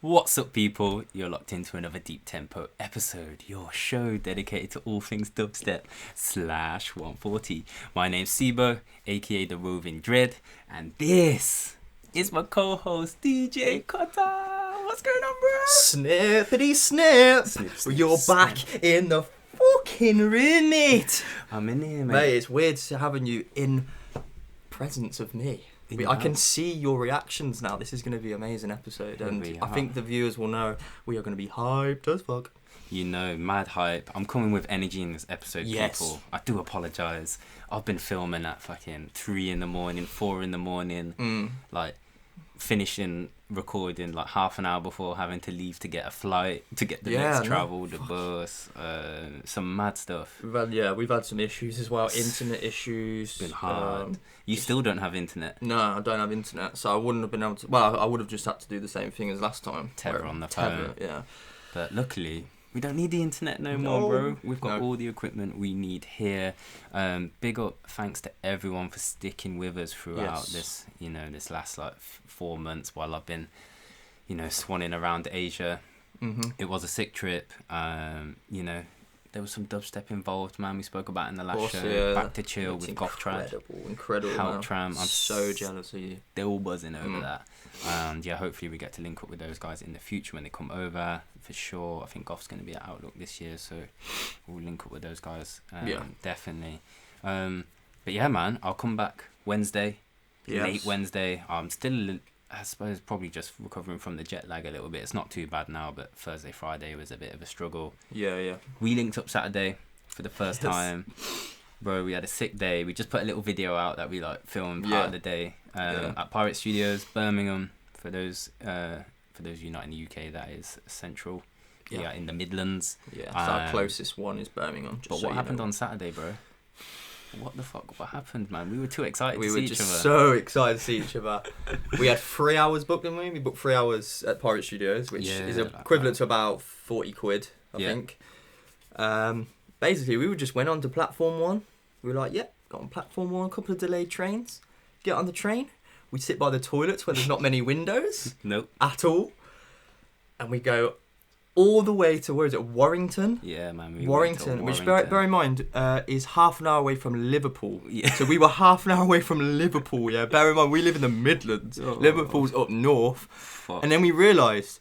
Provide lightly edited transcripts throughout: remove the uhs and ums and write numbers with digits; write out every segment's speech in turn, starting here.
What's up, people? You're locked into another Deep Tempo episode, your show dedicated to all things dubstep /140. My name's Sibo, aka the Roving Dread, and this is my co-host DJ Cutter. What's going on, bro? Snippity snip. You're back in the fucking room, mate. I'm in here, Mate, it's weird having you in presence of me. I can see your reactions now. This is going to be an amazing episode, and I think the viewers will know we are going to be hyped as fuck. You know, mad hype. I'm coming with energy in this episode, yes. People. I do apologise. I've been filming at fucking 3 a.m, 4 a.m, like finishing recording like half an hour before having to leave to get a flight, to get the next travel, the bus, some mad stuff. We've had some issues as well, internet issues. It's been hard. You still don't have internet? No, I don't have internet, so I wouldn't have been able to, well, I would have just had to do the same thing as last time. Tether on the phone. Yeah. But luckily, we don't need the internet no more, bro. We've got all the equipment we need here. Big up, thanks to everyone for sticking with us throughout this, this last 4 months while I've been, swanning around Asia. Mm-hmm. It was a sick trip. There was some dubstep involved, man. We spoke about in the last show. Yeah. Back to Chill with Goth Trad. Incredible, Help Tram. I'm so jealous of you. They're all buzzing over that. And yeah, hopefully we get to link up with those guys in the future when they come over, for sure. I think Goth's going to be at Outlook this year, so we'll link up with those guys. Definitely. But yeah, man, I'll come back Wednesday, late Wednesday. I'm still, I suppose, probably just recovering from the jet lag a little bit. It's not too bad now, but Thursday, Friday was a bit of a struggle. Yeah. We linked up Saturday for the first time. Bro, we had a sick day. We just put a little video out that we filmed part of the day at Pirate Studios, Birmingham. For those of you not in the UK, that is central. Yeah, in the Midlands. Yeah, so our closest one is Birmingham. But what happened on Saturday, bro? What the fuck? What happened, man? We were too excited to see each other. We were just so excited to see each other. We had 3 hours booked, didn't we? We booked 3 hours at Pirate Studios, which is equivalent to about 40 quid, I think. Basically, we just went on to Platform 1. We were like, got on Platform 1, a couple of delayed trains. Get on the train. We sit by the toilets where there's not many windows. Nope. At all. And we go all the way to, where is it, Warrington? Yeah, man. Warrington, which bear in mind is half an hour away from Liverpool. Yeah. So we were half an hour away from Liverpool, yeah. Bear in mind, we live in the Midlands. Liverpool's up north. Fuck. And then we realised,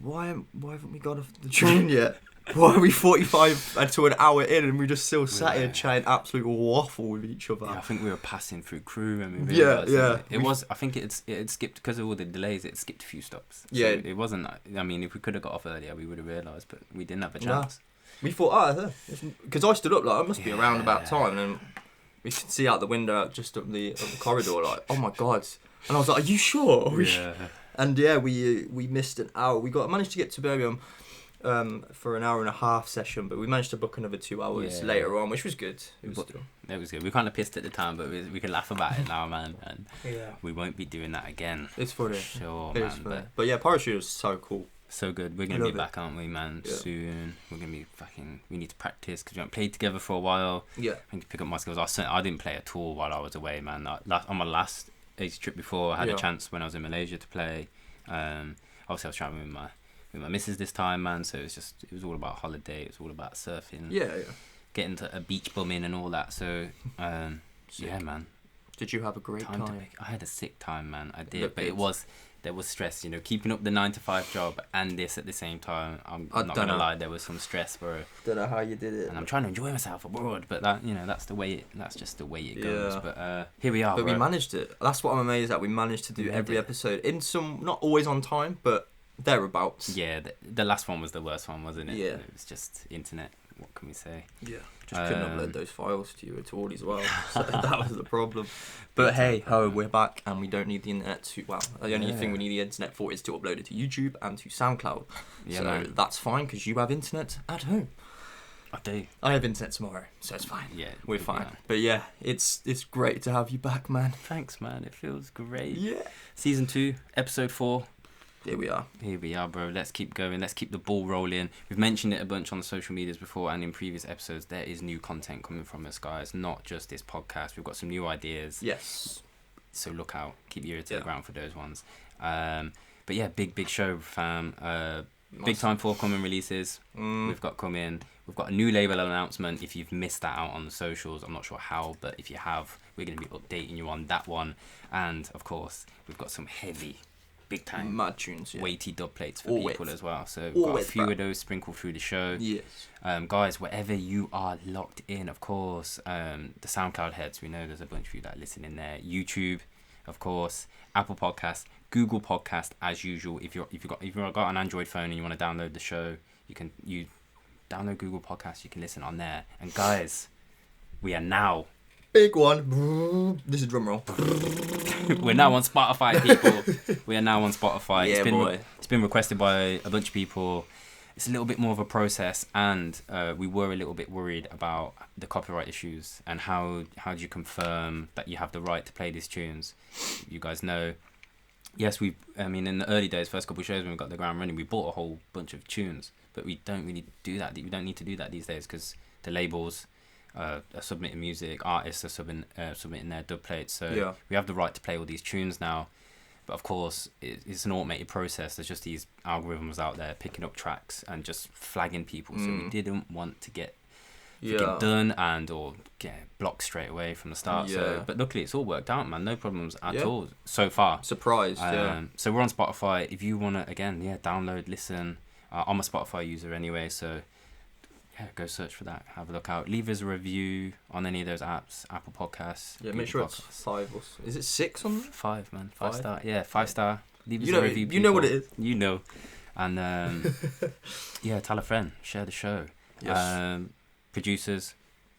why haven't we got off the train yet? Why are we 45 to an hour in and we just still sat here chatting absolute waffle with each other? Yeah, I think we were passing through Crewe and we realised it was, I think it skipped, because of all the delays, it skipped a few stops. So it wasn't, I mean, if we could have got off earlier, we would have realised, but we didn't have a chance. We thought, because I stood up like, it must be around about time, and we could see out the window just up the corridor, like, oh my God. And I was like, are you sure? Yeah. And yeah, we missed an hour. Managed to get to Birmingham for an hour and a half session, but we managed to book another 2 hours later on, which was good. It was good. We kind of pissed at the time, but we can laugh about it now, man. And we won't be doing that again. It's funny. Sure, it man. Is funny. But yeah, Pirate Studios is so cool. So good. We're going to be back, aren't we, man? Yeah. Soon. We're going to be we need to practice because we haven't played together for a while. Yeah. I need to pick up my skills. I didn't play at all while I was away, man. On my last Asia trip before, I had a chance when I was in Malaysia to play. Obviously, I was traveling with my missus this time, man, so it was all about holiday, it was all about surfing, getting to a beach bumming and all that, so yeah, man. Did you have a great time? I had a sick time, man. I did, but there was stress, keeping up the 9-to-5 job and this at the same time. I'm not gonna lie, there was some stress, bro. Don't know how you did it, and I'm trying to enjoy myself abroad, but that's just the way it goes. But here we are. But we managed it. That's what I'm amazed at. We managed to do every episode in some, not always on time, but thereabouts. Yeah, the last one was the worst one, wasn't it? Yeah. It was just internet. What can we say? Yeah. Just couldn't upload those files to you at all as well. So that was the problem. But hey, we're back and we don't need the internet to, the only thing we need the internet for is to upload it to YouTube and to Soundcloud. Yeah, so that's fine because you have internet at home. I do. I have internet tomorrow, so it's fine. Yeah. We're fine. But yeah, it's great to have you back, man. Thanks, man. It feels great. Yeah. Season 2, episode 4. Here we are, bro. Let's keep going. Let's keep the ball rolling. We've mentioned it a bunch on the social medias before and in previous episodes. There is new content coming from us, guys. Not just this podcast. We've got some new ideas. Yes. So look out. Keep your ear to the ground for those ones. But yeah, big show, fam. Big time forthcoming releases. We've got coming. We've got a new label announcement. If you've missed that out on the socials, I'm not sure how, but if you have, we're going to be updating you on that one. And of course, we've got some heavy, big time, mad tunes, weighty dub plates for people as well. So we've got a few of those sprinkled through the show. Yes. Guys, wherever you are locked in, of course, the SoundCloud heads, we know there's a bunch of you that listen in there. YouTube, of course, Apple Podcast, Google Podcast, as usual. If you've got an Android phone and you want to download the show, you download Google Podcast. You can listen on there. And guys, we are now big one. This is drum roll. We're now on Spotify, people. We are now on Spotify. Yeah, it's been requested by a bunch of people. It's a little bit more of a process, and we were a little bit worried about the copyright issues and how do you confirm that you have the right to play these tunes. You guys know. Yes, in the early days, first couple of shows when we got the ground running, we bought a whole bunch of tunes, but we don't really do that. We don't need to do that these days because the labels are submitting music, artists are submitting their dub plates, so we have the right to play all these tunes now. But of course, it's an automated process. There's just these algorithms out there picking up tracks and just flagging people. So we didn't want to get done or get blocked straight away from the start. So, but luckily, it's all worked out, man. No problems at all so far. Surprised, So we're on Spotify. If you want to, download, listen. I'm a Spotify user anyway, so go search for that. Have a look out. Leave us a review on any of those apps. Apple Podcasts. Yeah, make sure it's 5 or... Is it 6 on there? 5, man. 5 star. Yeah, 5 star. Leave us a review. You know what it is. You know. And tell a friend. Share the show. Yes. Producers,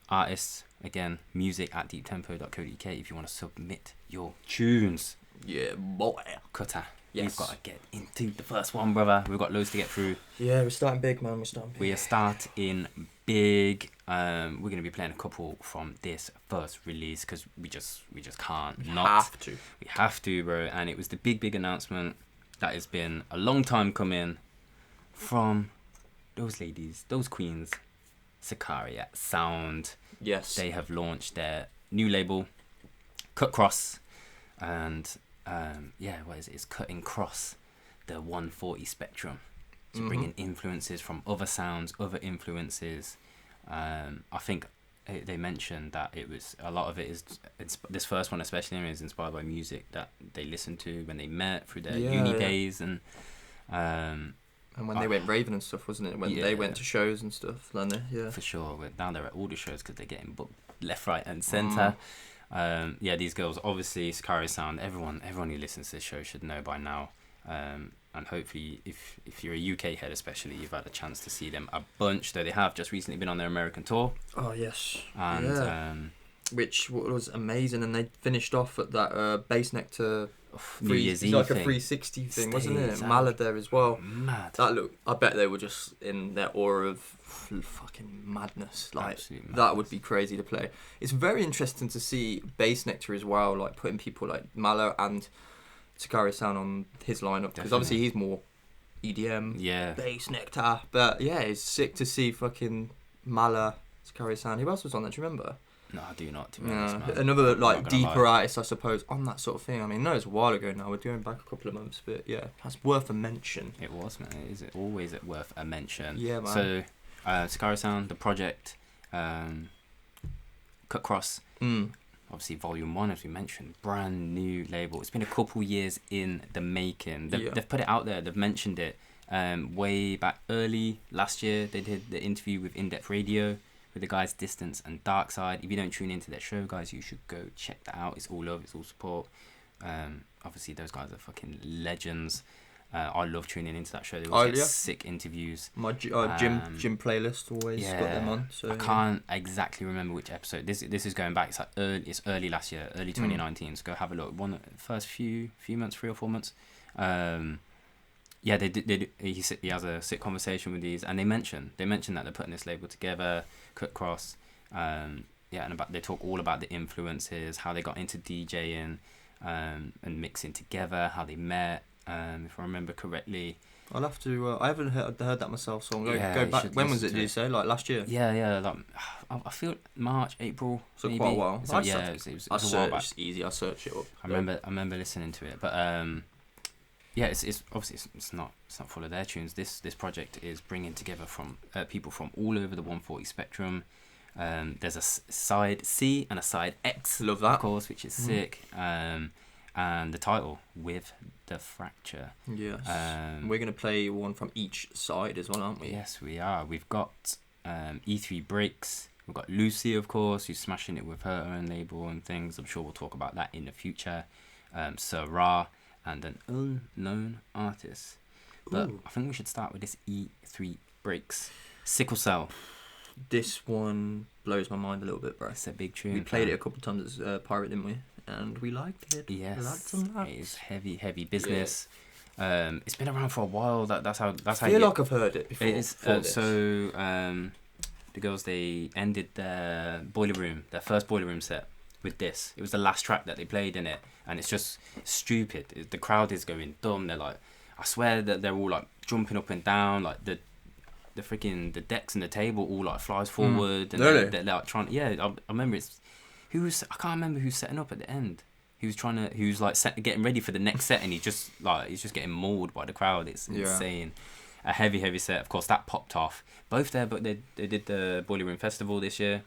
artists, again, music at deeptempo.co.uk if you want to submit your tunes. Yeah, boy. Cutter. Yes. You've got to get into the first one, brother. We've got loads to get through. Yeah, we're starting big, man. We are starting big. We're going to be playing a couple from this first release because we just can't We have to. We have to, bro. And it was the big announcement that has been a long time coming from those ladies, those queens, Sicaria Sound. Yes. They have launched their new label, Cutcross, and what is it? It's cutting cross the 140 spectrum. So bringing influences from other sounds, other influences. I think they mentioned that it was a lot of it is this first one especially is inspired by music that they listened to when they met through their uni days and when they went raving and stuff, wasn't it? When they went to shows and stuff, didn't they? Yeah, for sure. We're down there at all the shows because they're getting booked left, right, and centre. These girls, obviously, Sicaria Sound. Everyone who listens to this show should know by now. And hopefully, if you're a UK head, especially, you've had a chance to see them a bunch. Though they have just recently been on their American tour. Oh yes, and which was amazing. And they finished off at that Bass Nectar New Year's Eve like a 360 thing, wasn't it? Malad there as well. Mad. I bet they were just in their aura of fucking madness. Like madness. That would be crazy to play. It's very interesting to see Bass Nectar as well, like putting people like Malo and Sicaria Sound on his lineup because obviously he's more EDM, Bass Nectar. But yeah, it's sick to see fucking Mala, Sicaria Sound. Who else was on there? Do you remember? No, I do not. To be honest, man. Another like deeper artist, I suppose, on that sort of thing. I mean, no, it's a while ago now. We're going back a couple of months, but yeah, that's worth a mention. It was, man. It is always worth a mention. Yeah, man. So, Sicaria Sound, the project, Cutcross, obviously Volume 1, as we mentioned, brand new label. It's been a couple years in the making. They've put it out there. They've mentioned it way back early last year. They did the interview with In Depth Radio with the guys Distance and Dark Side. If you don't tune into their show, guys, you should go check that out. It's all love, it's all support. Obviously, those guys are fucking legends. I love tuning into that show. They always get sick interviews. My gym playlist always got them on. So I can't exactly remember which episode. This is going back. It's like early last year, early 2019. So go have a look. First few months, 3 or 4 months. They did. He has a sick conversation with these, and they mention that they're putting this label together, Cutcross. And they talk all about the influences, how they got into DJing, and mixing together, how they met. If I remember correctly, I'll have to. I haven't heard that myself, so I'm going to go back. When was it? Did you say like last year? Yeah. Like I feel March, April. So maybe. Quite a while. So, it was a while back. It's easy. I'll search it up. I remember listening to it, but yeah, it's obviously it's not full of their tunes. This project is bringing together from people from all over the 140 spectrum. There's a side C and a side X, love that, of course, which is sick. And the title, With the Fracture. Yes. We're gonna play one from each side as well, aren't we? Yes, we are. We've got E3 Breaks. We've got Lucy, of course, who's smashing it with her own label and things. I'm sure we'll talk about that in the future. Sir Ra and an unknown artist. But I think we should start with this E3 Breaks. Sickle Cell. This one blows my mind a little bit, bro. It's a big tune. We played it a couple of times as Pirate, didn't we? And we liked it. Yes, it is heavy business. Yeah. It's been around for a while. That's how. I feel like I've heard it before. It is. The girls, they ended their first Boiler Room set with this. It was the last track that they played in it, and it's just stupid. The crowd is going dumb. They're like, I swear that they're all like jumping up and down, like the decks and the table all like flies forward, and really? they're like trying. Yeah, I remember I can't remember who's setting up at the end. Who's getting ready for the next set, and he's just getting mauled by the crowd. It's insane. A heavy set. Of course, that popped off. Both there, but they did the Boiler Room Festival this year.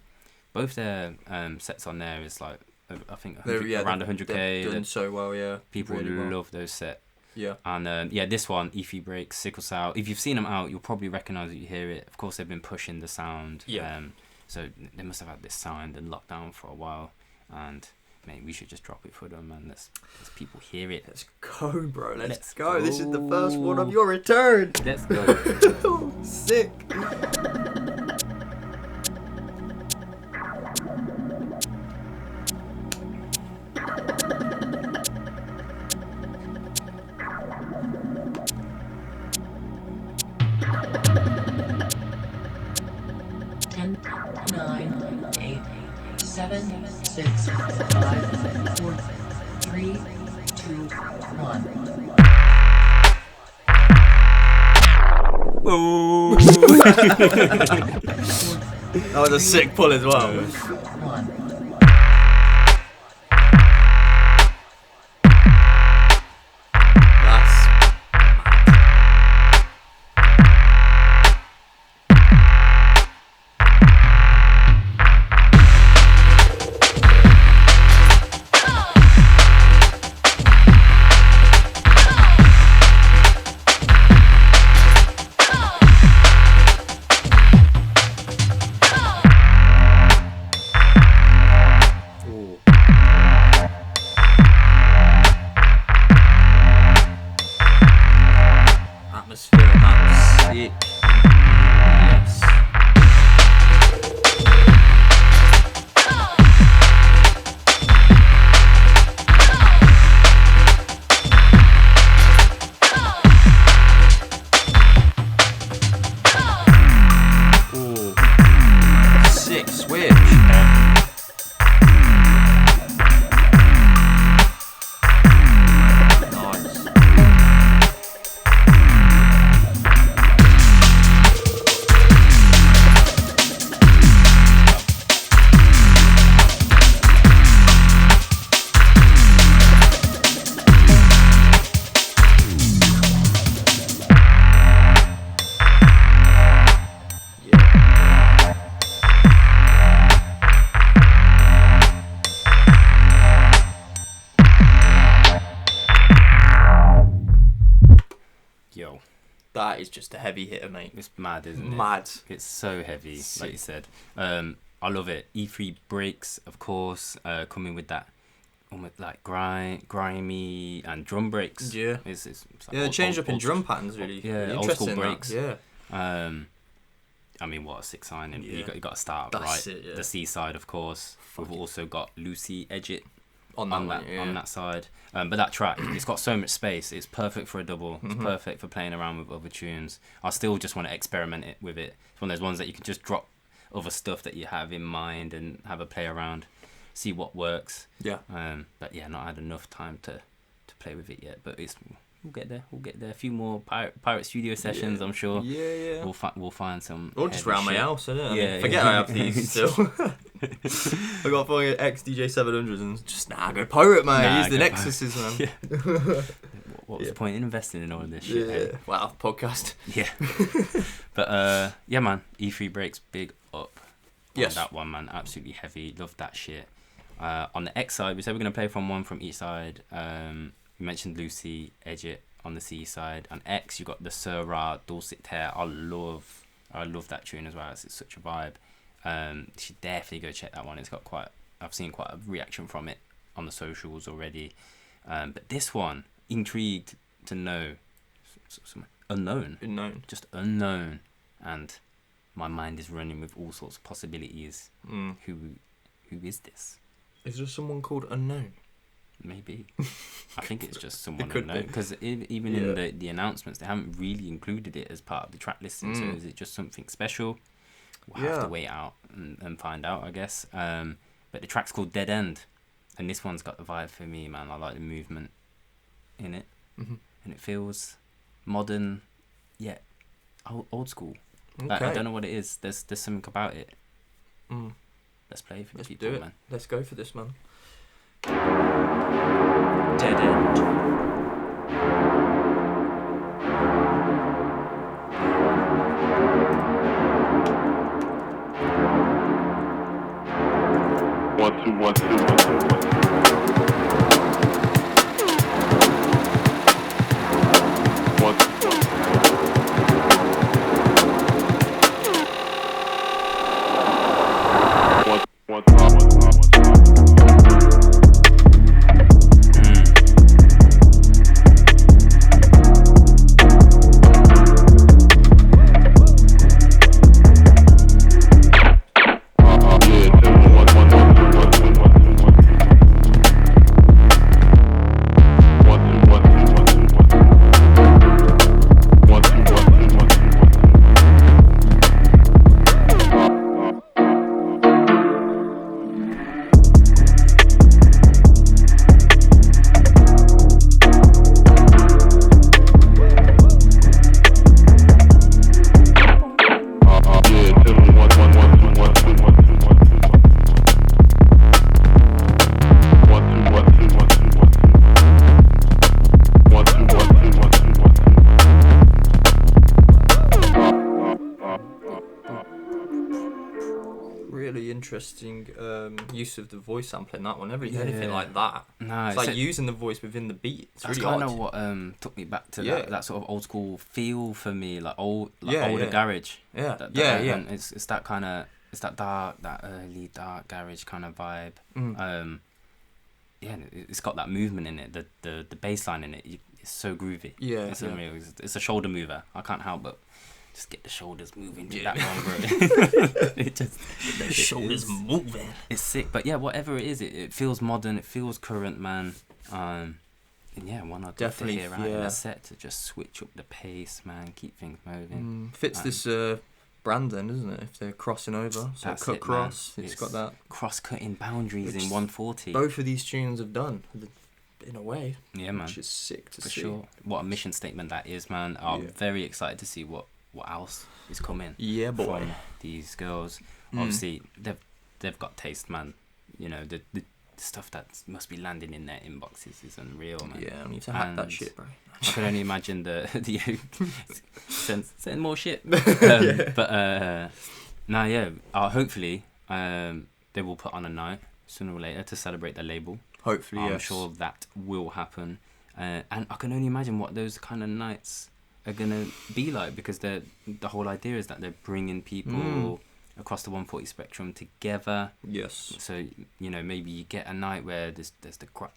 Both their sets on there is like, I think around 100K. They're doing so well, yeah. People really love those sets. Yeah. And this one, E3 Breaks, Sickle Cell. If you've seen them out, you'll probably recognise it. You hear it. Of course, they've been pushing the sound. Yeah. So they must have had this sound and locked down for a while. And mate, we should just drop it for them, man. Let's people hear it. Let's go, bro. Let's go. This is the first one of your return. Let's go. Sick. 10, 9, 8, 7, 6, 5, 4, 3, 2, 1. Ooh. That was a sick pull as well. 1. That is just a heavy hitter, mate. It's mad, isn't it? Mad. It's so heavy, like you said. I love it. E3 Breaks, of course, coming with that almost like grimy and drum breaks. Yeah. It's like changed up in drum patterns, really. Yeah, really old school breaks. Yeah. I mean, what a sick sign. And you got to start right. The C side, of course. We've also got Lucy Edgett on that side. But that track, it's got so much space. It's perfect for a double. It's perfect for playing around with other tunes. I still just want to experiment with it. It's one of those ones that you can just drop other stuff that you have in mind and have a play around, see what works. Yeah. But yeah, not had enough time to play with it yet. But we'll get there. A few more pirate studio sessions, I'm sure. Yeah. We'll find some. Or just around my house, innit? Yeah. Forget I have these still. I got fucking XDJ 700s and just go pirate, man. Use the Nexuses, man. Yeah. what was the point in investing in all of this shit? Yeah. Wow, podcast. Yeah. But yeah, man, E3 breaks big up. Yes. That one, man, absolutely heavy. Love that shit. On the X side, we said we're gonna play from one from each side. We mentioned Lucy, Edge It on the C side. On X, you got the Syrah, Dulcet Tear. I love that tune as well. It's such a vibe. You should definitely go check that one. It's got I've seen quite a reaction from it on the socials already. But this one, intrigued to know, unknown, just unknown, and my mind is running with all sorts of possibilities. Who is this? Is there someone called Unknown? Maybe. I think it's just someone unknown, because even in the announcements, they haven't really included it as part of the track listing. So is it just something special? We'll have to wait out and find out, I guess. But the track's called Dead End, and this one's got the vibe for me, man. I like the movement in it, and it feels modern, yet old school. Okay. Like, I don't know what it is. There's something about it. Let's play for the people, do it. man. Let's go for this, man. Dead End. One, two, one, two, one, two, one, two. One, two, one, two. Interesting use of the voice sampling that one. Never heard anything like that. No, it's like using the voice within the beat. It's that's really kind odd. of what took me back to that sort of old school feel for me, like older garage. Yeah, And it's that kind of that early dark garage kind of vibe. It's got that movement in it. The bass line in it, it's so groovy. Yeah, it's unreal. It's a shoulder mover. I can't help but just get the shoulders moving to that one, bro. The shoulders moving. It's sick, but yeah, whatever it is, it feels modern. It feels current, man. And yeah, why not definitely hear out in a set to just switch up the pace, man, keep things moving. Fits this brand then, doesn't it? If they're crossing over, so Cutcross, it's got that cross-cutting boundaries in 140. Both of these tunes have done, in a way. Yeah, man. Which is sick to see. For sure. What a mission statement that is, man. I'm very excited to see what else is coming. Yeah, boy. From these girls. Obviously, they've got taste, man. You know, the stuff that must be landing in their inboxes is unreal, man. Yeah, I need to hack that shit, bro. I can only imagine the send more shit. But hopefully they will put on a night sooner or later to celebrate their label. Hopefully, I'm sure that will happen. And I can only imagine what those kind of nights are gonna be like, because the whole idea is that they're bringing people across the 140 spectrum together. Yes. So maybe you get a night where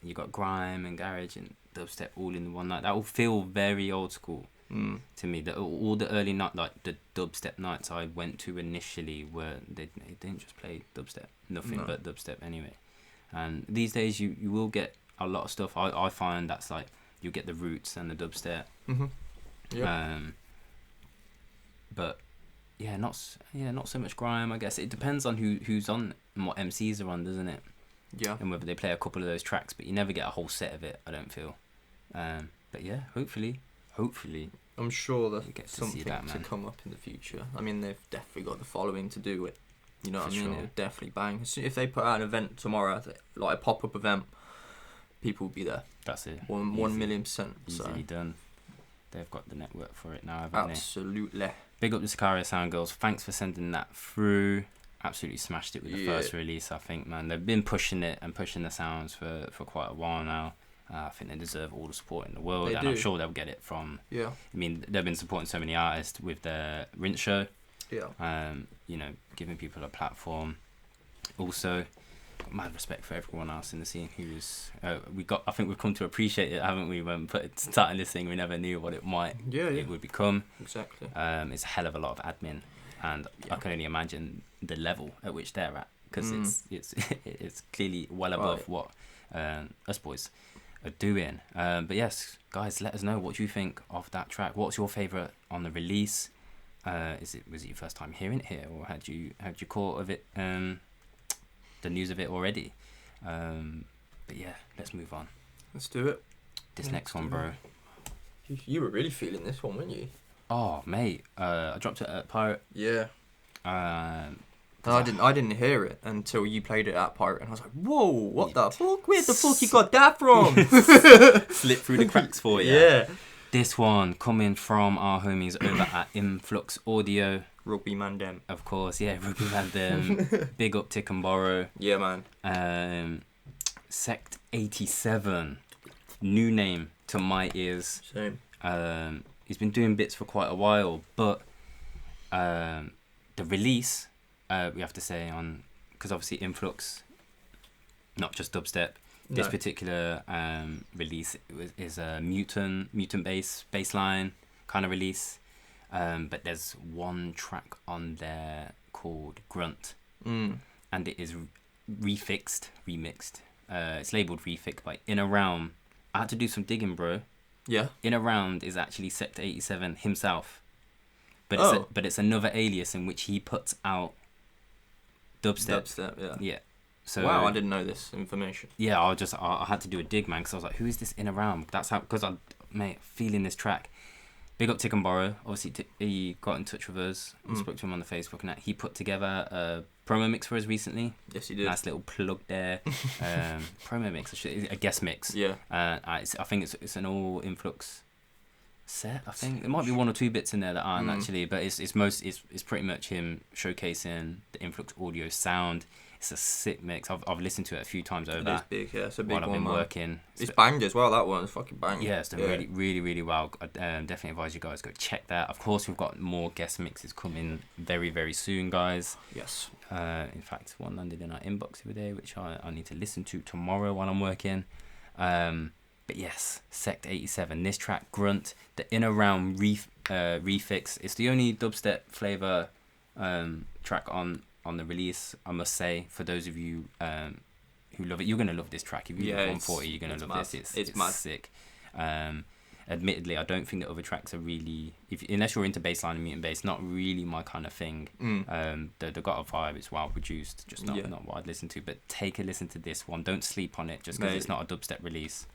you got grime and garage and dubstep all in one night. That will feel very old school to me. All the early night, like the dubstep nights I went to initially, were they didn't just play dubstep, but dubstep anyway. And these days you will get a lot of stuff. I find that's like you get the roots and the dubstep. Yeah. But not so much grime, I guess. It depends on who's on and what MCs are on, doesn't it? Yeah. And whether they play a couple of those tracks, but you never get a whole set of it, I don't feel. But yeah, hopefully I'm sure there's something to come up in the future. I mean, they've definitely got the following to do it. You know what I mean? Sure. It'll definitely bang. If they put out an event tomorrow, like a pop-up event, people will be there. That's it. 1,000,000%. Easily done. They've got the network for it now, haven't Absolutely. Big up the Sicario Sound Girls. Thanks for sending that through. Absolutely smashed it with the first release, I think, man. They've been pushing it and pushing the sounds for quite a while now. I think they deserve all the support in the world, and I'm sure they'll get it from. Yeah. I mean, they've been supporting so many artists with their Rinse show. Yeah. You know, giving people a platform. Also, mad respect for everyone else in the scene who's I think we've come to appreciate it, haven't we? When starting this thing, we never knew what it would become. Exactly. It's a hell of a lot of admin, and I can only imagine the level at which they're at, because it's clearly well above what us boys are doing. But yes, guys, let us know what you think of that track. What's your favourite on the release? Was it your first time hearing it here, or had you caught of it? The news of it already. But yeah, let's move on. Let's do it. This next one, bro. You were really feeling this one, weren't you? Oh, mate. I dropped it at Pirate. Yeah. I didn't hear it until you played it at Pirate, and I was like, whoa, what the fuck? Where the fuck you got that from? Slip through the cracks for you. Yeah. This one coming from our homies over at Influx Audio. Rugby Man Dem. Of course, yeah, Rugby Man Dem. Big up Tick and Borrow. Yeah, man. Sect 87. New name to my ears. Same. He's been doing bits for quite a while, but the release, we have to say, because obviously Influx, not just dubstep. This particular release is a mutant bass line kind of release. But there's one track on there called Grunt, and it is remixed. It's labelled Refix by Inner Realm. I had to do some digging, bro. Yeah. Inner Realm is actually Sector 87 himself, but it's another alias in which he puts out dubstep. Yeah. So wow, I didn't know this information. Yeah, I had to do a dig, man, because I was like, who is this Inner Realm? That's how, because feeling this track. Big up Tick and Borrow. Obviously, he got in touch with us. We spoke to him on the Facebook, and he put together a promo mix for us recently. Yes, he did. Nice little plug there. Promo mix, a guest mix. Yeah. I think it's an all Influx set. I think there might be one or two bits in there that aren't actually, but it's pretty much him showcasing the Influx Audio sound. It's a sick mix. I've listened to it a few times over. It is big, yeah. It's a big one, while I've been working. It's banged as well, that one. It's fucking banged. Yeah, it's done really, really, really well. I definitely advise you guys go check that. Of course, we've got more guest mixes coming very, very soon, guys. Yes. In fact, one landed in our inbox the other day, which I need to listen to tomorrow while I'm working. But yes, Sect 87. This track, Grunt, the Inner Realm refix. It's the only dubstep flavour track on the release, I must say. For those of you who love it, you're going to love this track. If you love 140, you're going to love this. It's mad. Sick. Admittedly, I don't think the other tracks are really, unless you're into bassline and mutant bass, not really my kind of thing. They got a vibe. It's well produced, just not what I'd listen to. But take a listen to this one. Don't sleep on it just because it's not a dubstep release.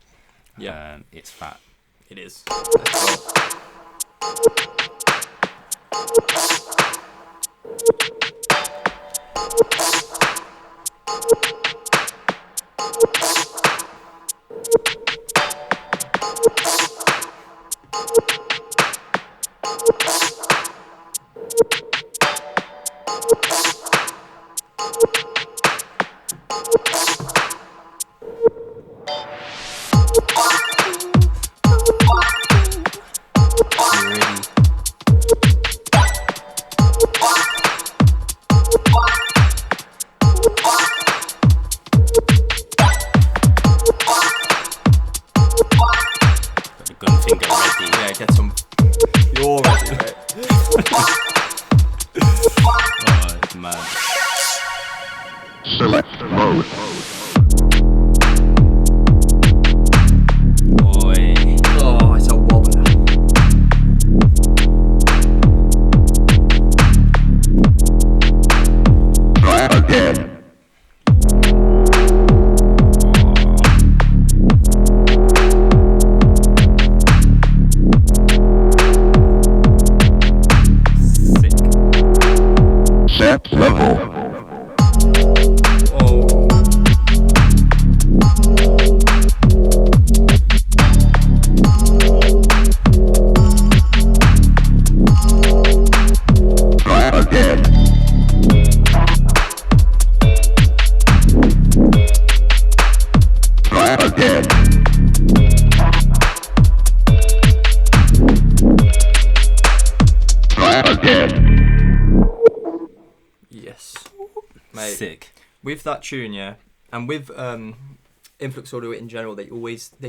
Yeah, it's fat. It is. Yes. Mate, Sick. with that tune, yeah, and with Influx Audio in general, they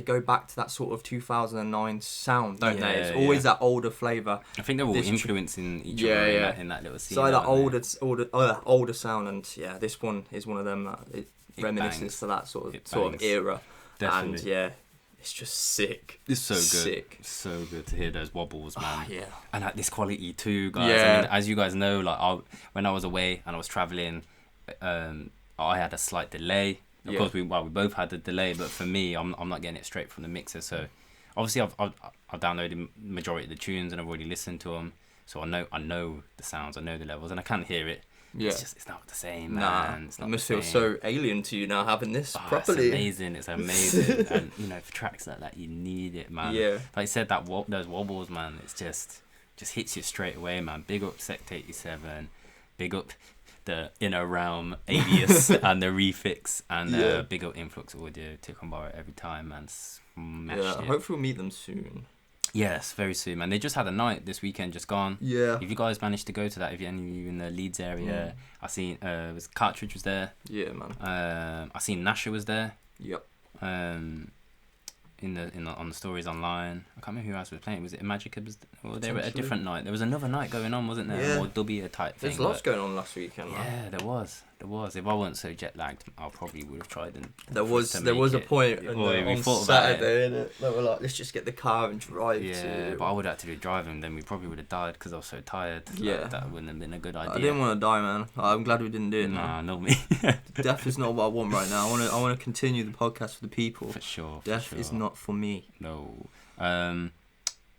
go back to that sort of 2009 sound, don't they? It's always that older flavour. I think they're all influencing each other in that little scene. So that older sound, and yeah, this one is one of them that it reminisces to that sort of era. Definitely. And yeah, it's just sick. It's so good. Sick. So good to hear those wobbles, man. Yeah. And like this quality too, guys. Yeah. I mean, as you guys know, like when I was away and I was traveling, I had a slight delay. Of course, we both had the delay, but for me, I'm not getting it straight from the mixer. So obviously, I've downloaded majority of the tunes and I've already listened to them. So I know the sounds, I know the levels, and I can hear it. Yeah. It's not the same, man. It's not it must feel so alien to you now having this properly. It's amazing. And you know, for tracks like that, you need it, man. Yeah. Like I said, those wobbles, man. It's just hits you straight away, man. Big up Sect 87. Big up the Inner Realm alias and the refix, and big up Influx Audio. Tick on bar every time, man. Hopefully we'll meet them soon. Yes, very soon, man. They just had a night this weekend, just gone. Yeah. If you guys managed to go to that, if any of you in the Leeds area, I seen was Cartridge was there. Yeah, man. I seen Nasha was there. Yep. On the stories online, I can't remember who else was playing. Was it Magica? Or they were at a different night. There was another night going on, wasn't there? Yeah. More dubby type thing. There's lots going on last weekend. Yeah, there was. If I wasn't so jet lagged, I probably would have tried. There was a point on Saturday, innit? They were like, let's just get the car and drive. Yeah, but I would have to do driving. Then we probably would have died because I was so tired. Yeah, that wouldn't have been a good idea. I didn't want to die, man. I'm glad we didn't do it. Nah, not me. Death is not what I want right now. I want to continue the podcast for the people. For sure. Death is not for me. No.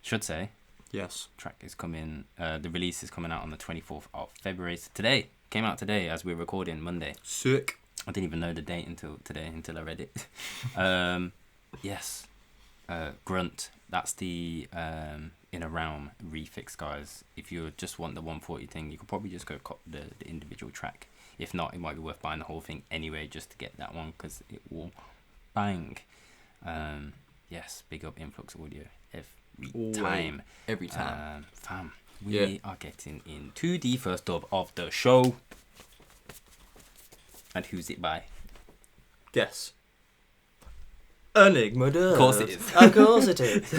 Should say. Yes. Track is coming. The release is coming out on the 24th of February. So today. Came out today as we're recording Monday. Sick. I didn't even know the date until I read it. Yes. Grunt. That's the Inner Realm refix, guys. If you just want the 140 thing, you could probably just go cop the individual track. If not, it might be worth buying the whole thing anyway just to get that one because it will bang. Yes, big up Influx Audio every time. Fam. We are getting into the first dub of the show. And who's it by? Guess. Enigma Dubs. Of course it is. Of course it is.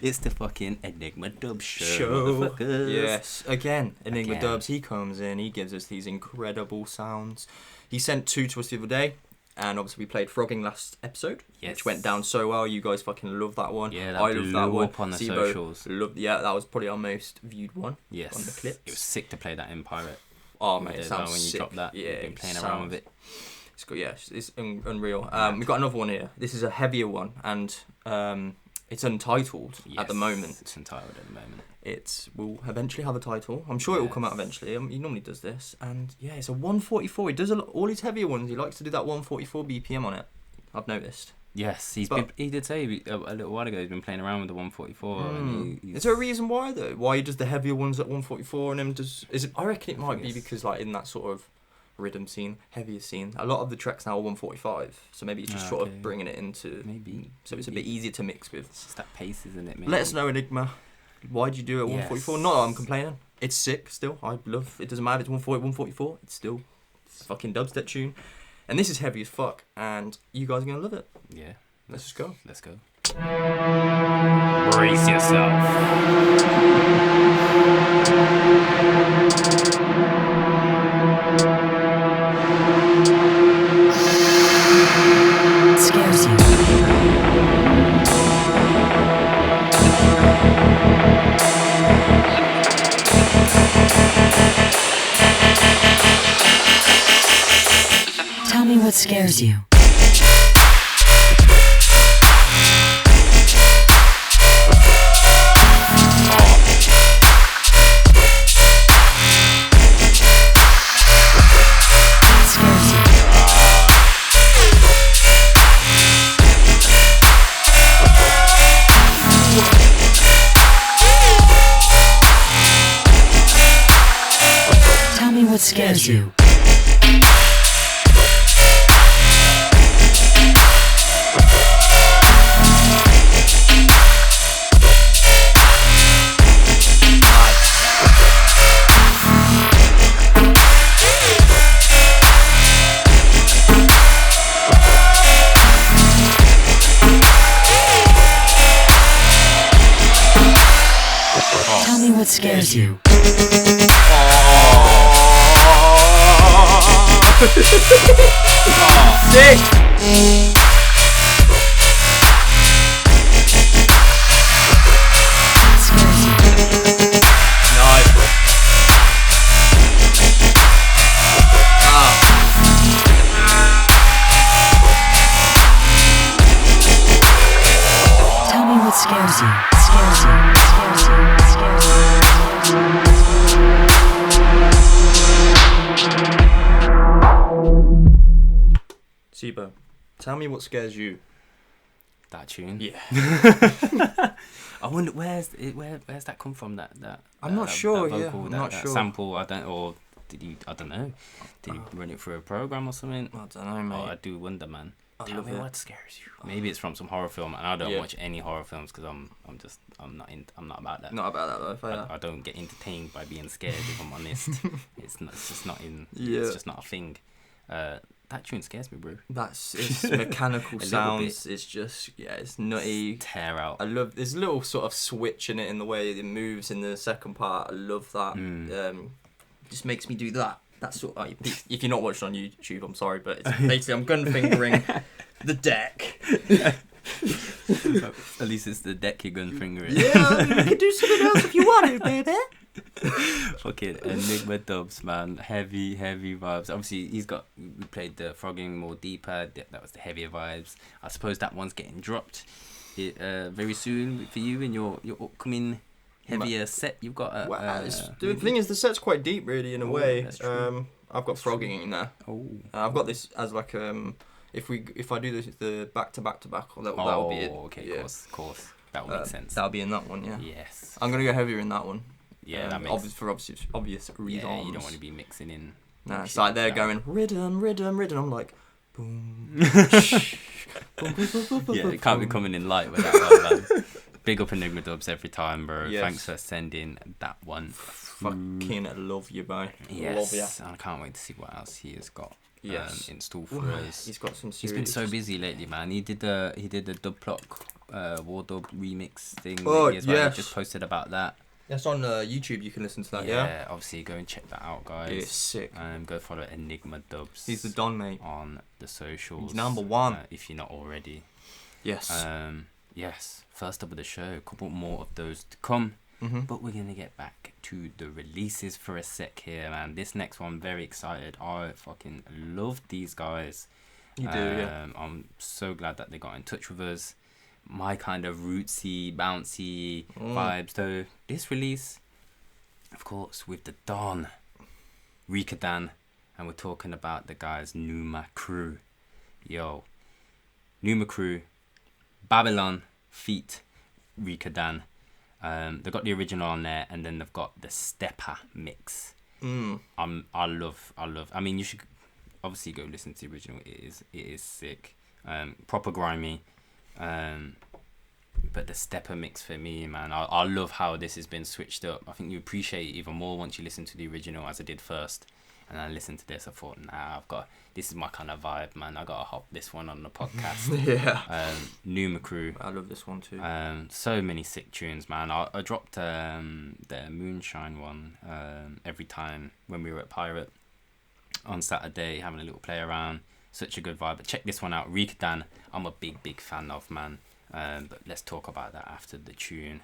It's the fucking Enigma Dubs show. Yes. Again, Enigma Dubs. He comes in. He gives us these incredible sounds. He sent 2 to us the other day. And obviously we played Frogging last episode, which went down so well. You guys fucking love that one. Yeah, I love that one. Up on the socials. That was probably our most viewed one. Yes. On the clips. It was sick to play that in Pirate. Oh mate, it sounds when you sick. dropped that. Yeah, you've been playing around with it. It's good. Yeah, it's unreal. We've got another one here. This is a heavier one, and it's untitled at the moment. It's untitled at the moment. It will eventually have a title. I'm sure it will come out eventually. He normally does this. And yeah, it's a 144. He does all his heavier ones. He likes to do that 144 BPM on it. I've noticed. Yes, he did say a little while ago he's been playing around with the 144. And is there a reason why though? Why he does the heavier ones at 144 and then does? I reckon it might be because like in that sort of rhythm scene, heavier scene, a lot of the tracks now are 145. So maybe it's just sort of bringing it into so it's a bit easier to mix with. It's just that pace, isn't it? Maybe. Let us know, Enigma. Why'd you do it at 144? Not that I'm complaining. It's sick still. I love it. Doesn't matter if it's 140, 144. It's still fucking dubstep tune. And this is heavy as fuck. And you guys are going to love it. Yeah. Let's just go. Let's go. Brace yourself. Scares you. Tell me what scares you. Tell me what scares you. what scares you. Sick! Scares you. Nice. Tell me what scares you. Scares you. Scares you. Scares you. Sibo, tell me what scares you. That tune. Yeah. I wonder where's that come from? That I'm not sure. That vocal, I'm that, not that sure. sample. I don't know. Did you run it through a program or something? I don't know, mate. Oh, I do wonder, man. Tell love me it. what scares you. Maybe it's from some horror film, and I don't Yeah. watch any horror films because I'm not about that. Not about that though. Fair. I don't get entertained by being scared. If I'm honest, it's just not in. Yeah. It's just not a thing. That tune scares me, bro. It's mechanical little sounds. bit. It's just it's nutty. Tear out. I love there's a little sort of switch in it in the way it moves in the second part. I love that. Just makes me do that. That's sort of, if you're not watching on YouTube, I'm sorry, but it's basically I'm gun fingering the deck. At least it's the deck you're gun fingering. Yeah, I mean, we could do something else if you wanted, baby. Fucking Enigma dubs, man. Heavy vibes. Obviously, we played the frogging more deeper. That was the heavier vibes. I suppose that one's getting dropped very soon for you in your upcoming heavier set. You've got the thing is, the set's quite deep, really, in a way. That's true. I've got frogging in there. Oh. I've got this as like if I do the back to back, that'll be it. Okay, yeah. of course. That will make sense. That'll be in that one, yeah. Yes. I'm gonna go heavier in that one. Yeah, that makes for obvious reasons. Yeah, you don't want to be mixing in. Nah, it's like they're going rhythm. I'm like, boom. Yeah, it can't be coming in light with that one, man. Big up Enigma dubs every time, bro. Yes. Thanks for sending that one. Fucking love you, bro. Yes, Love ya. I can't wait to see what else he has got. Yes. In store for us. He's got some. He's been so busy lately, man. He did the Dub Clock War Dub remix thing. Oh, as well. yes. He just posted about that. That's on YouTube. You can listen to that. Yeah. Obviously go and check that out, guys. It's sick. Go follow Enigma Dubs. He's the Don, mate. On the socials. He's number one. If you're not already. Yes. Yes. First up of the show. A couple more of those to come. Mm-hmm. But we're gonna get back to the releases for a sec here, man. This next one, very excited. I fucking love these guys. You do, yeah. I'm so glad that they got in touch with us. My kind of rootsy, bouncy vibes, though. This release, of course, with the Don, Rika Dan, and we're talking about the guys Numa Crew. Yo, Numa Crew, Babylon, feat. Rika Dan. They've got the original on there, and then they've got the Stepper mix. I love. I mean, you should obviously go listen to the original. It is sick. Proper grimy. But the Stepper mix for me, man, I love how this has been switched up. I think you appreciate it even more once you listen to the original, as I did first. And I listened to this, I thought, this is my kind of vibe, man. I gotta hop this one on the podcast. Yeah. Numa Crew. I love this one too. So many sick tunes, man. I dropped the Moonshine one every time when we were at Pirate on Saturday, having a little play around. Such a good vibe. But check this one out, Rika Dan. I'm a big fan of, man. But let's talk about that after the tune.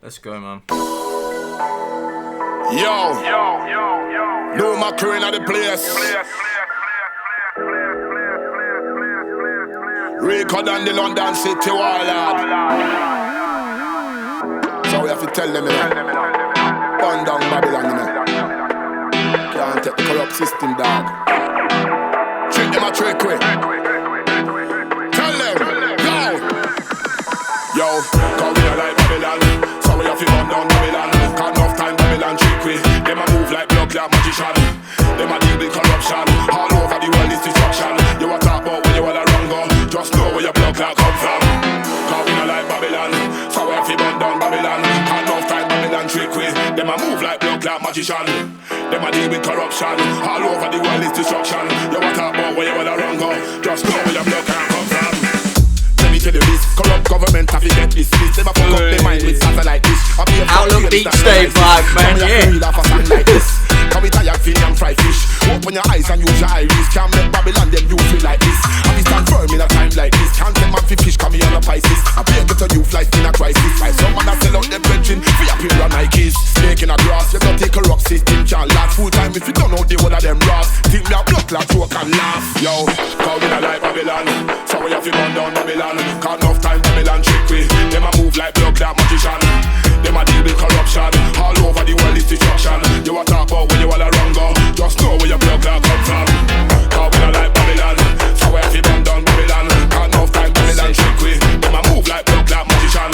Let's go, man. Yo, Numa Crew in the place. Rika Dan, the London City Warlord. So we have to tell them, burn down Babylon, can't take the corrupt system, dog. Treat them a trick way. Tell them, yo, cause we are like Babylon. So we have to burn down Babylon. Cause enough time Babylon trick way. Them a move like blood clot magician. Them a deal with corruption. All over the world is destruction. You a talk about when you all around go. Just know where your blood clot come from. Cause we are like Babylon. So we have to burn down Babylon. Cause enough time Babylon trick way. Them a move like blood clot magician. Them a deal with corruption. All over the world is destruction. You a talk about when you all around go. Just know where your blood clot come from. Let me tell you this. Corrupt government have to get this. Never fuck up their mind with satellite dish. Outlook beach stage vibe, man, yeah. Can we tired feeling and fry fish? Open your eyes and use your iris. Can't make Babylon them use it like this. And we stand firm in a time like this. Can't take man fi fish, come here on a Pisces. I pay get a youth life in a crisis. Why someone that sell out them brethren for a pair of Nikes. Snake in a grass, you don't take a rock system. Can't last full time if you don't know the one of them rocks. Think me a block like joke and laugh. Yo, call me a like Babylon. So we have to run down Babylon. Can't enough time Babylon trick we. Them a move like blood like magician. Them a deal with corruption. All over the world is destruction. You a talk about when you all around go. Just know where your blood clot come from. Cause we not like Babylon. So we have to run down Babylon. Can't enough time Babylon trick we. Them a move like blood clot magician.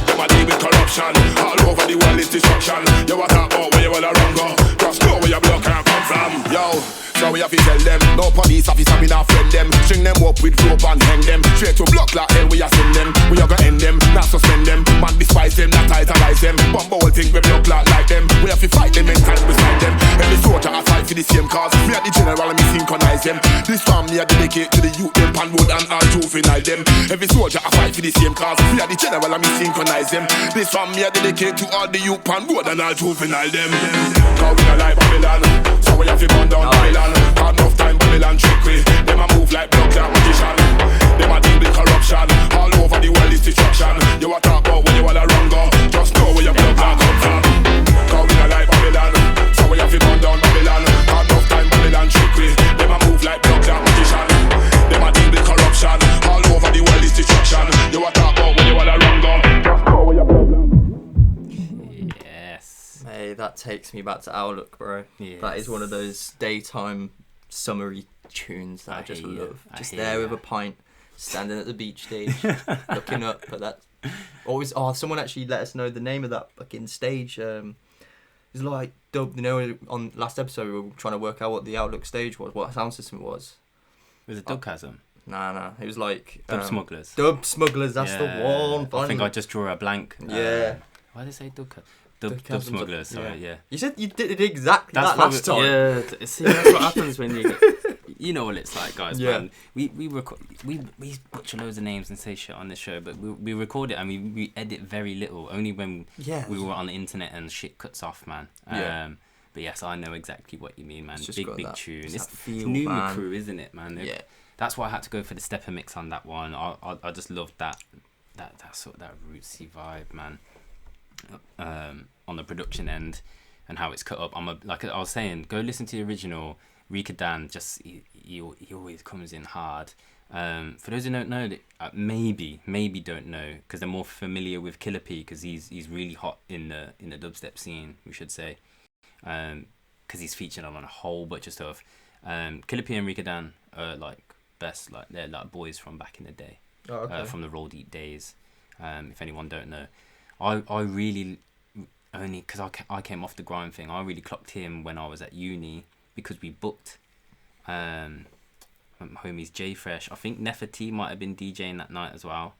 Them a deal with corruption. All over the world is destruction. You a talk about when you all around go. Just know where your blood clot come from. Yo. So we have to tell them, no police officer, we not friend them. String them up with rope and hang them. Straight to block like hell, we are send them. We are gonna end them, not suspend them. Man despise them, not idolize them. Bump all thing, we block like them. We have to fight them and time beside them. Every soldier a fight for the same cause. We are the general and we synchronize them. This family are dedicate to the youth, them panwood and all juvenile them. Every soldier a fight for the same cause. We are the general and we synchronize them. This family are dedicated to all the youth, panwood and all juvenile them. Cause we not like Babylon, so we have to burn down Babylon. Hard enough time Babylon trick we. Them a move like blood clot magician. Them a deal with corruption. All over the world is destruction. You a talk about when you all around go. Just know where your blood clot come from. Cause we not like Babylon, so we have to burn down Babylon. Hard enough time Babylon trick we. Them a move like blood clot magician. Them a deal with corruption. All over the world is destruction. You a talk about when you all around go. Just know where your blood clot. Hey, that takes me back to Outlook, bro. Yes. That is one of those daytime summery tunes that I just love. Just there with a pint, standing at the beach stage, looking up at that. Always, someone actually let us know the name of that fucking stage. It's like dub. You know, on last episode we were trying to work out what the Outlook stage was, what sound system it was. Was it Dubchasm? Nah. It was like Dub Smugglers. Dub Smugglers. That's the one. I think I just drew a blank. Yeah. Why did they say Dub? Dub Smugglers, sorry, yeah. You said you did it exactly that last time. Yeah, see, that's what happens when you know what it's like, guys, man. We butcher loads of names and say shit on this show, but we record it and we edit very little, only when we were on the internet and shit cuts off, man. But yes, I know exactly what you mean, man. Big tune. It's Numa crew, isn't it, man? Yeah. That's why I had to go for the stepper mix on that one. I just loved that sort of that rootsy vibe, man. On the production end and how it's cut up. Like I was saying, go listen to the original. Rika Dan, just he always comes in hard. For those who don't know, that maybe don't know, because they're more familiar with Killer P, because he's really hot in the dubstep scene, we should say, because he's featured on a whole bunch of stuff. Killer P and Rika Dan are like best, like they're like boys from back in the day, from the Roll Deep days. If anyone don't know, I really only because I came off the grind thing. I really clocked him when I was at uni, because we booked homies J Fresh. I think Nefertiti might have been DJing that night as well,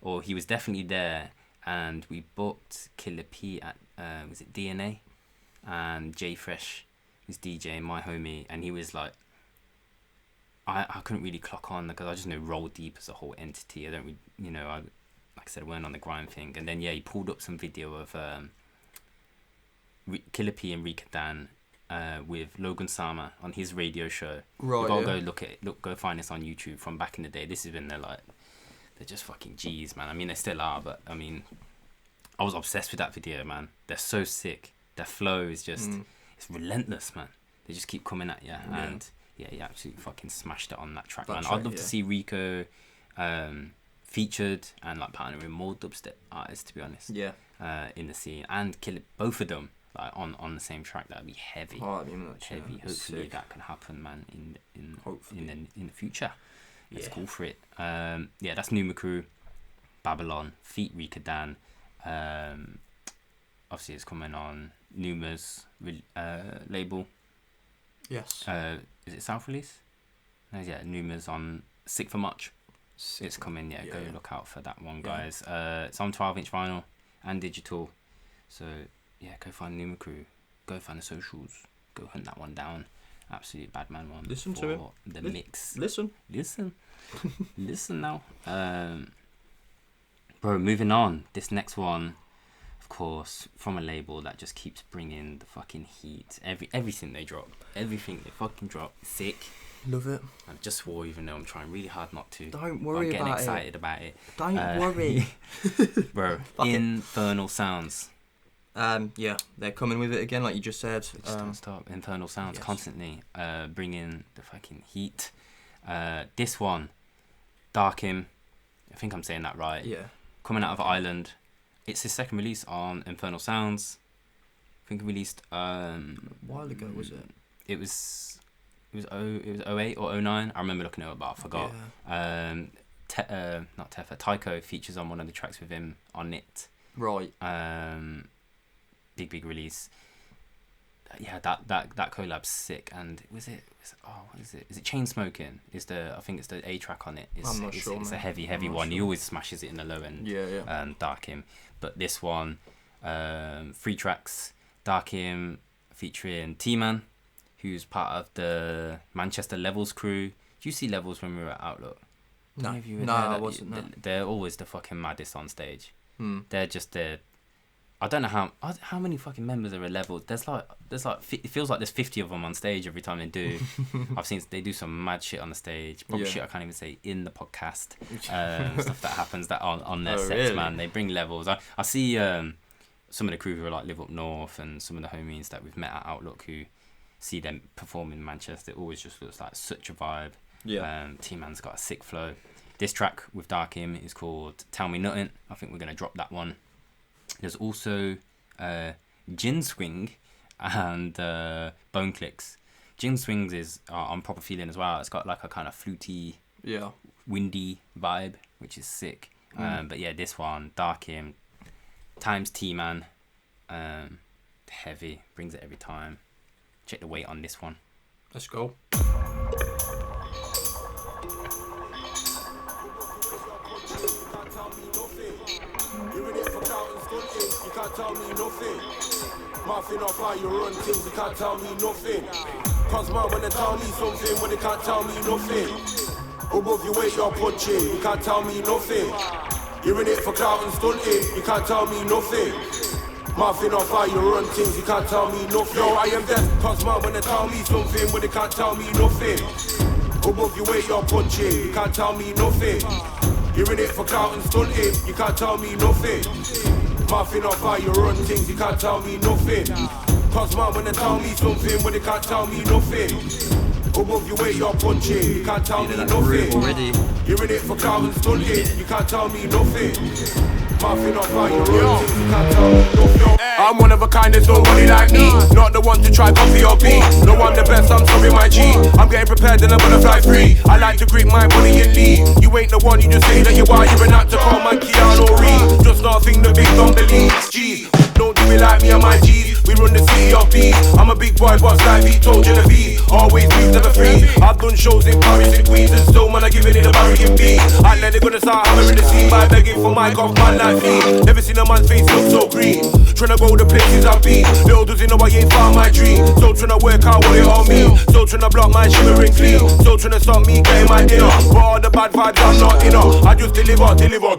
or he was definitely there. And we booked Killer P at was it DNA, and J Fresh was DJing, my homie, and he was like, I couldn't really clock on because I just know Roll Deep as a whole entity. I don't really, like I said, I weren't on the grind thing. And then he pulled up some video of Killer P and Rika Dan with Logan Sama on his radio show. Right. Go go find this on YouTube from back in the day. This is when they're just fucking G's, man. I mean, they still are, but I mean, I was obsessed with that video, man. They're so sick. Their flow is just it's relentless, man. They just keep coming at you, and he absolutely fucking smashed it on that track, man. I'd love to see Rico featured and like partnering with more dubstep artists, to be honest. Yeah. In the scene, and kill it, both of them like on the same track. That'd be heavy. Oh, that'd be much heavy. Hopefully that can happen, man. In the future. Let's go for it. That's Numa Crew, Babylon, feat Rika Dan. Obviously it's coming on Numa's label. Yes. Is it self-release? No, Numa's on 6th of March. It's coming, go look out for that one, guys. It's on 12-inch vinyl and digital. So, go find Numa Crew. Go find the socials. Go hunt that one down. Absolute bad man one. Listen to it. The mix. Listen now. Bro, moving on. This next one, of course, from a label that just keeps bringing the fucking heat. Everything they fucking drop. Sick. Love it. I just swore, even though I'm trying really hard not to. Don't worry about it. I'm getting excited about it. Don't worry. Bro, Infernal Sounds. Yeah, they're coming with it again, like you just said. Don't stop. Infernal Sounds, yes. constantly bringing the fucking heat. This one, Darkim. I think I'm saying that right. Yeah. Coming out of Ireland. It's his second release on Infernal Sounds. I think it released a while ago, was it? It was 08 or 09. I remember looking at it, but I forgot. Yeah. Not Tefa. Tycho features on one of the tracks with him on it. Right. Big release. Yeah, that collab's sick. And what is it? Is it Chain Smoking? I think it's the A track on it. I'm not sure. It's a heavy one. Sure. He always smashes it in the low end. Yeah. Darkim. But this one, 3 tracks. Darkim featuring T-Man, who's part of the Manchester Levels crew. Did you see Levels when we were at Outlook? No, I wasn't. No. They're always the fucking maddest on stage. They're just I don't know how many fucking members are at Levels. There's like it feels like there's 50 of them on stage every time they do. I've seen they do some mad shit on the stage. Probably shit I can't even say in the podcast. Stuff that happens that on their sets, really? Man. They bring Levels. I see some of the crew who are like Live Up North and some of the homies that we've met at Outlook who see them perform in Manchester. It always just looks like such a vibe. Yeah. T-Man's got a sick flow. This track with Darkim is called Tell Me Nothing. I think we're going to drop that one. There's also Gin Swing and Bone Clicks. Gin Swings is on Proper Feeling as well. It's got like a kind of fluty, windy vibe, which is sick. But yeah, this one, Darkim times T-Man, heavy, brings it every time. Check the weight on this one. Let's go. You can't tell me nothing. Muffin off how you run things, you can't tell me nothing. Cause man, when they tell me something, when they can't tell me nothing. Above your weight, you're punching, you can't tell me nothing. You're in it for clout and stunting, you can't tell me nothing. Muffin off how you run things, you can't tell me nothing. Yo, I am deaf, cause man, when they tell me something, when they can't tell me nothing. Above your weight, you're punching, you can't tell me nothing. You're in it for clout and stunting, you can't tell me nothing. Muffin off how you run things, you can't tell me nothing. Cause man, when they tell me something, when they can't tell me nothing. Above your weight, you're punching, you can't tell me nothing. You're in it for clout and stunting, you can't tell me nothing. Muffin off how you run things, you can't tell me nothing. I'm one of a kind, there's nobody like me. Not the one to try coffee or beat. No, I'm the best, I'm sorry my G. I'm getting prepared and I'm gonna fly free. I like to grip my money and leave. You ain't the one, you just say that you are. You're an actor, call man Keanu Reeves. Just nothing the big don't believe. Jeez, don't do it like me and my G's. We run the city of bees. I'm a big boy, boss like he told Genevieve. Always move, never free. I've done shows in Paris and Queens and still man I giving it a Barry and B. I let it gonna start hammering the scene by begging for my off man like me. Never seen a man's face look so green. Tryna go the places I be. Little does he know I ain't found my dream. So tryna work out what it all mean. So tryna block my shimmering clean. So tryna stop me getting my dinner. But all the bad vibes I'm not in her. I just deliver go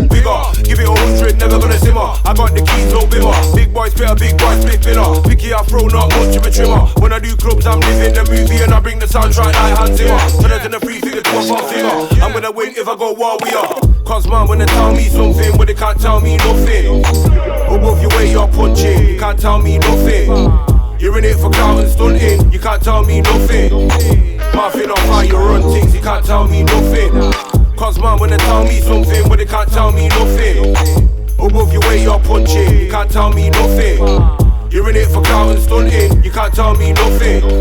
bigger. Give it 100, never gonna simmer. I got the keys, no bimmer. Big boy spitter, big boy split spinner. Picky I throw, not much of a trimmer. When I do clubs, I'm living the movie and I bring the soundtrack like Hans Zimmer. Tryna turn the 3 figure to a 4 figure. I'm gonna win if I go war we are. Cause man, when they tell me something, but they can't tell me nothing. Above your way, you're punching, you can't tell me nothing. You're in it for clout and stunting, you can't tell me nothing. Muffin off how you run things, you can't tell me nothing. Cause man, when they tell me something, but they can't tell me nothing. Above your way, you're punching, you can't tell me nothing. You're in it for clout and stunting, you can't tell me nothing.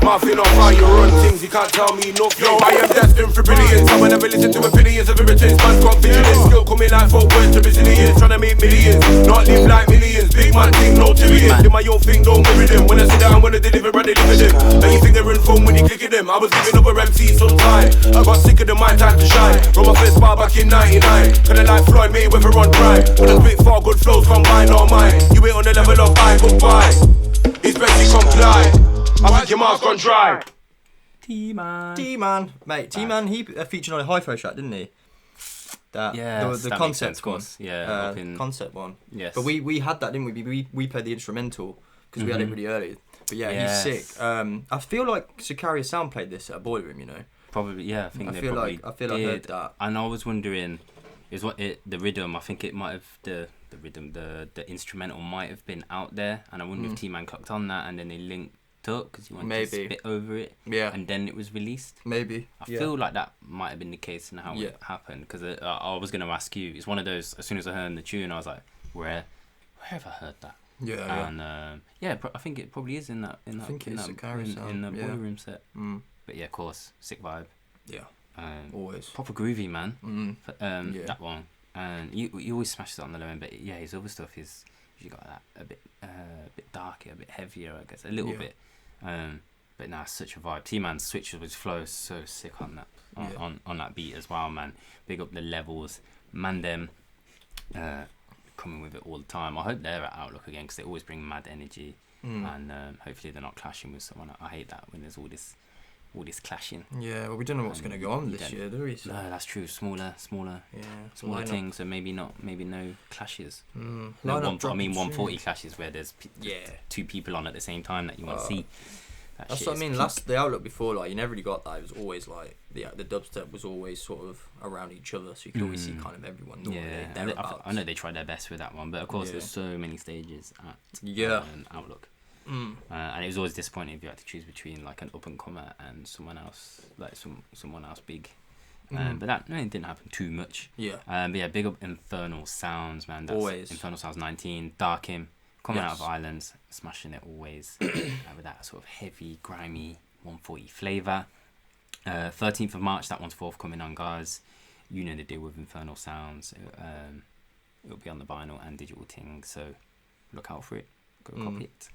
Muffin off how you run things, you can't tell me nothing. Yo, I am destined for brilliance. I will never listen to opinions of irritants. Man's got vigilance, still coming like 4 words to resilience. Tryna make millions, not live like millions. Big man thing, no Tyrion. Do my own thing, don't mirror them. When I sit down, when I deliver, I deliver them. Anything they're in phone when you click at them. I was giving up a MC some time. I got sick of the my time to shine. From my first bar back in 99. Kinda like Floyd Mayweather on Prime. When I spit 4 good flows combined, all mine. You ain't on the level of I, goodbye. It's best you comply. I think your mouth's gone dry. T-Man. Mate, T-Man, he featured on a Hi-Fi track, didn't he? That the that concept one. Yeah, concept one. Yes. But we had that, didn't we? We played the instrumental because we had it really early. But yeah, he's sick. I feel like Sicaria Sound played this at a boiler room, you know. Probably, yeah. I feel like I heard that. And I was wondering, the rhythm? I think it might have the rhythm, the instrumental might have been out there, and I wonder if T-Man clicked on that and then they linked up because he wanted to spit over it. Yeah. And then it was released. Maybe. I feel like that might have been the case in how it happened, because I was going to ask you. It's one of those. As soon as I heard the tune, I was like, where have I heard that? Yeah. And I think it probably is in that in the boiler room set. But yeah, of course, sick vibe. Yeah. Always. Proper groovy, man. That one. And he always smashes it on the low end, but yeah, his other stuff is usually got that a bit darker, a bit heavier, I guess, a little bit. But nah, such a vibe. T-Man's switches with flow is so sick on that on that beat as well, man. Big up the levels, man. Them coming with it all the time. I hope they're at Outlook again, because they always bring mad energy, and hopefully they're not clashing with someone. I hate that when there's all this clashing. Yeah, well, we don't know what's going to go on this year, do we? So. No, that's true. Smaller things, so maybe no clashes. No, 140 clashes where there's two people on at the same time that you want to see. That's what I mean. The Outlook before, like, you never really got that. It was always like the dubstep was always sort of around each other, so you could always see kind of everyone. I know they tried their best with that one, but of course there's so many stages at Outlook. And it was always disappointing if you had to choose between like an up and comer and someone else, like someone else big. But that it didn't happen too much. But yeah, big up Infernal Sounds, man. That's always Infernal Sounds 19, Dark Him, coming out of Islands, smashing it always with that sort of heavy, grimy 140 flavour. 13th of March, that one's forthcoming on, guys. You know the deal with Infernal Sounds. It'll be on the vinyl and digital thing, so look out for it. Go copy it.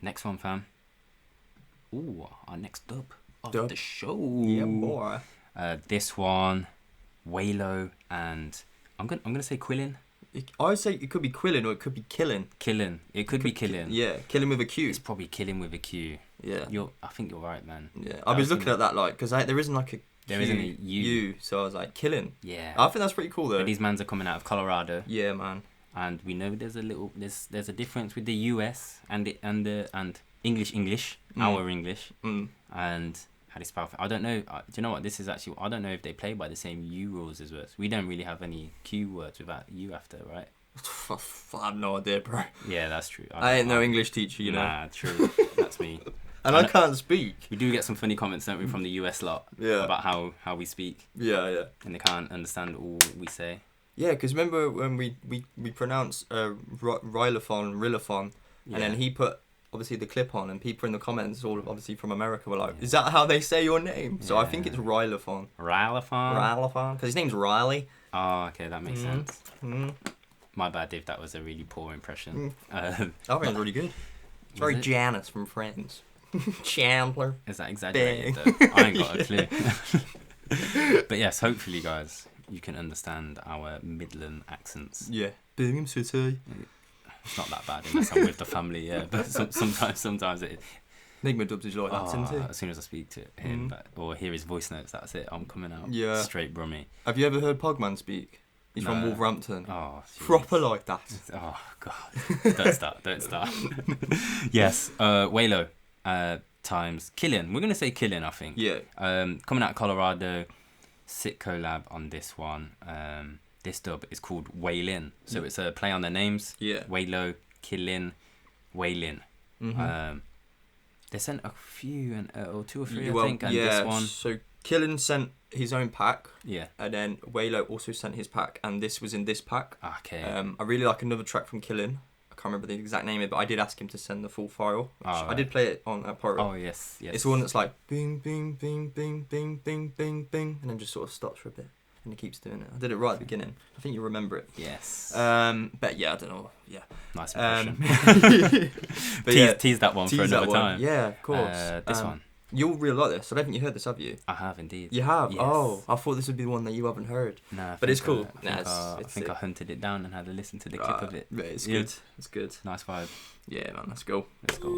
Next one, fam. Ooh, our next dub of the show. Yeah, boy. This one, Waylo, and I'm gonna say Quillin. I say it could be Quillin or it could be Killin. It could be Killin. Yeah, Killin with a Q. It's probably Killin with a Q. Yeah. I think you're right, man. Yeah, I was looking at that like because there isn't like a there isn't a U, so I was like Killin. Yeah. I think that's pretty cool though. But these mans are coming out of Colorado. Yeah, man. And we know there's a difference with the US and English, our English, and how they spell. I don't know. Do you know what this is actually? I don't know if they play by the same U rules as us. We don't really have any Q words without U after, right? I have no idea, bro. Yeah, that's true. I ain't no English teacher, you know. Nah, true. That's me. And I can't speak. We do get some funny comments, don't we, from the US lot about how we speak. Yeah. And they can't understand all we say. Yeah, because remember when we pronounced Rilophon, and then he put obviously the clip on, and people in the comments, all obviously from America, were like, "Is that how they say your name?" So I think it's Rilophon. Rilophon, because his name's Riley. Oh, okay, that makes sense. My bad if that was a really poor impression. I think it's really good. It's very Janice from Friends. Chandler. Is that exaggerated though? I ain't got a clue. But yes, hopefully, guys, you can understand our Midland accents. Yeah. Birmingham City. It's not that bad unless I'm with the family, yeah. But sometimes it is. Nigma Dubs is like that, isn't it? As soon as I speak to him or hear his voice notes, that's it. I'm coming out straight Brummy. Have you ever heard Pogman speak? He's from Wolverhampton. Oh, proper like that. Oh, God. Don't start. Yes, Waylo times Killin. We're going to say Killin, I think. Yeah. Coming out of Colorado, sick collab on this one. This dub is called Waylin. So it's a play on their names. Yeah. Waylo, Killin, Waylin. They sent a few, or two or three, I think, and this one. So Killin sent his own pack. Yeah. And then Waylo also sent his pack, and this was in this pack. Okay. I really like another track from Killin. I can't remember the exact name of it, but I did ask him to send the full file. I did play it on Pyro. Oh, yes. It's the one that's like bing, bing, bing, bing, bing, bing, bing, bing, and then just sort of stops for a bit. And he keeps doing it. I did it right at the beginning. I think you remember it. Yes. But yeah, I don't know. Yeah. Nice impression. But tease that one for another time. Yeah, of course. This one. You'll really like this. I don't think you heard this, have you? I have indeed. You have? Yes. Oh, I thought this would be the one that you haven't heard. Nah, but it's cool. I think I hunted it down and had a listen to the clip of it. Yeah, it's good. It's good. Nice vibe. Yeah, man. Let's go. Let's go.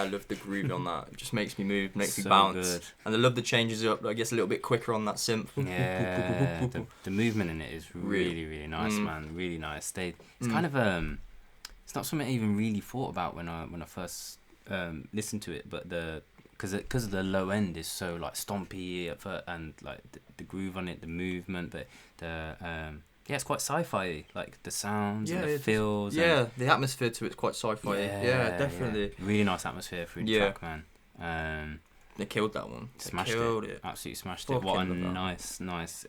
love the groove on that. It just makes me move, makes me So bounce. good. And I love the changes up. I guess a little bit quicker on that synth. Yeah, the movement in it is really nice, man. Really nice. It's kind of it's not something I even really thought about when I first listened to it, but because of the low end is so like stompy at first, and like the groove on it, the movement, but it's quite sci-fi, like the sounds and the feels. Yeah, the atmosphere to it's quite sci-fi. Yeah, definitely. Yeah. Really nice atmosphere through the track, man. They killed that one. Smashed it. Absolutely smashed Fucking it. What a nice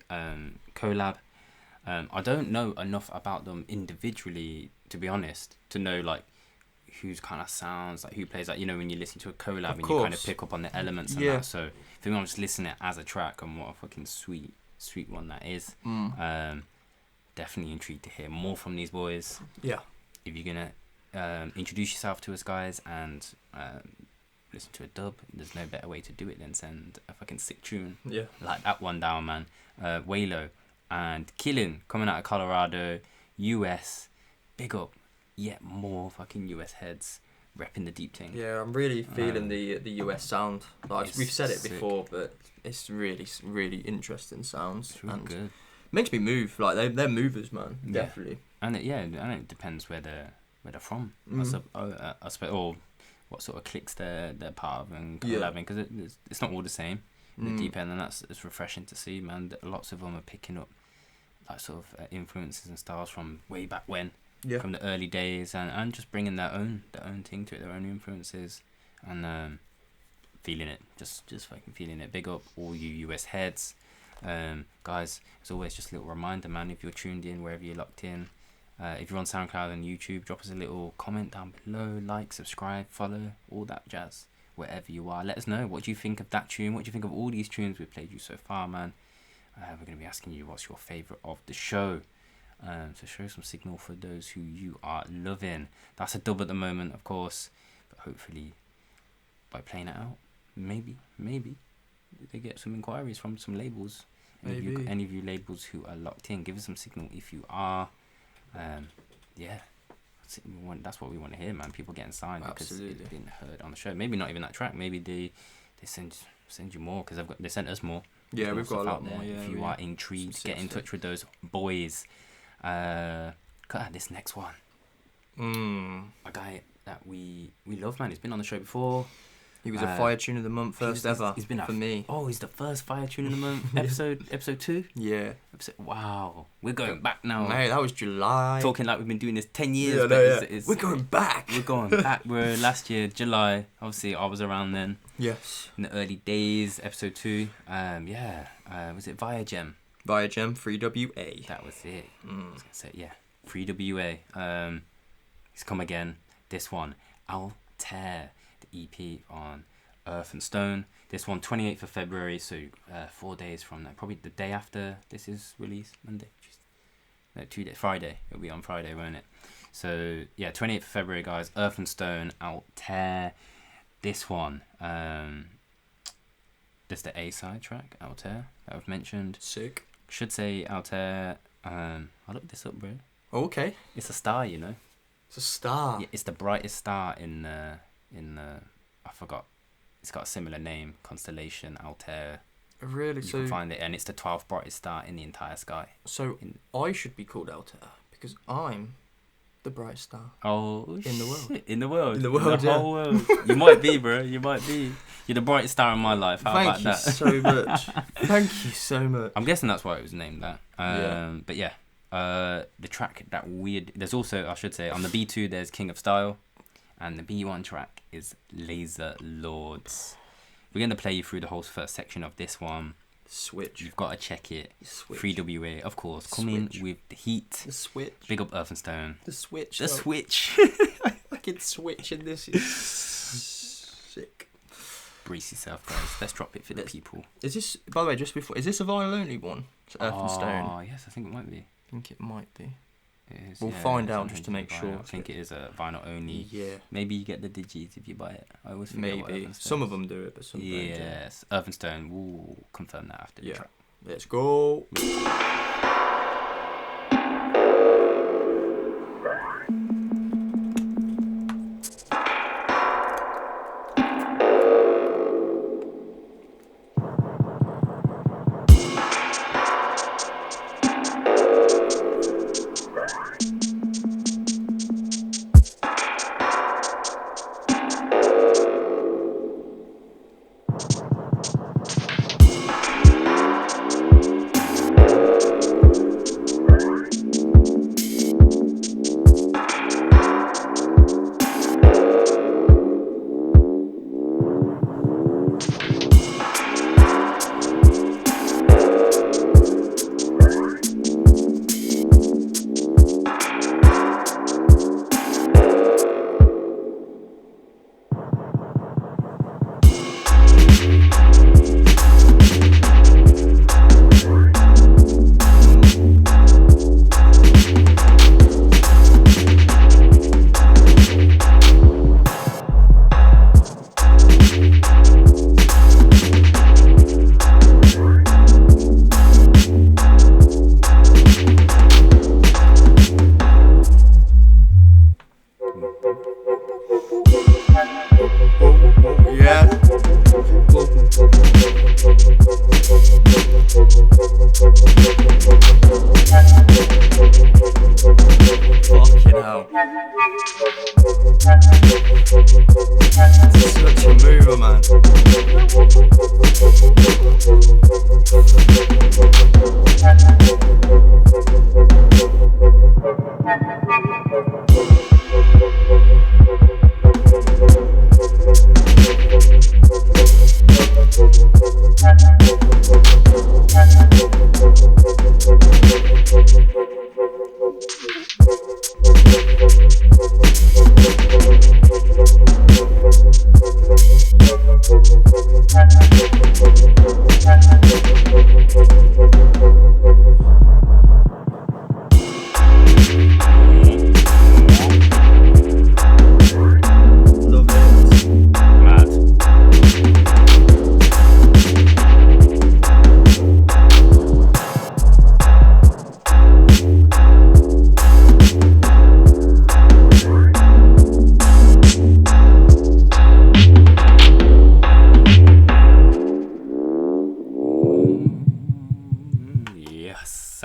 collab. I don't know enough about them individually, to be honest, to know like whose kind of sounds, like who plays, like, you know, when you listen to a collab and you kind of pick up on the elements and that. So for me, I'm just listening as a track, and what a fucking sweet one that is. Definitely intrigued to hear more from these boys. Yeah. If you're gonna introduce yourself to us, guys, and listen to a dub, there's no better way to do it than send a fucking sick tune. Yeah. Like that one down, man. Waylo and Killing coming out of Colorado, US. Big up. Yet more fucking US heads repping the deep thing. Yeah, I'm really feeling the US sound. Like we've said it before, but it's really interesting sounds. Really and good. Makes me move. Like they're movers, man. Yeah. Definitely. And it depends where they're from. I suppose, or what sort of cliques they're part of and collabing, because it's not all the same. The deep end, and it's refreshing to see, man. Lots of them are picking up like sort of influences and styles from way back when, from the early days, and just bringing their own thing to it, their own influences, and feeling it, just fucking feeling it. Big up all you US heads, guys. As always, just a little reminder, man. If you're tuned in, wherever you're locked in, if you're on SoundCloud and YouTube, drop us a little comment down below, like, subscribe, follow, all that jazz. Wherever you are, let us know, what do you think of that tune, what do you think of all these tunes we've played you so far, man. We're going to be asking you what's your favourite of the show, so show some signal for those who you are loving. That's a dub at the moment, of course, but hopefully by playing it out, maybe they get some inquiries from some labels. Any of you labels who are locked in, give us some signal if you are. That's what we want to hear, man. People getting signed. Absolutely. Because it's been heard on the show. Maybe not even that track. Maybe they send you more, because they sent us more. Yeah, we've got a lot more. Yeah, if you are intrigued, get in touch with those boys. Cut out this next one. A guy that we love, man. He's been on the show before. He was a fire tune of the month, first ever. He's been for me. Oh, he's the first fire tune of the month. Episode 2. Yeah. Wow, we're going back now. Mate, that was July. Talking like we've been doing this 10 years. We're going back. We're going back. We're last year, July. Obviously, I was around then. Yes. In the early days, episode 2. Was it Via Gem? Via Gem, 3WA. That was it. I was gonna say 3WA. He's come again. This one, Altair. The EP on Earth and Stone. This one, 28th of February, so 4 days from now. Probably the day after this is released, Monday. No, 2 days. Friday. It'll be on Friday, won't it? So, 28th of February, guys. Earth and Stone, Altair. This one, there's the A-side track, Altair, that I've mentioned. Sick. Should say Altair. I looked this up, bro. Okay. It's a star, you know. It's a star. Yeah, it's the brightest star in I forgot, it's got a similar name, constellation, Altair. Really? You can find it, and it's the 12th brightest star in the entire sky. So I should be called Altair because I'm the brightest star. Oh, in the world. In the world. In the world. The whole world. You might be, bro. You might be. You're the brightest star in my life. How about that? Thank you so much. Thank you so much. I'm guessing that's why it was named that. But the track that weird. There's also, I should say, on the B2 there's King of Style. And the B1 track is Laser Lords. We're going to play you through the whole first section of this one. Switch. You've got to check it. Switch. 3WA, of course. Come in with the heat. The switch. Big up Earth and Stone. The switch. The switch. I can switch in this. Is sick. Brace yourself, guys. Let's drop it for the people. Is this, by the way, just before, is this a vinyl only one? It's Earth and Stone. Oh, yes, I think it might be. I think it might be. It is, we'll find out just to make sure. I think it is a vinyl only. Yeah. Maybe you get the digis if you buy it. I always forget. Maybe. Some of them do it, but some don't. Yes. Earth and Stone. We'll confirm that after the track. Let's go.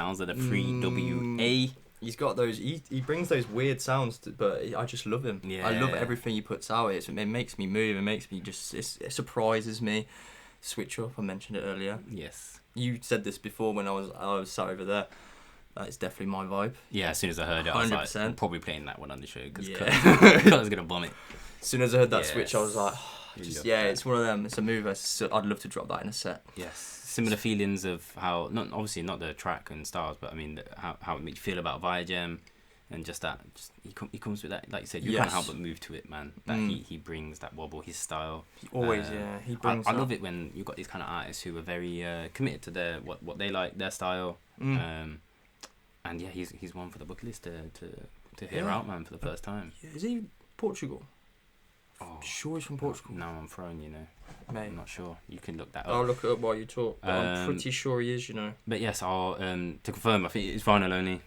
sounds of the free WA. He's got those. He brings those weird sounds, but I just love him. Yeah. I love everything he puts out. It makes me move. It makes me just. It surprises me. Switch up. I mentioned it earlier. Yes. You said this before when I was sat over there. That is definitely my vibe. Yeah. As soon as I heard it, I was 100%. like, I'm probably playing that one on the show because Yeah. I was gonna bomb it. As soon as I heard that Yes. switch, I was like, You just, love yeah, that. it's one of them. It's a move. I'd love to drop that in a set. Yes. Similar feelings of how, not obviously not the track and styles, but I mean how it made you feel about Viagem, and just that. He comes with that, like you said, you can't help but move to it, man. That he brings that wobble, his style. Always, he brings. I love it when you've got these kind of artists who are very committed to their what they like, their style. And yeah, he's one for the bucket list to hear Ourman for the first time. Yeah, is he Portugal? Oh, Sure, he's from Portugal. now I'm thrown, you know. Mate. I'm not sure. You can look that up. I'll look it up while you talk. But I'm pretty sure he is, you know. But yes, I'll to confirm. I think it's vinyl only.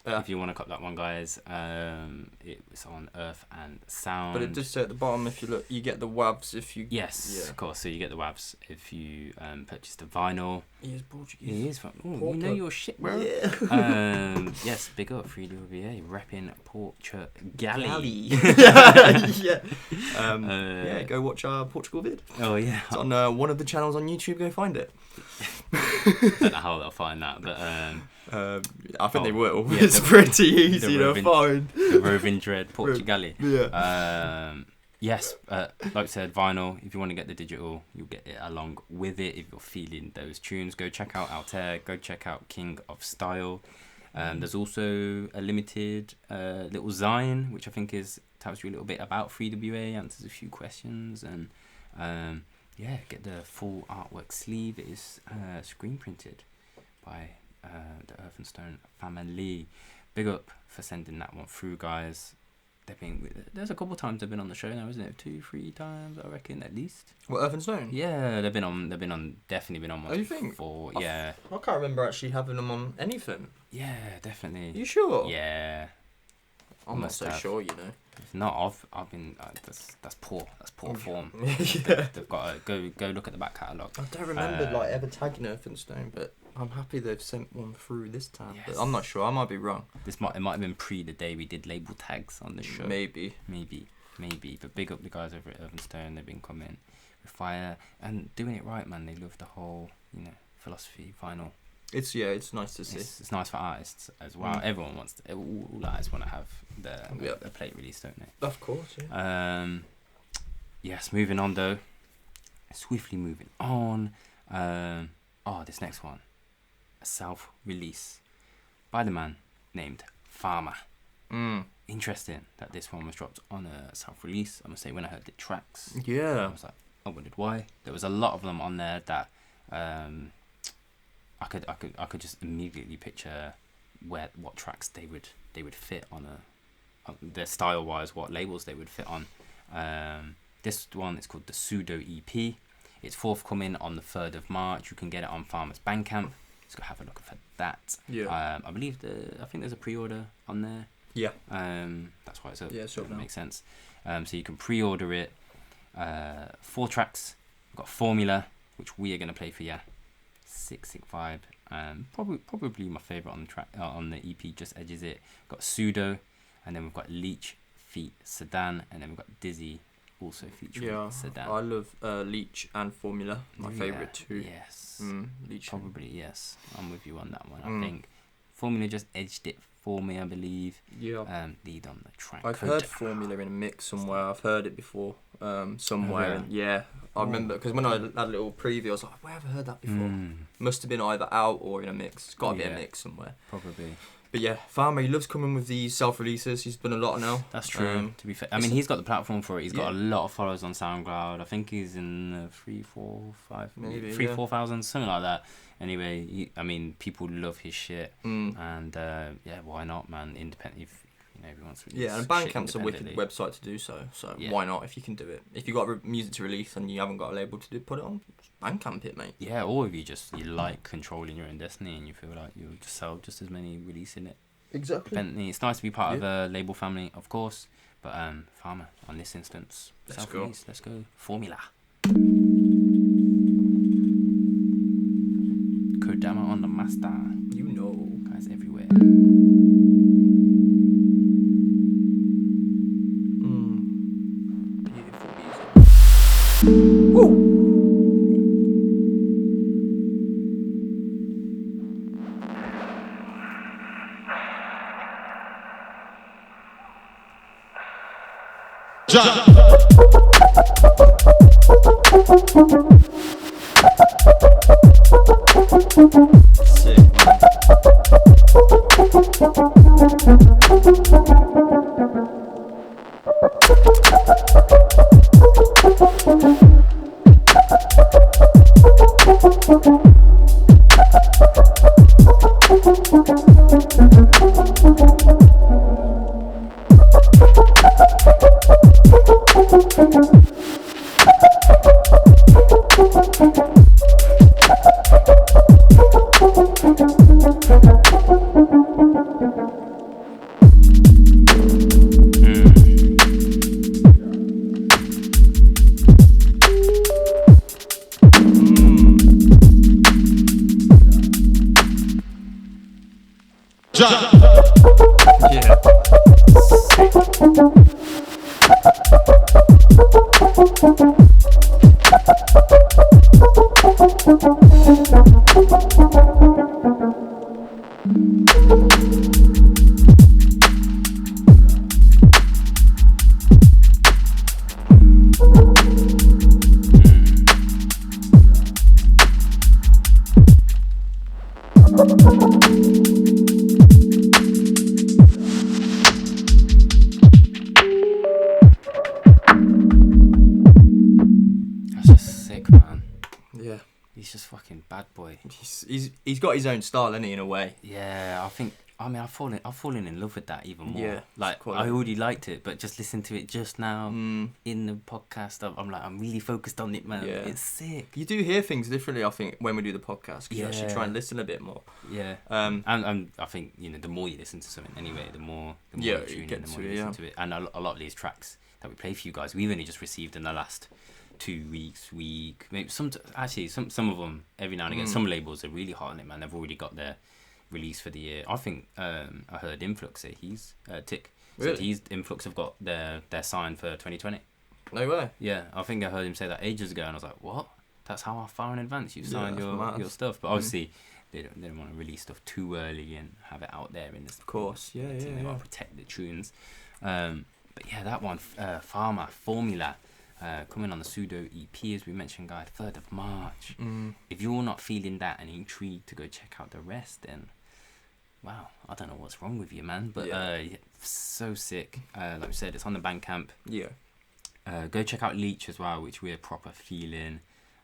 Yeah. If you want to cop that one, guys, it's on Earth and Sound. But it does say at the bottom, if you look, you get the WAVs if you. Yes, Yeah. of course. So you get the WAVs if you purchase the vinyl. He is Portuguese. He is from. Ooh, you Porto. know your shit, bro. Yeah. Yes, big up 3DOVA, repping Portugal. Yeah. Yeah, go watch our Portugal vid. Oh yeah. It's on one of the channels on YouTube. Go find it. Don't know how they'll find that, but I think they will. yeah, It's pretty easy to Roving- find. the Roving Dread Portugali. Yeah. Yes, like I said, vinyl. If you want to get the digital, you'll get it along with it. If you're feeling those tunes, go check out Altair. Go check out King of Style. There's also a limited little Zion, which I think tells you a little bit about 3WA, answers a few questions, and yeah, get the full artwork sleeve. It is screen printed by the Earth and Stone family. Big up for sending that one through, guys. There's a couple of times they've been on the show now, isn't it? 2-3 times, I reckon, at least. What, Earth and Stone? Yeah, they've been on. Definitely been on. Oh, you think? Before. Yeah. I can't remember actually having them on anything. Yeah, definitely. You sure? Yeah. I'm not Must so have. sure, you know. If not, I've been. That's poor. That's poor form. Yeah. They've got to go look at the back catalogue. I don't remember like ever tagging Earth and Stone, but I'm happy they've sent one through this time. Yes. But I'm not sure. I might be wrong. It might have been pre the day we did label tags on the show. Maybe. But big up the guys over at Earth and Stone. They've been coming with fire and doing it right, man. They love the whole philosophy vinyl. It's nice to see. It's nice for artists as well. Everyone wants to. All artists want to have their plate release, don't they? Of course, yeah. Yes, moving on though. Swiftly moving on. This next one. A self-release by the man named Pharma. Interesting that this one was dropped on a self-release. I must say, when I heard the tracks, I Yeah. was like, I wondered why. There was a lot of them on there that I could just immediately picture what tracks they would fit on their style wise, what labels they would fit on. This one is called the Pseudo EP. It's forthcoming on the 3rd of March. You can get it on Pharma's Bandcamp. Let's go have a look for that. Yeah. I believe I think there's a pre-order on there. Yeah. That's why it's up. Yeah, it's up now. Makes sense. So you can pre-order it. 4 tracks. We've got Formula, which we are going to play for you. Sick vibe. Probably my favourite on the track on the EP. Just edges it. Got Pseudo, and then we've got Leech feat Sedan, and then we've got Dizzy also featuring Sedan. I love Leech and Formula. My favourite too. Yes. Leech. Probably yes. I'm with you on that one. I think Formula just edged it for me, I believe. Yeah. Lead on the track. I've heard Formula in a mix somewhere. I've heard it before. Somewhere. Oh, And yeah. I remember because when I had a little preview, I was like, "Where have I heard that before?" Must have been either out or in a mix. It's got to be a mix somewhere. Probably. But yeah, Pharma, he loves coming with these self-releases. He's done a lot now. That's true. To be fair, I mean, he's got the platform for it. He's got a lot of followers on SoundCloud. I think he's in 4,000, something like that. Anyway, people love his shit, and why not, man? Independent. If he wants to. Yeah, and Bandcamp's a wicked website to do so. So why not? If you can do it, if you got music to release and you haven't got a label to put it on, Bandcamp it, mate. Yeah, or if you like controlling your own destiny and you feel like you'll just sell just as many releasing it. Exactly. Bentley. It's nice to be part of a label family, of course, but Pharma on this instance. Let's go. Let's go. Formula. Kodama on the master. You know. Guys everywhere. Beautiful music. Woo! Sick, Bad boy. He's got his own style, hasn't he, in a way? Yeah, I've fallen in love with that even more. Yeah, like I already liked it, but just listen to it just now in the podcast. I'm really focused on it, man. Yeah. It's sick. You do hear things differently, I think, when we do the podcast, because you actually try and listen a bit more. Yeah. And I think the more you listen to something, anyway, the more you tune in, the more you listen to it. And a lot of these tracks that we play for you guys, we've only just received in the last 2 weeks, maybe some of them every now and again. Some labels are really hot on it, man. They've already got their release for the year. I think I heard Influx say he's Tick. Really? So he's Influx have got their sign for 2020. No way. Yeah, I think I heard him say that ages ago, and I was like, what? That's how far in advance you signed your stuff. But obviously they don't want to release stuff too early and have it out there in this. Of course, yeah. They gotta protect the tunes. But yeah, that one, Pharma Formula. Coming on the Pseudo EP, as we mentioned, guys, 3rd of March. If you're not feeling that and intrigued to go check out the rest, then wow, I don't know what's wrong with you, man. But so sick. Like we said, it's on the Bandcamp. Yeah. Go check out Leech as well, which we're proper feeling.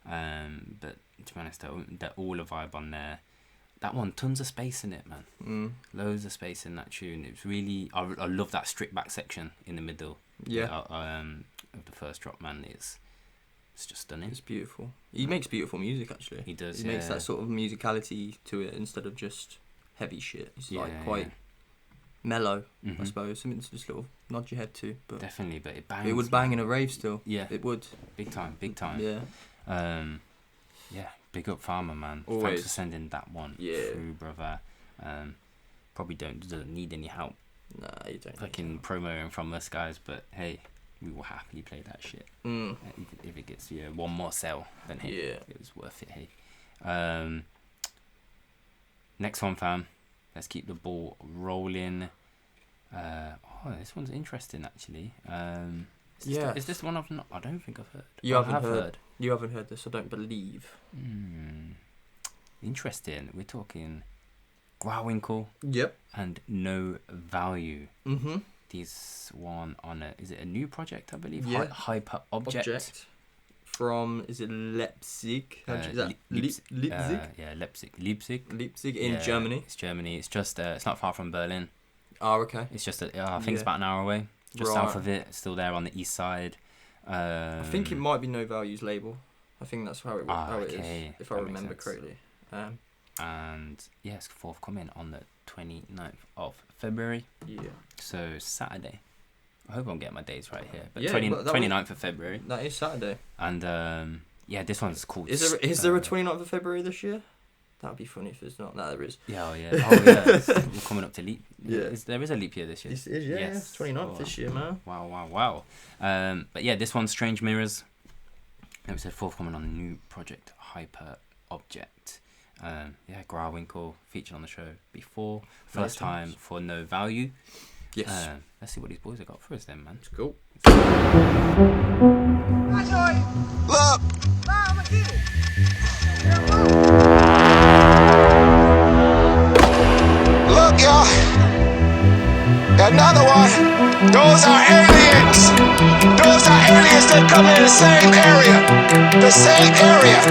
But to be honest, they're all a vibe on there. That one, tons of space in it, man. Loads of space in that tune. It's really, I love that stripped back section in the middle. Yeah. Of the first drop, man. It's just stunning. It's beautiful. He makes beautiful music, actually. He does. He makes that sort of musicality to it instead of just heavy shit. It's quite mellow, I suppose. Something to just little nod your head to. But definitely, but it bangs. It would bang in a rave still. Yeah, it would. Big time. Yeah. Yeah. Big up Pharma, man. Always. Thanks for sending that one through, brother. Probably doesn't need any help. Nah, you don't. Fucking promoting from us, guys. But hey, we will happily play that shit. If it gets one more sale, then hey, it was worth it. Hey. Next one, fam. Let's keep the ball rolling. This one's interesting, actually. Is this one I don't think I've heard. You haven't heard. You haven't heard this, I don't believe. Interesting. We're talking Growwinkle. Yep. And No Value. This one on is it a new project, I believe? Yeah. Hyper Object. From, is it Leipzig? Leipzig? Yeah, Leipzig. Leipzig in Germany. It's Germany. It's just it's not far from Berlin. Oh, okay. It's just I think it's about an hour away, just south of it. It's still there on the east side. I think it might be No Value's label. I think that's how it is, if I remember correctly. And it's forthcoming on the 29th of February. Yeah. So Saturday. I hope I'm getting my days right here. But 29th of February. That is Saturday. And this one's called. Is there a 29th of February this year? That'd be funny if there's not. No, there is. Yeah, We're coming up to leap. Yeah. There is a leap year this year. This is, it's 29th this year, man. Wow. But yeah, this one's Strange Mirrors. It was forthcoming on a new project, Hyper Object. Grauwinkle featured on the show before. First time for No Value. Yes. Let's see what these boys have got for us then, man. It's cool. Look! Look, y'all! Another one! Those are aliens! Those are aliens that come in the same area! The same area!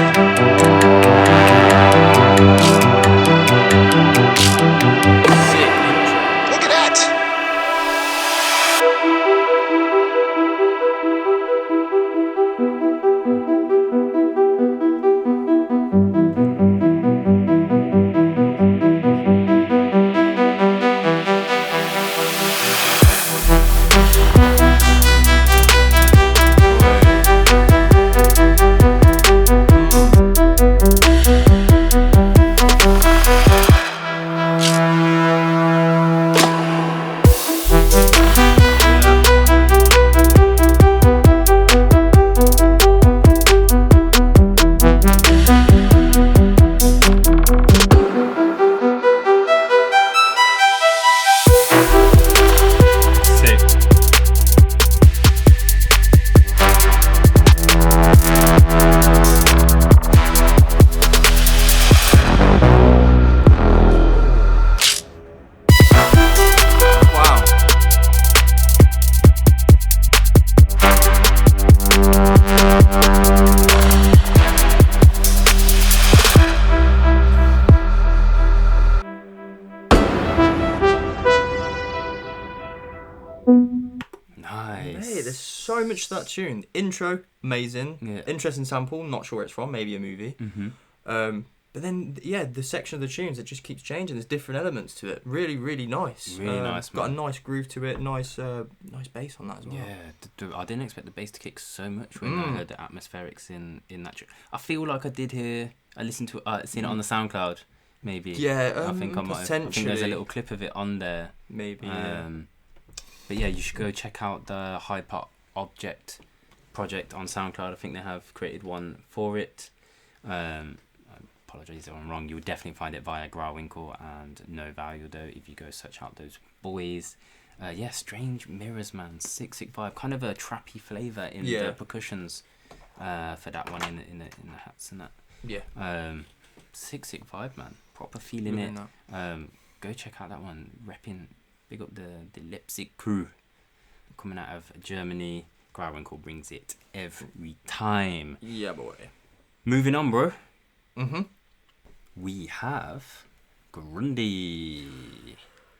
Look at that! So much to that tune. Intro, amazing. Yeah. Interesting sample, not sure where it's from, maybe a movie. But then, the section of the tunes, it just keeps changing. There's different elements to it. Really, really nice. Really nice, got a nice groove to it. Nice bass on that as well. Yeah, I didn't expect the bass to kick so much when I heard the atmospherics in that tune. I feel like I listened to it, seen it on the Soundcloud, maybe. Yeah, I think I might have. I think there's a little clip of it on there. Maybe, But yeah, you should go check out the Hyper Object project on SoundCloud. I think they have created one for it. I apologise if I'm wrong. You would definitely find it via Grauwinkle and No Value though if you go search out those boys. Strange Mirrors, man. 665, kind of a trappy flavour in the percussions for that one in the hats and that. Yeah. 665, man. Proper feeling it. Go check out that one. Repping, big up the Leipzig crew. Coming out of Germany. Grauwinkle brings it every time. Yeah, boy. Moving on, bro. Mm-hmm. We have Grundy.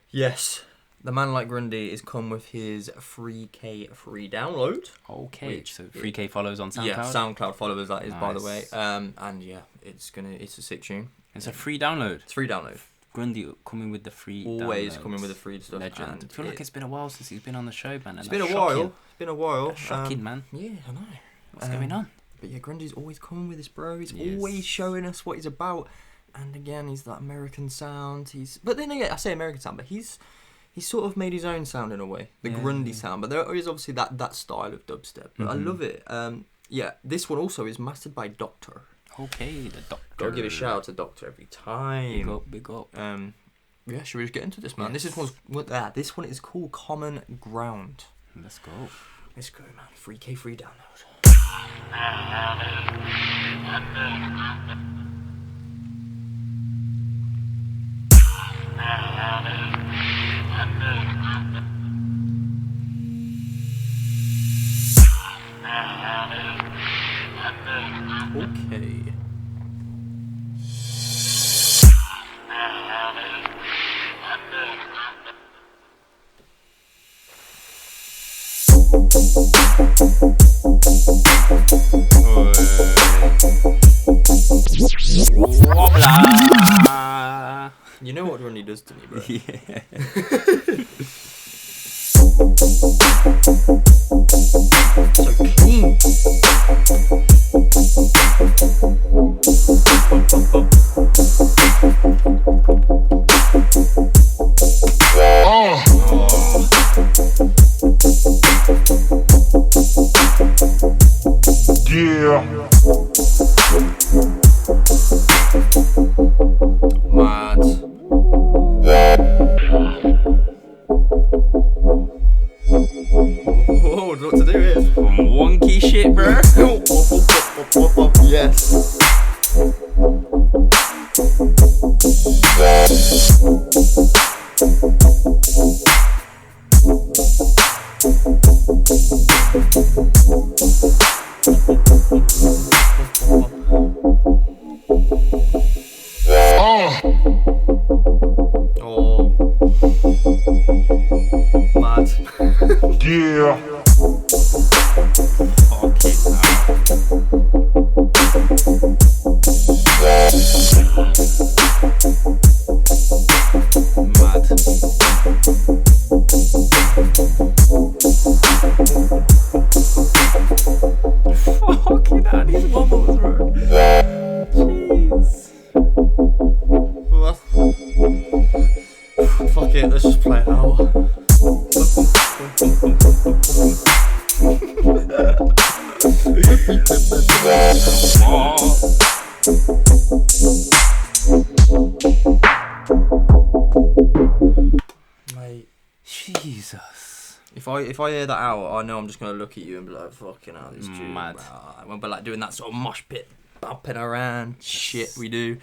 Yes. The man like Grundy is come with his 3K free download. Okay, so 3K follows on SoundCloud? Yeah, SoundCloud followers, that is, nice. by the way. And yeah, it's a sick tune. It's a free download? It's free download. Grundy coming with the free Always downloads. coming with the free stuff. Legend. I feel like it's been a while since he's been on the show, man. It's been a while. That's shocking, man. Yeah, I know. What's going on? But yeah, Grundy's always coming with this, bro. He's always showing us what he's about. And again, he's that American sound. But then again, I say American sound, but he's sort of made his own sound in a way. The Grundy sound. But there is obviously that style of dubstep. But I love it. This one also is mastered by Doctor. Okay, the Doctor. Gotta give a shout out to Doctor every time. Big up. Should we just get into this, man? Yes. This one is called Common Ground. Let's go. Let's go, man. 3K free download. Okay. Wobbla. You know what Grundy does to me, bro. Yeah. So clean. Yeah. Fucking hell, these wobbles, bro. Jeez. Fuck it, let's just play it out. Mate, Jesus. if I hear that out, I know I'm just gonna look at you and be like, "Fucking hell, this tune." Mad. I won't be like doing that sort of mosh pit, bumping around shit we do.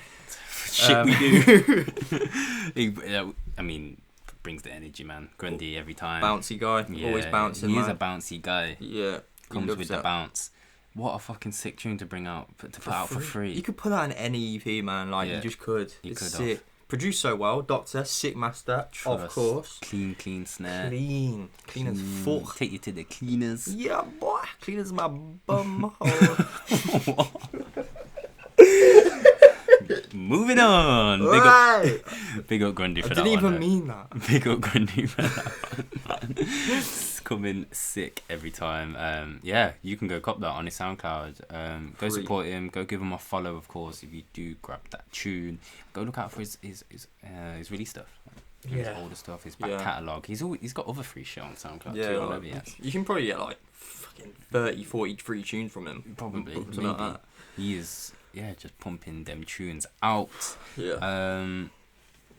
Shit we do. I mean, brings the energy, man. Grundy every time. Bouncy guy, always bouncing. He's man. a bouncy guy. Yeah, Comes with the bounce. What a fucking sick tune to bring out, put out for free. You could put that in any EP, man. Like you just could. It's sick. Produced so well. Doctor, sick master, of course. Clean snare. Clean as fuck. Take you to the cleaners. Yeah, boy. Clean as my bum hole. Moving on. Right. Big up Grundy for that one. I didn't even mean that. Big up Grundy for that one. It's coming sick every time. Yeah, you can go cop that on his SoundCloud. Go support him. Go give him a follow, of course. If you do grab that tune, go look out for his release stuff. His older stuff, his back catalogue. He's got other free shit on SoundCloud too. Like, you can probably get like fucking 30, 40 free tunes from him. Probably. Something like that. He is. Yeah, just pumping them tunes out. Yeah.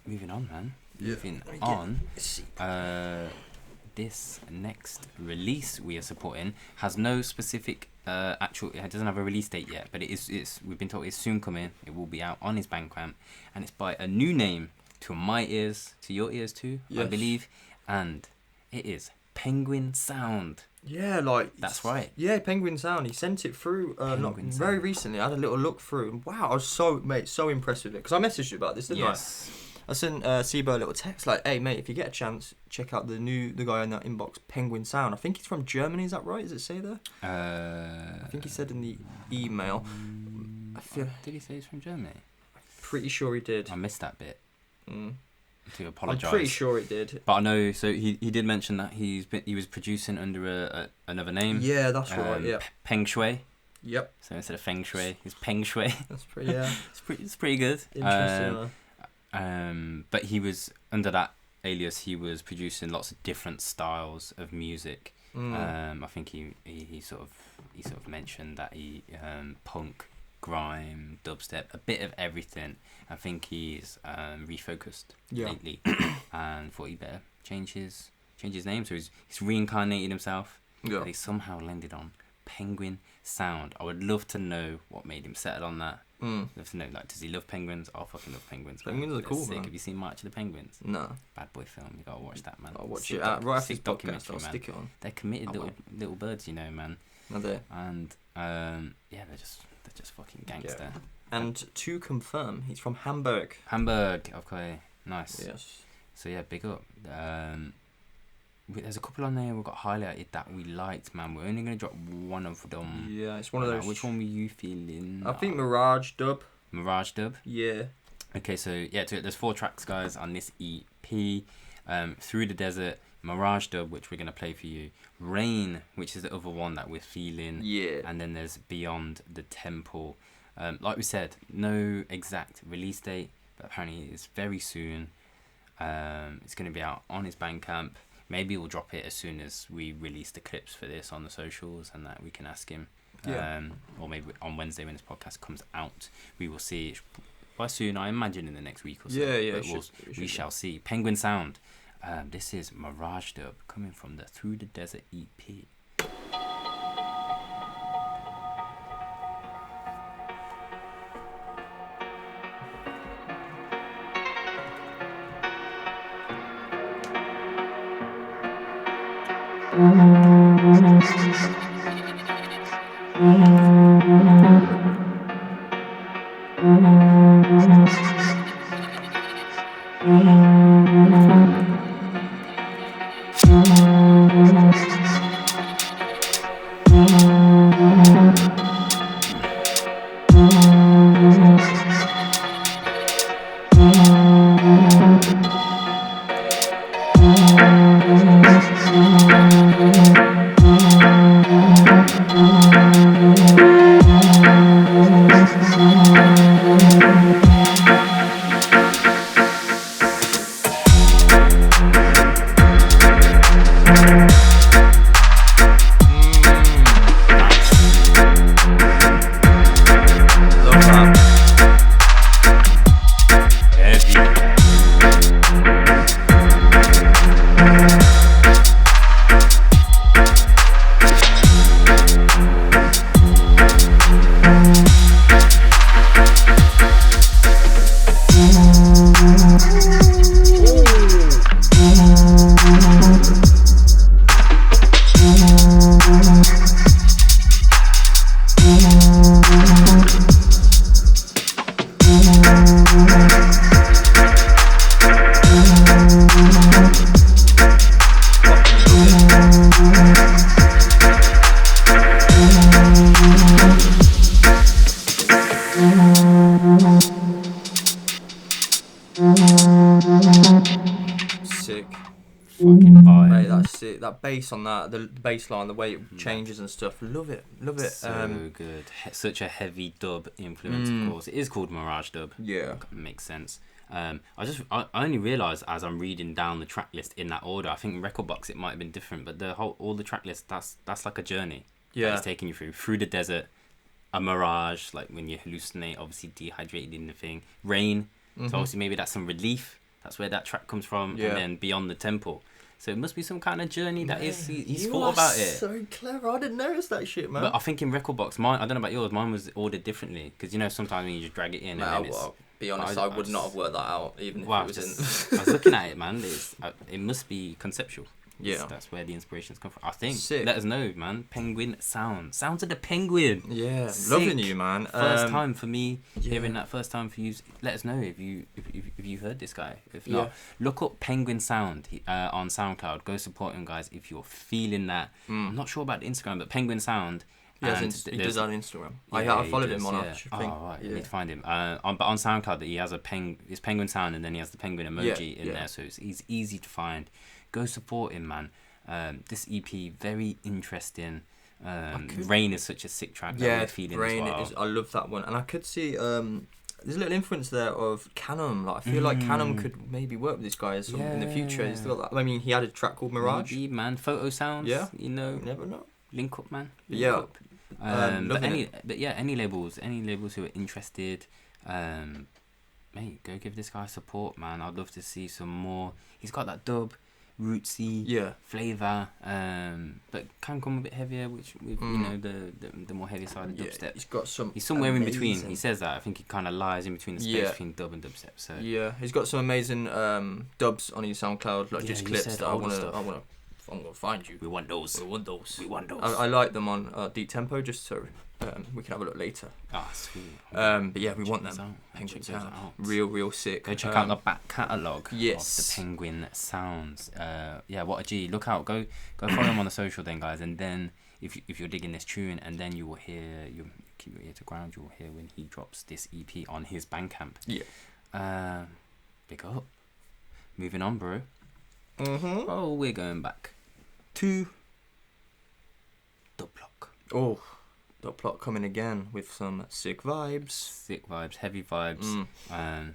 Moving on, man. Yeah. Moving on. This next release we are supporting has no specific actual. It doesn't have a release date yet, but it's. We've been told it's soon coming. It will be out on his Bandcamp, and it's by a new name to my ears, to your ears too, I believe, and it is Penguin Sound. Yeah, like that's right. Yeah, Penguin Sound. He sent it through very recently. I had a little look through, and wow, I was so impressed with it. Because I messaged you about this, didn't I? I sent Sebo a little text like, "Hey mate, if you get a chance, check out the guy in that inbox, Penguin Sound. I think he's from Germany. Is that right? Does it say there? I think he said in the email. Did he say he's from Germany? Pretty sure he did. I missed that bit. To apologise. I'm pretty sure it did. But I know, so he did mention that he was producing under another name. Yeah, that's right. Yeah. Peng Shui. Yep. So instead of Feng Shui, it's Peng Shui. That's pretty. Yeah. it's pretty good. Interesting. But he was under that alias. He was producing lots of different styles of music. I think he sort of mentioned that he punk, grime, dubstep, a bit of everything. I think he's refocused lately, and thought he better change his name. So he's reincarnated himself. Yeah. But he somehow landed on Penguin Sound. I would love to know what made him settle on that. Love to know, like, does he love penguins? I fucking love penguins. Penguins are cool, sick. man. Have you seen March of the Penguins? No. Bad boy film. You gotta watch that, man. I'll watch it right after this podcast. I'll stick it on. They're committed little birds, you know, man. Are they? And they're just fucking gangster. Yeah. And to confirm, he's from Hamburg. Okay, nice. Yes. So yeah, big up. There's a couple on there we got highlighted that we liked, man. We're only gonna drop one of them. Yeah, it's one of those. Which one were you feeling? I think Mirage Dub. Yeah. Okay, so yeah, there's 4 tracks, guys, on this EP. Through the Desert, Mirage Dub, which we're gonna play for you. Rain, which is the other one that we're feeling. Yeah. And then there's Beyond the Temple. Like we said, no exact release date, but apparently it's very soon. It's going to be out on his Bandcamp. Maybe we'll drop it as soon as we release the clips for this on the socials, and that we can ask him. Or maybe on Wednesday when this podcast comes out, we will see. By soon, I imagine in the next week or so. Yeah. We shall see. Penguin Sound. This is Mirage Dub coming from the Through the Desert EP. sick. Fucking vibe. Mate, that's sick. That bass on that, the bass line, the way it changes and stuff. Love it. So good. Such a heavy dub influence, of course. It is called Mirage Dub. Yeah. Makes sense. I only realised as I'm reading down the track list in that order. I think in Rekordbox it might have been different, but all the track list, that's like a journey. Yeah. It's taking you through the desert, a mirage, like when you hallucinate, obviously dehydrated in the thing, rain. So obviously maybe that's some relief. That's where that track comes from, and then Beyond the Temple. So it must be some kind of journey that he's thought about it. So clever. I didn't notice that shit, man. But I think in Rekordbox, I don't know about yours, mine was ordered differently because sometimes when you just drag it in, and then be honest, I would not have worked that out even if it was in. I was looking at it, man. It must be conceptual. Yeah, that's where the inspirations come from. I think. Sick. Let us know, man. Penguin sounds of the penguin. Yeah, sick. Loving you, man. First time for me hearing that. First time for you. Let us know if you heard this guy. If not, look up Penguin Sound on SoundCloud. Go support him, guys. If you're feeling that. I'm not sure about the Instagram, but Penguin Sound. He does that on Instagram. I followed him on our thing. Oh, right. You need to find him. But on SoundCloud, he has his Penguin Sound, and then he has the penguin emoji in there, so it's easy to find. Go support him, man. This EP, very interesting. Rain is such a sick track. Yeah, feeling Rain as well. is. I love that one, and I could see there's a little influence there of Canham. Like I feel like Canham could maybe work with this guy in the future. He's got that. I mean, he had a track called Mirage. Maybe, man. Photo Sounds. Yeah, you never know. Link up, man. Link up. Any labels who are interested, mate, go give this guy support, man. I'd love to see some more. He's got that dub, rootsy flavour, but can come a bit heavier, which with the more heavy side of dubstep. He's got some. He's somewhere in between. He says that. I think he kind of lies in between the space between dub and dubstep. So he's got some amazing dubs on his SoundCloud, like just clips that I wanna. I'm gonna find you. We want those. I like them on Deep Tempo, just so we can have a look later. Sweet. But yeah, we want them. Penguin Sound. Real sick. Go check out the back catalogue of yes. the Penguin Sounds. What a G. Look out. Go follow him on the social then, guys. And then if you're digging this tune, and then you will hear, you keep your ear to ground, you will hear when he drops this EP on his Bandcamp. Yeah. Big up. Moving on, bro. Mm-hmm. Oh, we're going back to Dubplok. Oh, Dubplok coming again with some sick vibes. Sick vibes, heavy vibes. I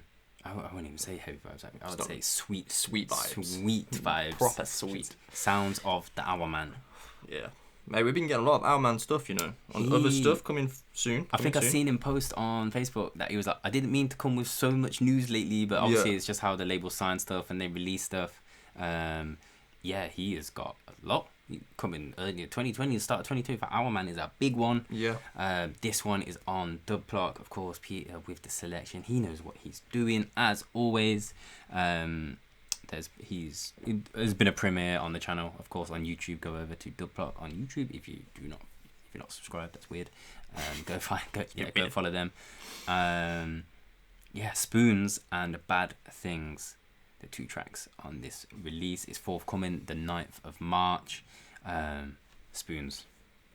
wouldn't even say heavy vibes. I would say sweet vibes. Sweet vibes. Proper sweet. Sounds of the Ourman. Yeah. Mate, we've been getting a lot of Ourman stuff, other stuff coming soon. I think I've seen him post on Facebook that he was like, I didn't mean to come with so much news lately, but obviously it's just how the label sign stuff and they release stuff. He has got a lot coming earlier. 2020, start of 2020 for Ourman is a big one. Yeah. This one is on Dubplok, of course. Peter with the selection. He knows what he's doing as always. There's been a premiere on the channel, of course, on YouTube. Go over to Dubplok on YouTube if you're not subscribed. That's weird. Go follow them. Spoons and Bad Things. The 2 tracks on this release is forthcoming the 9th of March. Spoons.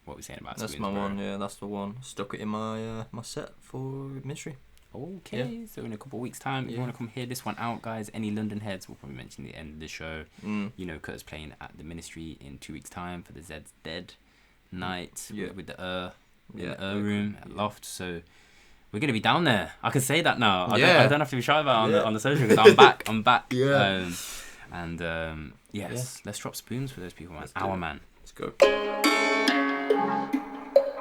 What are we saying about Spoons? That's my one, yeah, that's the one. Stuck it in my my set for Ministry. Okay, so in a couple of weeks' time, if you want to come hear this one out, guys, any London heads, we'll probably mention the end of the show. Kurt's playing at the Ministry in 2 weeks' time for the Zed's Dead night with the room at Loft, so we're going to be down there. I can say that now. I don't have to be shy about it on the social, because I'm back. Yeah. Let's drop spoons for those people, man. Ourman. Let's go.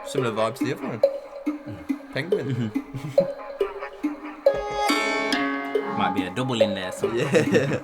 Similar vibe to the other one. Penguin. Might be a double in there somewhere. Yeah.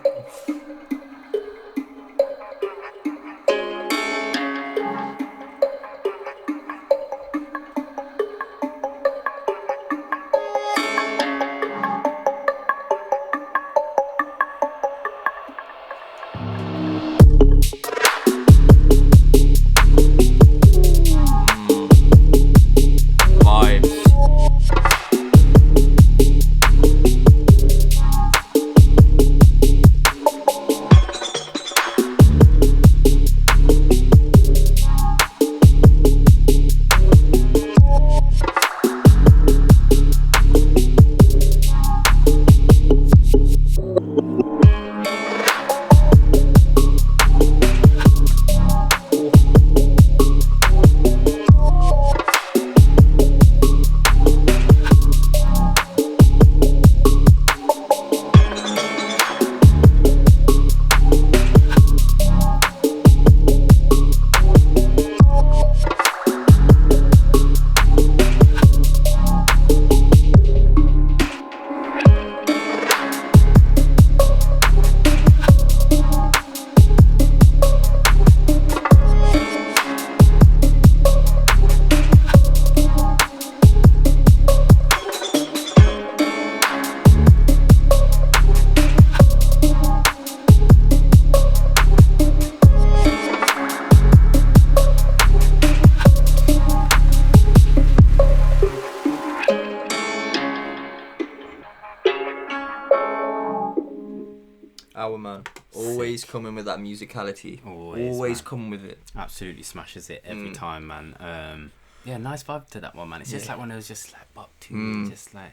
always coming with that musicality. Always coming with it. Absolutely smashes it every time, man. Yeah, nice vibe to that one, man. It's just like one of those just like bop tunes, just like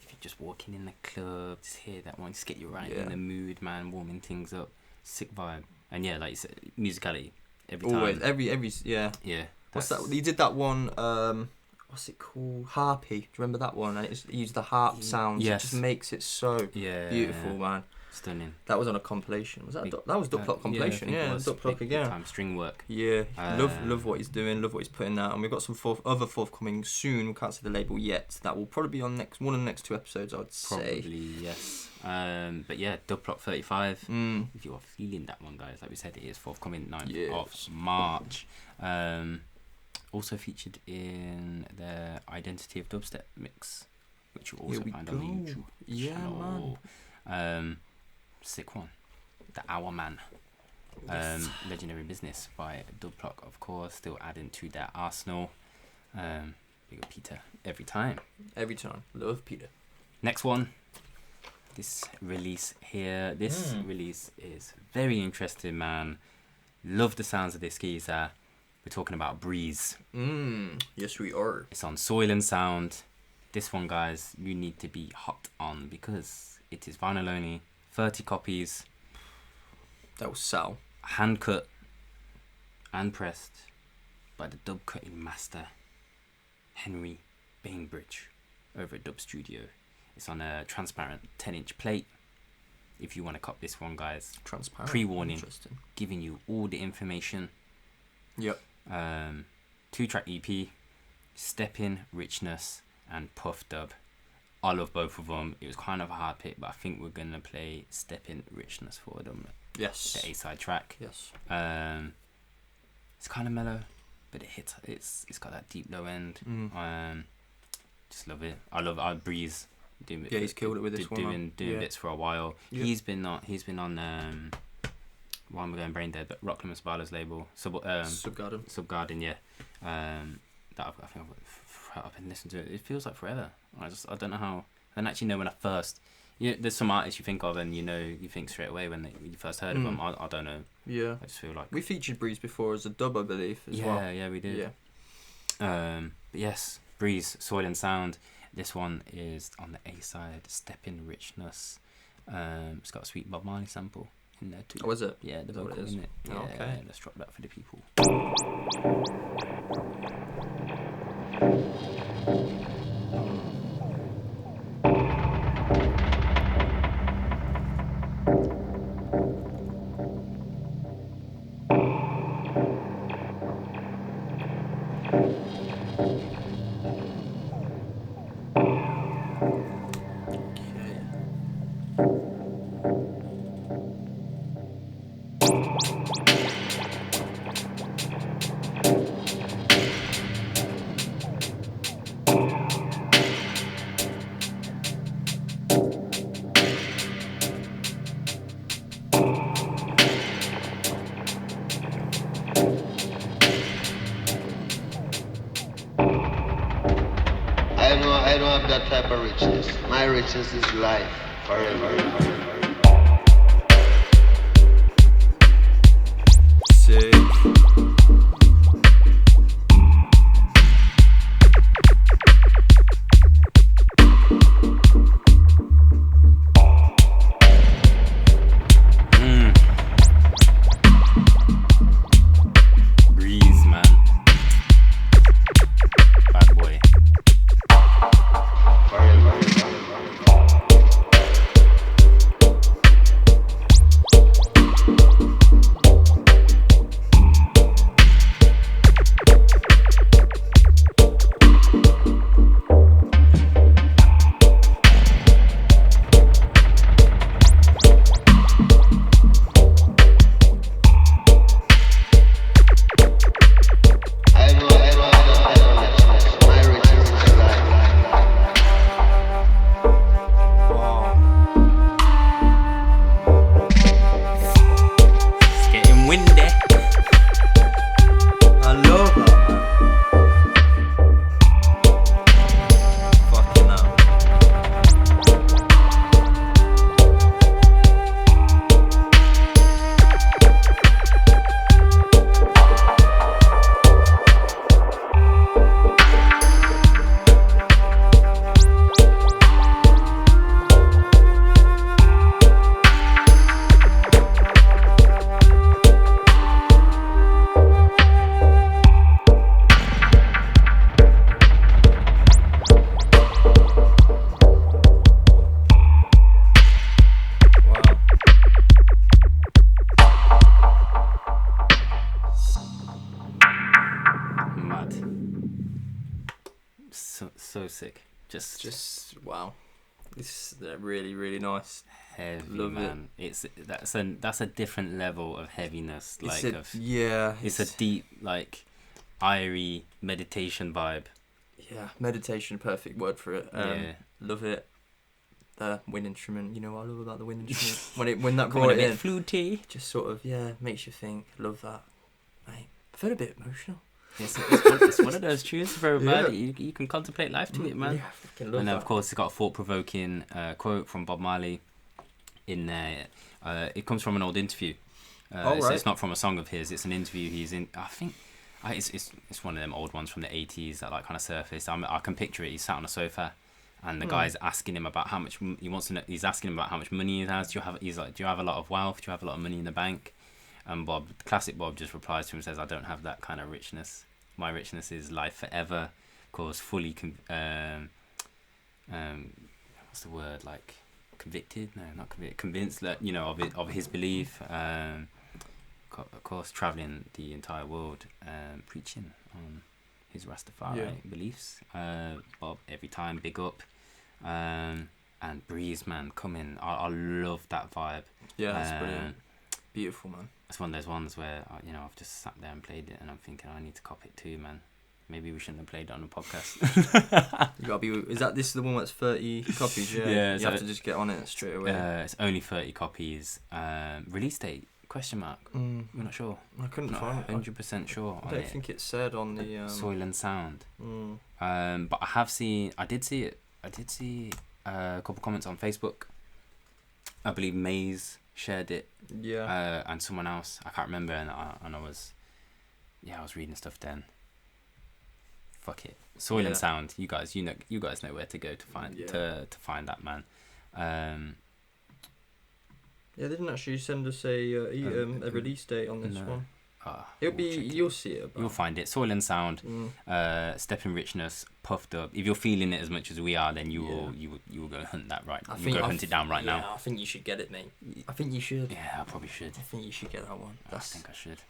if you're just walking in the club, just hear that one, just get you right in the mood, man, warming things up. Sick vibe. And yeah, like you said, musicality every time. Always, every yeah. What's that? You did that one. What's it called? Harpy. Do you remember that one? And it used the harp sounds. Yes. It just makes it so beautiful, man. Stunning. That was on a compilation. Was that? That was Dubstep compilation. Yeah, Dubstep again. Time string work. Yeah, love what he's doing. Love what he's putting out, and we've got some other forthcoming soon. We can't say the label yet. That will probably be on one of the next 2 episodes, I would say. Probably yes. But yeah, Dubstep 35. If you are feeling that one, guys, like we said, it is forthcoming 9th of March. Also featured in the Identity of Dubstep mix, which you'll also find on the YouTube channel. Man. Sick one. The Ourman. Legendary Business by Dubstep, of course, still adding to that arsenal. Big up Peter every time. Love Peter. Next one. This release here. This release is very interesting, man. Love the sounds of this geezer. We're talking about Breez. Yes, we are. It's on Soil and Sound. This one, guys, you need to be hot on because it is vinyl only. 30 copies. That was Sal. Hand cut and pressed by the dub cutting master Henry Bainbridge over at Dub Studio. It's on a transparent 10-inch plate. If you want to cop this one, guys, transparent. Pre-warning, giving you all the information. Yep. 2-track EP, Step In, Richness, and Puff Dub. I love both of them. It was kind of a hard pick, but I think we're gonna play Step In, Richness for them. Yes. The A-side track. Yes. It's kind of mellow, but it hits. It's got that deep low end. Just love it. I love Breez. He's killed it with this one. Doing bits for a while. Yep. He's been on Why Am I Going Brain Dead? But Rockland Masbala's label. Subgarden, yeah. That I think I've been listening to it. It feels like forever. I don't know how. I don't actually know when I first. There's some artists you think of and you think straight away when you first heard of them. I don't know. Yeah. I just feel like we featured Breez before as a dub, I believe, as well. Yeah, we did. Yeah. But yes, Breez, Soil and Sound. This one is on the A side, Step In, Richness. It's got a sweet Bob Marley sample in there too. Oh, is it? Yeah, the vocal in it. Yeah, okay. Let's drop that for the people. I don't have that type of richness. My richness is life, forever. Sick. Breez, man. Bad boy. Forever. so sick. Just wow. This is really, really nice. Heavy, Love man. That's a different level of heaviness. It's it's a deep, like, airy meditation vibe. Yeah, meditation, perfect word for it. Love it. The wind instrument, you know what I love about the wind instrument? when that brought it in, fluty. just sort of makes you think. Love that, mate. I feel a bit emotional. It's one of those tunes, bro, man. You can contemplate life to it, man. Yeah, I fucking love and that. of course, it's got a thought-provoking quote from Bob Marley in there. It comes from an old interview. It's not from a song of his. It's an interview he's in. I think it's one of them old ones from the 80s that like kind of surfaced. I can picture it. He's sat on a sofa, and the guy's asking him about how much he wants to know. He's asking him about how much money he has. He's like, do you have a lot of wealth? Do you have a lot of money in the bank? And classic Bob just replies to him and says, I don't have that kind of richness. My richness is life forever. Of course, fully what's the word, like convicted? No, not convicted. Convinced that, you know, of his belief. Of course, traveling the entire world, preaching on his Rastafari beliefs. Bob, every time, big up. And Breez, man, come in. I love that vibe. Yeah, that's brilliant. Beautiful, man. It's one of those ones where I've just sat there and played it, and I'm thinking I need to cop it too, man. Maybe we shouldn't have played it on the podcast. You gotta be. This is the one that's 30 copies? Yeah. Yeah. You have to just get on it straight away. It's only 30 copies. Release date? Question mark. We're not sure. I couldn't find it. 100% sure. I don't think it said on the Soil and Sound. But I did see it. I did see a couple comments on Facebook. I believe Maze shared it. Yeah. And someone else, I can't remember, and I was reading stuff then. Fuck it. Soil and Sound. You guys know where to go to find to find that, man. They didn't actually send us a release date on this one. It'll be. You'll see it. You'll find it. Soil and Sound. Step in Richness. Puffed Up. If you're feeling it as much as we are, then you will go hunt that right. Hunt it down right now. I think you should get it, mate. I think you should. Yeah, I probably should. I think you should get that one. I think I should.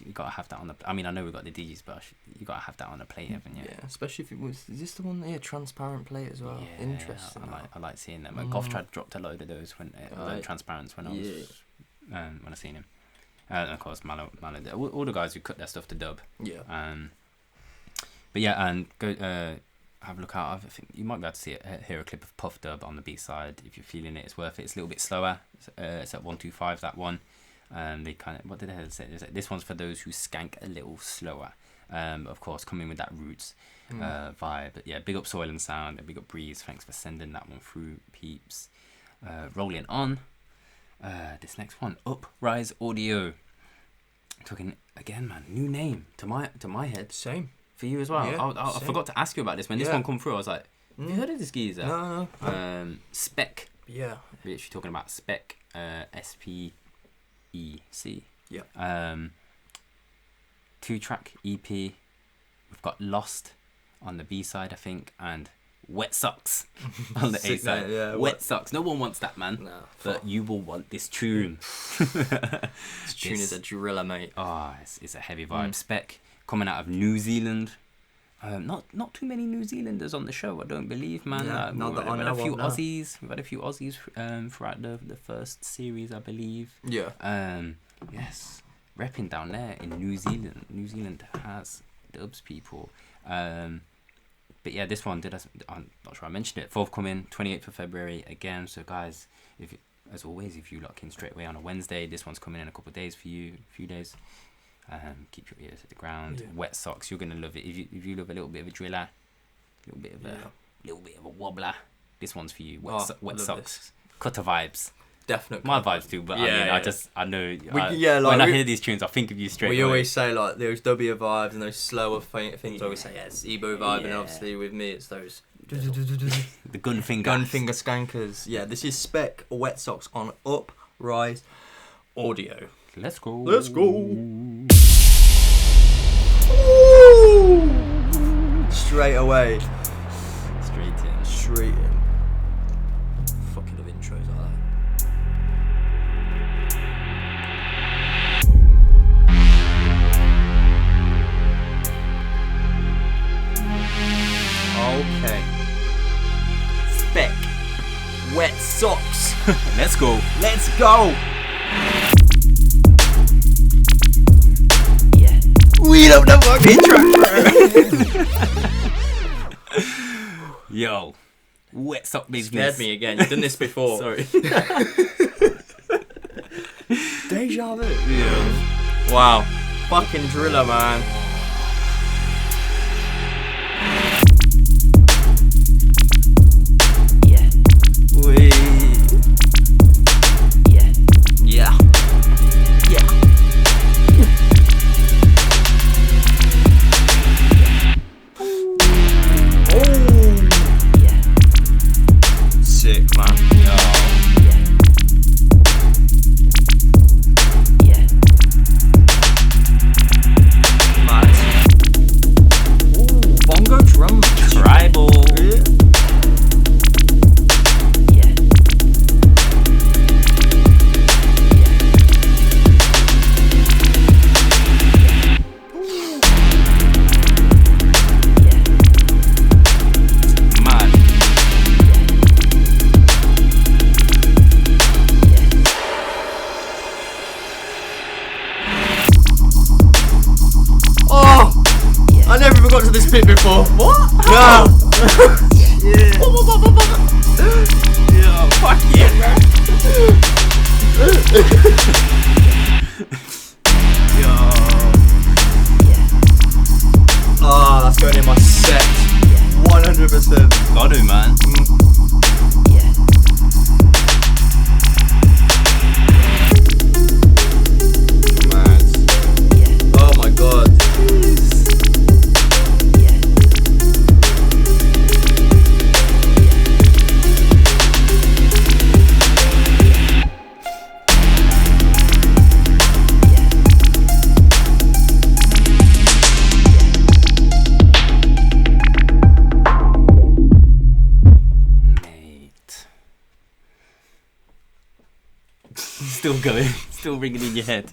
You gotta have that on the. I mean, I know we've got the DJs, but you gotta have that on the plate, haven't you? Yeah, especially if it was. Is this the one? Yeah, transparent plate as well. Yeah, interesting. I like seeing them. Goff dropped a load of those when transparents when I seen him. And of course, Mallow, all the guys who cut their stuff to dub. Yeah. But yeah, and go have a look out. I think you might be able to hear a clip of Puff Dub on the B side if you're feeling it. It's worth it. It's a little bit slower. It's at 125. That one. They kind of, what did they say? This one's for those who skank a little slower. Of course, coming with that roots vibe. But yeah, big up Soil and Sound, and big up Breez. Thanks for sending that one through, peeps. Rolling on. This next one, Uprise Audio. Talking again, man. New name to my head. Same for you as well. Yeah, I forgot to ask you about this when this one come through. I was like, have you heard of this geezer? No. Spec. Yeah. We're actually talking about Spec. SPEC. Yeah. 2-track EP. We've got Lost on the B side, I think, and Wet Socks on the A side. Yeah, Wet Socks. No one wants that, man. No, but you will want this tune. This tune is a driller, mate. It's a heavy vibe. Spec coming out of New Zealand. Not too many New Zealanders on the show, I don't believe, man. Yeah, we've had a few Aussies. We've had a few Aussies throughout the first series, I believe. Yeah. Yes, repping down there in New Zealand. New Zealand has dubs people. But yeah, this one I'm not sure I mentioned it. Forthcoming 28th of February again. So guys, if you lock in straight away on a Wednesday, this one's coming in a couple of days for you, a few days. Keep your ears to the ground. Yeah. Wet Socks, you're gonna love it. If you love a little bit of a driller, a little bit of a wobbler, this one's for you. Wet Socks, Cutter vibes. Definitely. My vibes too, but I know. When I hear these tunes, I think of you straight away. We always say like those W vibes and those slower things. I always say it's Ebo vibe, and obviously with me it's those the gun finger skankers. Yeah, this is Spec Wet Socks on Uprise Audio. Let's go. Ooh. Straight away. Straight in. Fucking love intros like that. Let's go. Let's go. We love the fucking track, bro. Yo, wet sock business. Scared me again. You've done this before. Sorry. Deja vu. Yeah. Wow. Fucking driller, man. Yeah. Wee. Yeah. Yeah. Yeah. Yeah. Sick, man. Yo. Yeah. Nice. Ooh, bongo drum. Tribal. Yeah. Yeah. Man. Oh! I never even got to this bit before. What? No. Yeah. Yo, fuck yeah, man. Yo. Ah, that's going in my set. 100%. Gotta, man. Yeah. Oh my god. Yeah. Mate. Still going. Still ringing in your head.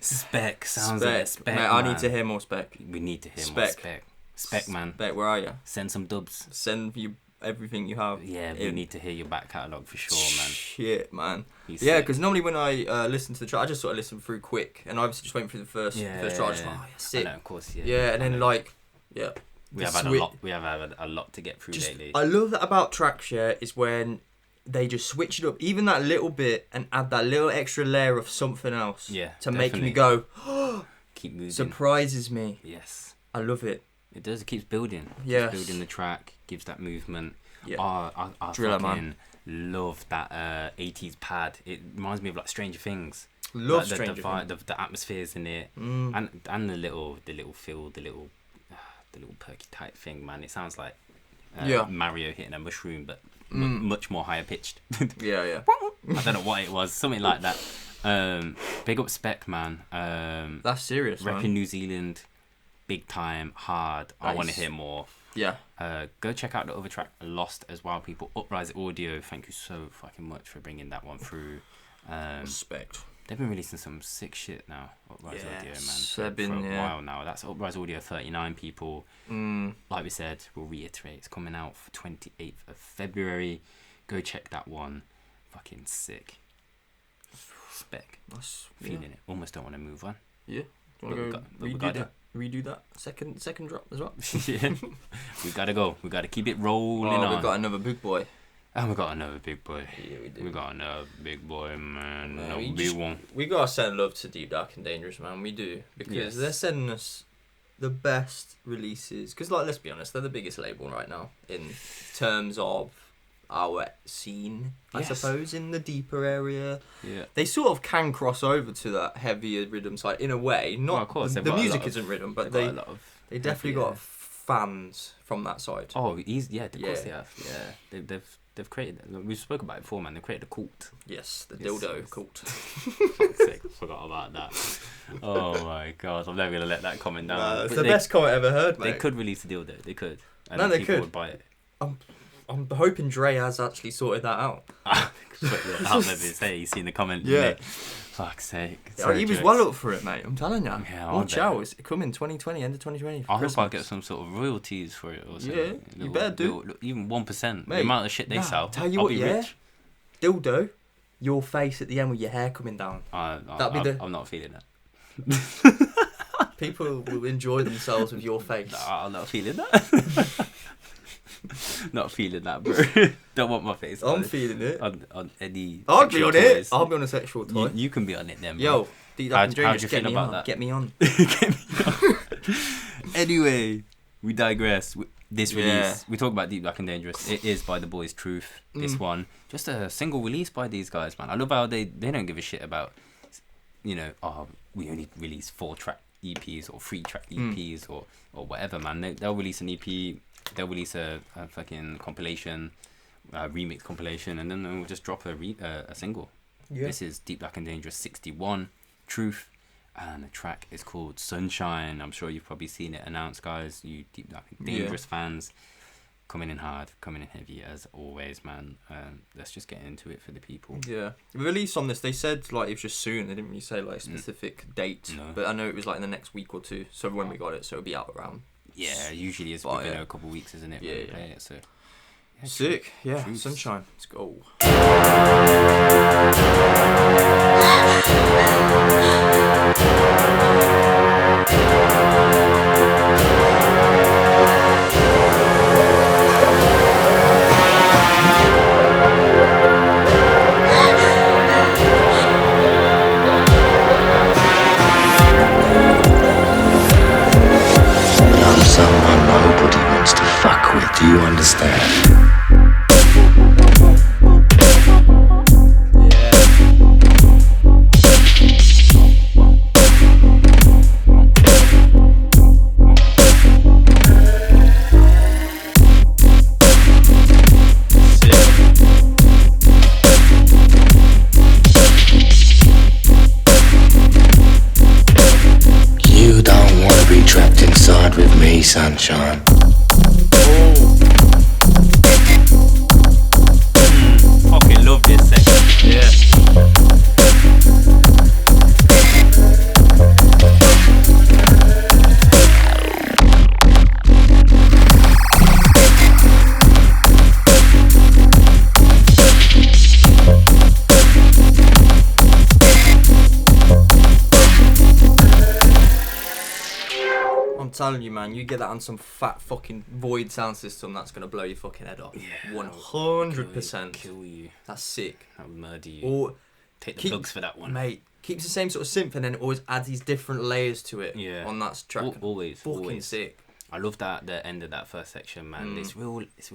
Spec. Sounds like spec. Mate, I need to hear more spec. We need to hear Spec. more spec. Spec, man. Spec, where are you? Send some dubs. Send you everything you have. Yeah, we in. need to hear your back catalogue for sure, man. Shit, man. He's Yeah, sick. because normally when I listen to the track, I just sort of listen through quick, and I obviously just went through the first track. I just like, oh, yeah, sick. I know, of course, yeah. Yeah, and then like, yeah. we have had a lot. We have had a lot to get through Just, lately. I love that about tracks, yeah, is when they just switch it up, even that little bit, and add that little extra layer of something else. Yeah, to make me definitely. go, Keep moving. surprises me. Yes, I love it. it does. It keeps building. Yes. Keeps building the track. Gives that movement. Yeah. I Driller, fucking love that 80s pad. It reminds me of like Stranger Things. Love Like, Stranger Things. the atmospheres in it, Mm. and the little feel, the little perky type thing, man. It sounds like Yeah. Mario hitting a mushroom, but Mm. much more higher pitched. Yeah, yeah. I don't know what it was, something like that. Big up Spec, man. That's serious, Repping man. New Zealand, big time, hard. I want to Nice. hear more. Yeah. Go check out the other track, Lost, as well, people. Uprise Audio, thank you so fucking much for bringing that one through. Respect. They've been releasing some sick shit now. Uprise Audio, man. Yes, For, they've been, for a yeah. while now. That's Uprise Audio 39, people. Like we said, we'll reiterate, it's coming out for 28th of February. Go check that one. Fucking sick. Spec. That's Feeling it. Almost don't want to move on. Yeah. But we Want got- to but we redo got that? Redo that second drop as well. Yeah. We gotta go. We gotta keep it rolling Oh, on. we've got another big boy. And we got another big boy. Yeah, we do. We got another big boy, man. Man, No we big just- one. We gotta send love to Deep Dark and Dangerous, man. We do, because Yes. they're sending us the best releases. Because, like, let's be honest, they're the biggest label right now in terms of our scene, I Yes. suppose, in the deeper area. Yeah. They sort of can cross over to that heavier rhythm side in a way. Not Well, of course, the they've got a music lot of- isn't rhythm, but They've they got a lot of definitely heavier- got fans from that side. Oh, yeah, of course Yeah. they have. Yeah, they've created. We spoke about it before, man. They created a cult. Yes, the Yes, dildo yes. cult. Fuck's sake, forgot about that. Oh my god, I'm never gonna let that comment down. Nah, it's But the they, best comment I ever heard, mate. They could release a dildo. They could. And No, then they people could. would buy it. I'm hoping Dre has actually sorted that out. I'll never say. You seen the comment? Yeah. Mate. Fuck's sake. Yeah, Sorry, he was jokes. well up for it, mate. I'm telling you. Yeah, I Watch bet. out. It's coming 2020, end of 2020. for I hope I Christmas. get some sort of royalties for it or something. Yeah, you better do. even 1%. Mate, the amount of shit they nah, sell. tell you I'll what, be yeah? rich. dildo, your face at the end with your hair coming down. I'm not feeling that. People will enjoy themselves with your face. I'm not feeling that. Not feeling that, bro. Don't want my face. I'm feeling it. On any. I'll be on toys. it. I'll be on a sexual toy. You can be on it then, bro. Yo, how'd you feel about that? Get me on. Anyway, we digress. This release, we talk about Deep Black and Dangerous. It is by the boys Truth. This one, just a single release by these guys, man. I love how they don't give a shit about, we only release 4-track EPs or 3-track EPs or whatever, man. They'll release an EP, they'll release a fucking compilation, remix compilation, and then they'll just drop a single. Yeah. This is Deep Black and Dangerous 61, Truth. And the track is called Sunshine. I'm sure you've probably seen it announced, guys. You Deep Black and Dangerous fans. Coming in hard, coming in heavy as always, man. Let's just get into it for the people. Yeah. The release on this, they said like it was just soon. They didn't really say like a specific date. No. But I know it was like in the next week or two. So when we got it, so it'll be out around. Yeah, usually it's within a couple of weeks, isn't it? Yeah. So. Yeah, sick. Yeah. Truth. Sunshine. Let's go. I'm someone nobody wants to fuck with, do you understand? With me, sunshine. Fucking love this section. Yeah. I'm telling you, man, you get that on some fat fucking void sound system, that's gonna blow your fucking head off. Yeah, 100%. Kill you. That's sick. That would murder you. Or take the plugs for that one, mate. Keeps the same sort of synth and then it always adds these different layers to it. Yeah. On that track. Always. Fucking sick. I love that the end of that first section, man. It's real. It's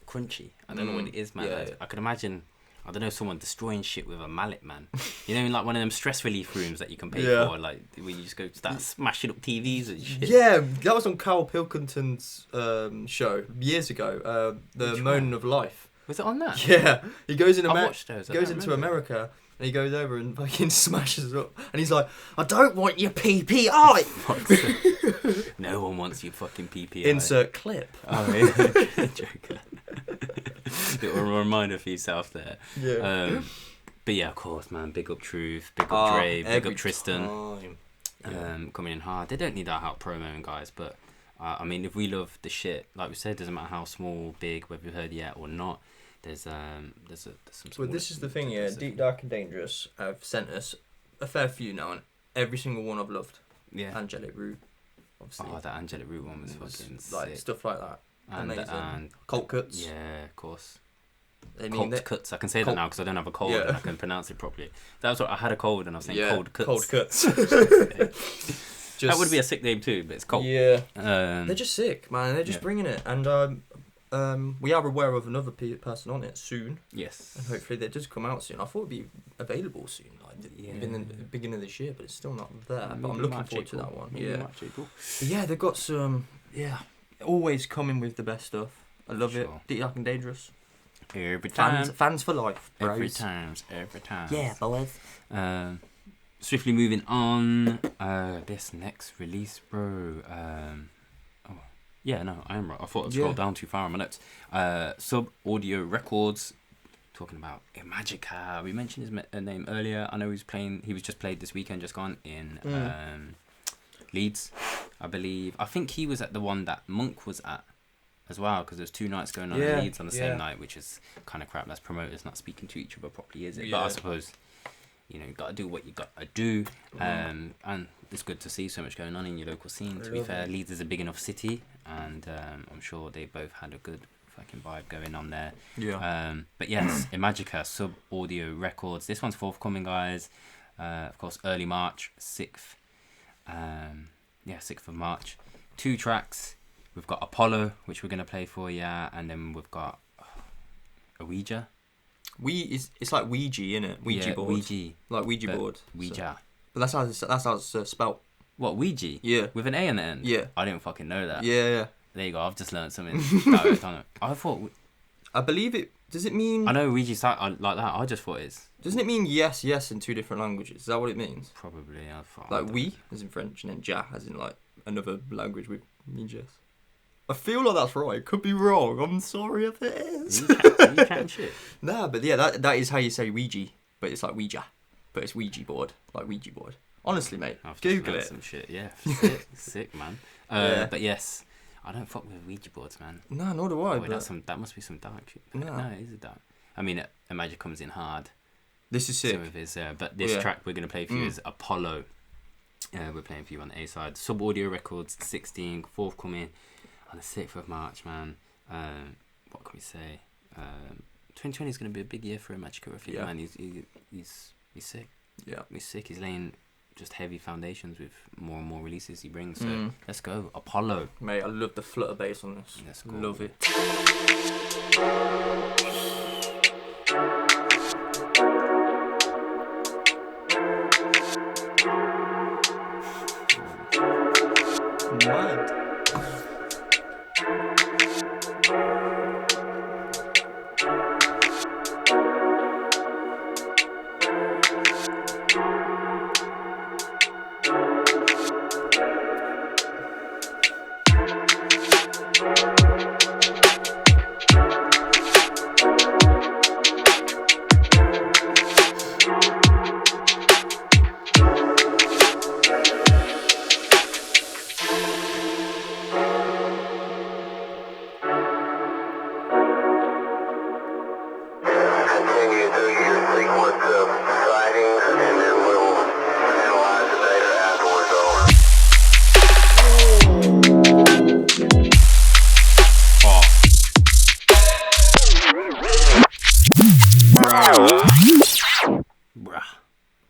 crunchy. I don't know what it is, man. Yeah. I could imagine. I don't know, someone destroying shit with a mallet, man. You know, in like one of them stress relief rooms that you can pay for, like where you just go start smashing up TVs and shit. Yeah, that was on Carl Pilkington's show years ago. The Moaning of Life. Was it on that? Yeah, he goes in goes into America and he goes over and fucking smashes it up, and he's like, "I don't want your PPI." No one wants your fucking PPI. Insert clip. Oh yeah, joker. Little reminder for yourself there. Yeah. But yeah, of course, man. Big up Truth, big up Dre, big up Tristan. Coming in hard. They don't need that out promoing, guys. But I mean, if we love the shit, like we said, doesn't matter how small, big, whether we've heard yet or not. There's some. Well, this is the thing, yeah. Deep, Dark, and Dangerous have sent us a fair few now, and every single one I've loved. Yeah. Angelic Root, obviously. Oh, that Angelic Root one was fucking like sick. stuff like that. And Cold Cuts. Yeah, of course. Cold Cuts. I can say that now because I don't have a cold and I can pronounce it properly. That was what I had a cold and I was saying Cold Cuts. Cold Cuts. That would be a sick name too, but it's cold. Yeah. They're just sick, man. They're just bringing it, and we are aware of another person on it soon. Yes. And hopefully that does come out soon. I thought it'd be available soon, like in the beginning of this year, but it's still not there. But I'm looking forward to that one. Yeah, they've got some. Yeah, always coming with the best stuff. I love it. Deep, Dark, and Dangerous. Every time. Fans for life. Bros. Every time. Yeah, boys. Swiftly moving on. This next release, bro. Yeah, no, I am right. I thought I scrolled down too far on my notes. Sub Audio Records, talking about Imagica. We mentioned his name earlier. I know he was just played this weekend, just gone in Leeds, I believe. I think he was at the one that Monk was at as well, because there's 2 nights going on in Leeds on the same night, which is kind of crap. That's promoters not speaking to each other properly, is it? But I suppose, you know, you got to do what you got to do. And it's good to see so much going on in your local scene. To be fair, Leeds is a big enough city, and I'm sure they both had a good fucking vibe going on there. But yes, Imagica, Sub Audio Records. This one's forthcoming, guys. Of course, early March, 6th. 6th of March. 2 tracks. We've got Apollo, which we're going to play for you, and then we've got a Ouija. It's like Ouija, innit? Ouija board. Ouija. Like Ouija board. Ouija. But that's how it's spelled. What, Ouija? Yeah. With an A on the end? Yeah. I didn't fucking know that. Yeah. There you go, I've just learned something direct on it. I thought... I believe it... Does it mean... I know Ouija sound like that, I just thought it's... Doesn't it mean yes in 2 different languages? Is that what it means? Probably, I thought... Like oui, as in French, and then ja, as in like another language which means yes. I feel like that's right. Could be wrong. I'm sorry if it is. You can shit. Nah, but yeah, that is how you say Ouija, but it's like Ouija, but it's Ouija board, like Ouija board. Honestly, mate, I've Google it. Some shit, yeah, sick, man. But yes, I don't fuck with Ouija boards, man. No, nor do I. Oh, that must be some dark shit. No, it is a dark. I mean, Imagine comes in hard. This is sick. Some of his, but this track we're gonna play for you is Apollo. We're playing for you on the A side. Sub Audio Records, 16, forthcoming on the 6th of March, man. What can we say? 2020 is going to be a big year for Imagica, I think, man. He's sick. Yeah. He's sick. He's laying just heavy foundations with more and more releases he brings. So let's go. Apollo. Mate, I love the flutter bass on this. Let's go. Love it. Mad.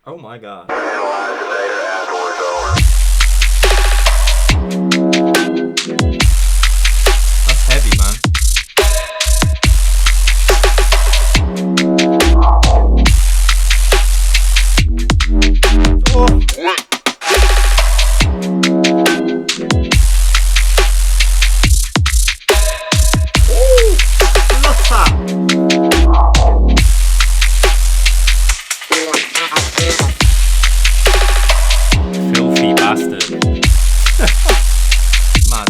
Oh my god. That's heavy, man. Filthy bastard. Mad.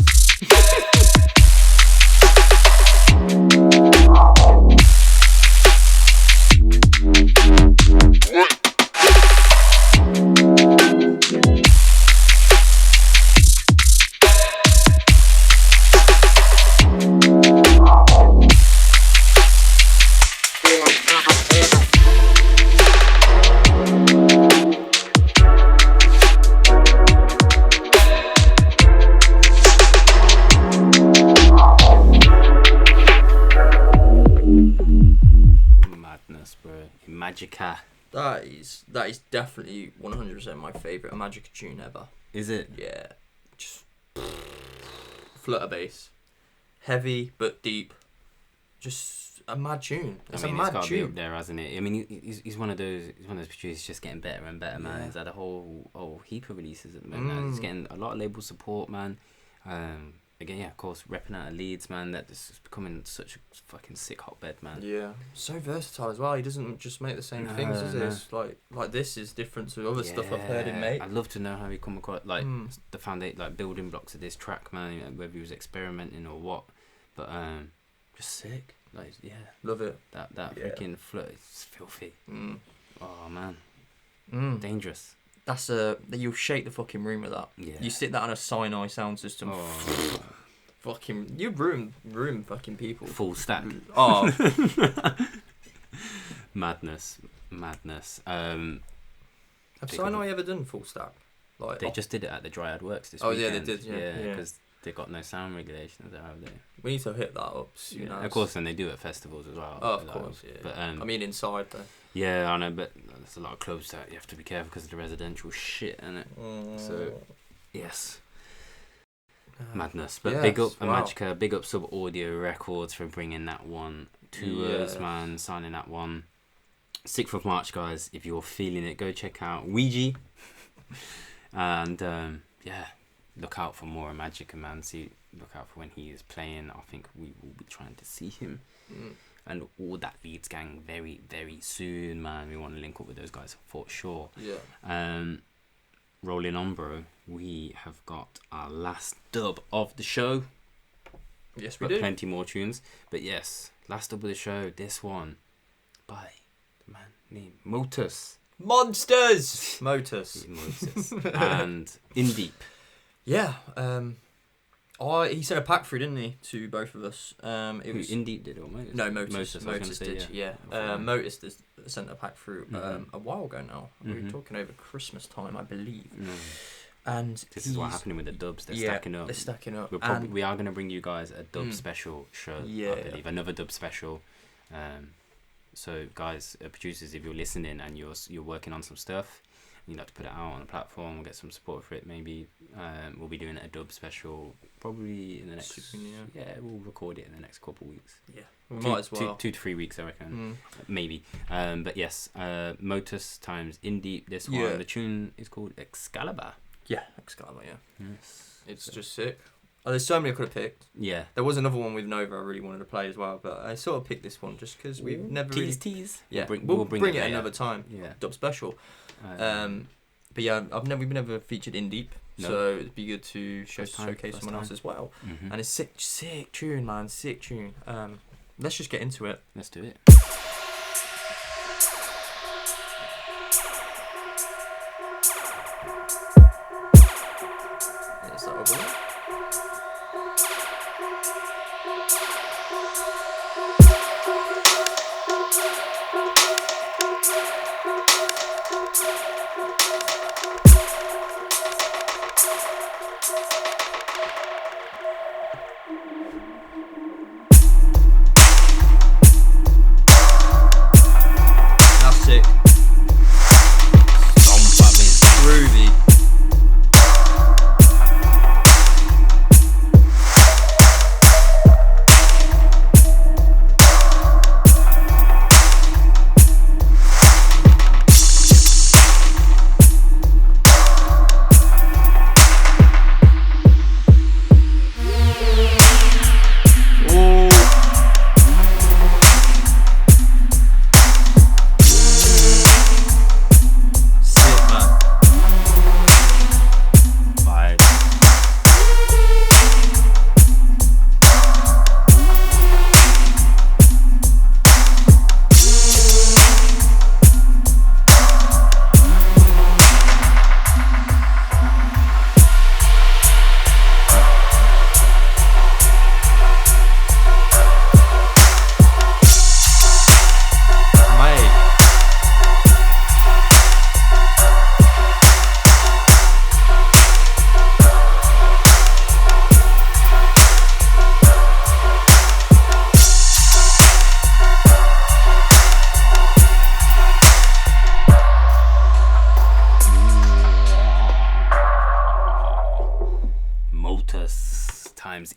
Madness, bro. Imagica. That is definitely 100% my favourite Imagica tune ever. Is it? Yeah. Just flutter bass. Heavy but deep. Just a mad tune. It's I mean, a it's mad got to be tune. up there, hasn't it? I mean, he's one of those producers just getting better and better, man. He's had a whole heap of releases at the moment. He's getting a lot of label support, man. Again, yeah, of course, repping out of Leeds, man. That this is becoming such a fucking sick hotbed, man. Yeah. So versatile as well. He doesn't just make the same things, does he? It's like this is different to other stuff I've heard him make. I'd love to know how he come across the foundation, like building blocks of this track, man. You know, whether he was experimenting or what, but just sick. Like, yeah, Love it. that freaking flow, it's filthy. Oh man, dangerous. That's you'll shake the fucking room with that. Yeah. You stick that on a Sinai sound system. Oh, Fucking, you ruin fucking people. Full stack. Oh. Madness. Have Sinai ever done full stack? Like they just did it at the Dryad Works this weekend. weekend. Yeah, they did. Yeah, because they got no sound regulations there, have they? We need to hit that up soon. Yeah. Of course, and they do it at festivals as well. Oh, of course, yeah. But I mean, inside though. Yeah, I know, but there's a lot of clubs that you have to be careful because of the residential shit, innit? So, yes. Madness. But big up Magica, big up Sub Audio Records for bringing that one to us, man, signing that one. 6th of March, guys, if you're feeling it, go check out Ouija. And, look out for more Magica, man. Look out for when he is playing. I think we will be trying to see him. And all that Leeds gang very, very soon, man. We want to link up with those guys for sure. Yeah. Rolling on, bro. We have got our last dub of the show. Yes, we do. Plenty more tunes. But yes, last dub of the show. This one by the man named Motus. Monsters! Motus. And In Deep. Yeah. He sent a pack through, didn't he, to both of us? It was In Deep did or Motus? No, Motus did. Yeah. Motus sent a pack through a while ago now. We were talking over Christmas time, I believe. And this is what's happening with the dubs. They're stacking up. They're stacking up. We are going to bring you guys a dub special show. I believe another dub special. So guys, producers, if you're listening and you're working on some stuff, you'd like to put it out on a platform, we'll get some support for it. Maybe we'll be doing a dub special probably in the next. We'll record it in the next couple of weeks. Yeah, we might as well. 2 to 3 weeks, I reckon. Maybe. But yes, Motus times In Deep. This one, the tune is called Excalibur. Yeah, Excalibur. Yeah. Yes. It's just sick. Oh, there's so many I could have picked. Yeah. There was another one with Nova I really wanted to play as well, but I sort of picked this one just because we've never tease. Yeah, we'll bring it another time. Yeah. Dub special. But yeah, we've never featured In Deep, so it'd be good to showcase someone else as well. And it's sick tune, man, sick tune. Let's just get into it. Let's do it. Is that over?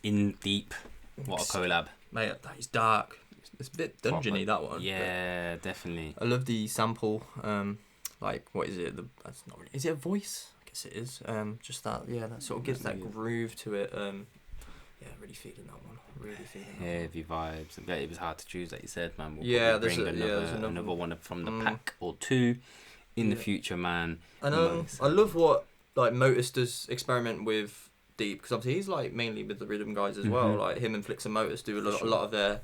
In Deep. What a collab. Mate, that is dark. It's a bit dungeony, that one. Yeah, definitely. I love the sample. Like, what is it? That's not really. Is it a voice? I guess it is. Just that. Yeah, that sort of gives that groove to it. Yeah, really feeling that one. Really feeling that. Heavy vibes. It was hard to choose, like you said, man. We'll there's another one from the pack or two in the future, man. And I love what like Motus does experiment with Deep, because obviously he's like mainly with the rhythm guys as well. Like him and Flix and Motus do a lot of their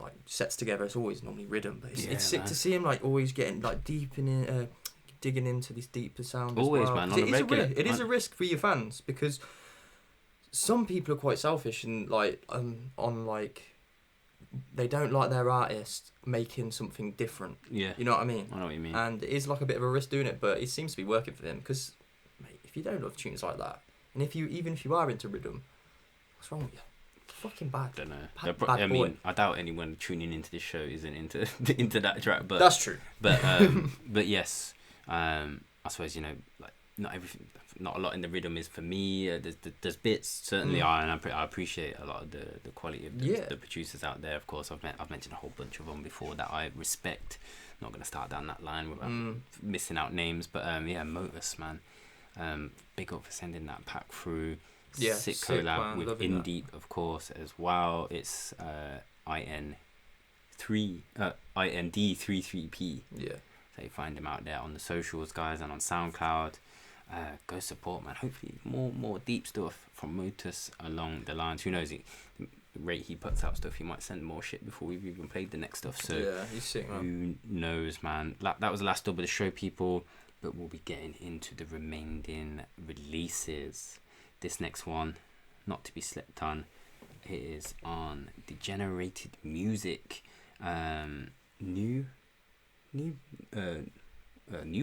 like sets together. It's always normally rhythm, but it's sick to see him like always getting like deep in it, digging into these deeper sounds. Always, as well. Man. On a regular, it is a risk for your fans, because some people are quite selfish and like on like they don't like their artist making something different. Yeah. You know what I mean? I know what you mean. And it is like a bit of a risk doing it, but it seems to be working for him because, mate, if you don't love tunes like that, and even if you are into rhythm, what's wrong with you? Fucking bad. I don't know. Bad boy. I doubt anyone tuning into this show isn't into that track, but that's true. But but yes, I suppose, you know, like not a lot in the rhythm is for me. There's bits certainly are, and I appreciate a lot of the quality of the producers out there. Of course, I've mentioned a whole bunch of them before that I respect. I'm not gonna start down that line without missing out names, but yeah, Motus, man, big up for sending that pack through. Yeah, sick sick, collab man. with Loving Indeep, of course, as well. It's IND33P. Yeah. So you find him out there on the socials, guys, and on Soundcloud. Go support, man. Hopefully more deep stuff from Motus along the lines. Who knows? The rate he puts out stuff, he might send more shit before we've even played the next stuff. So yeah, he's sick, man. Who knows, man? That was the last dub of the show, people. But we'll be getting into the remaining releases. This next one, not to be slept on, it is on Degenerated Music, new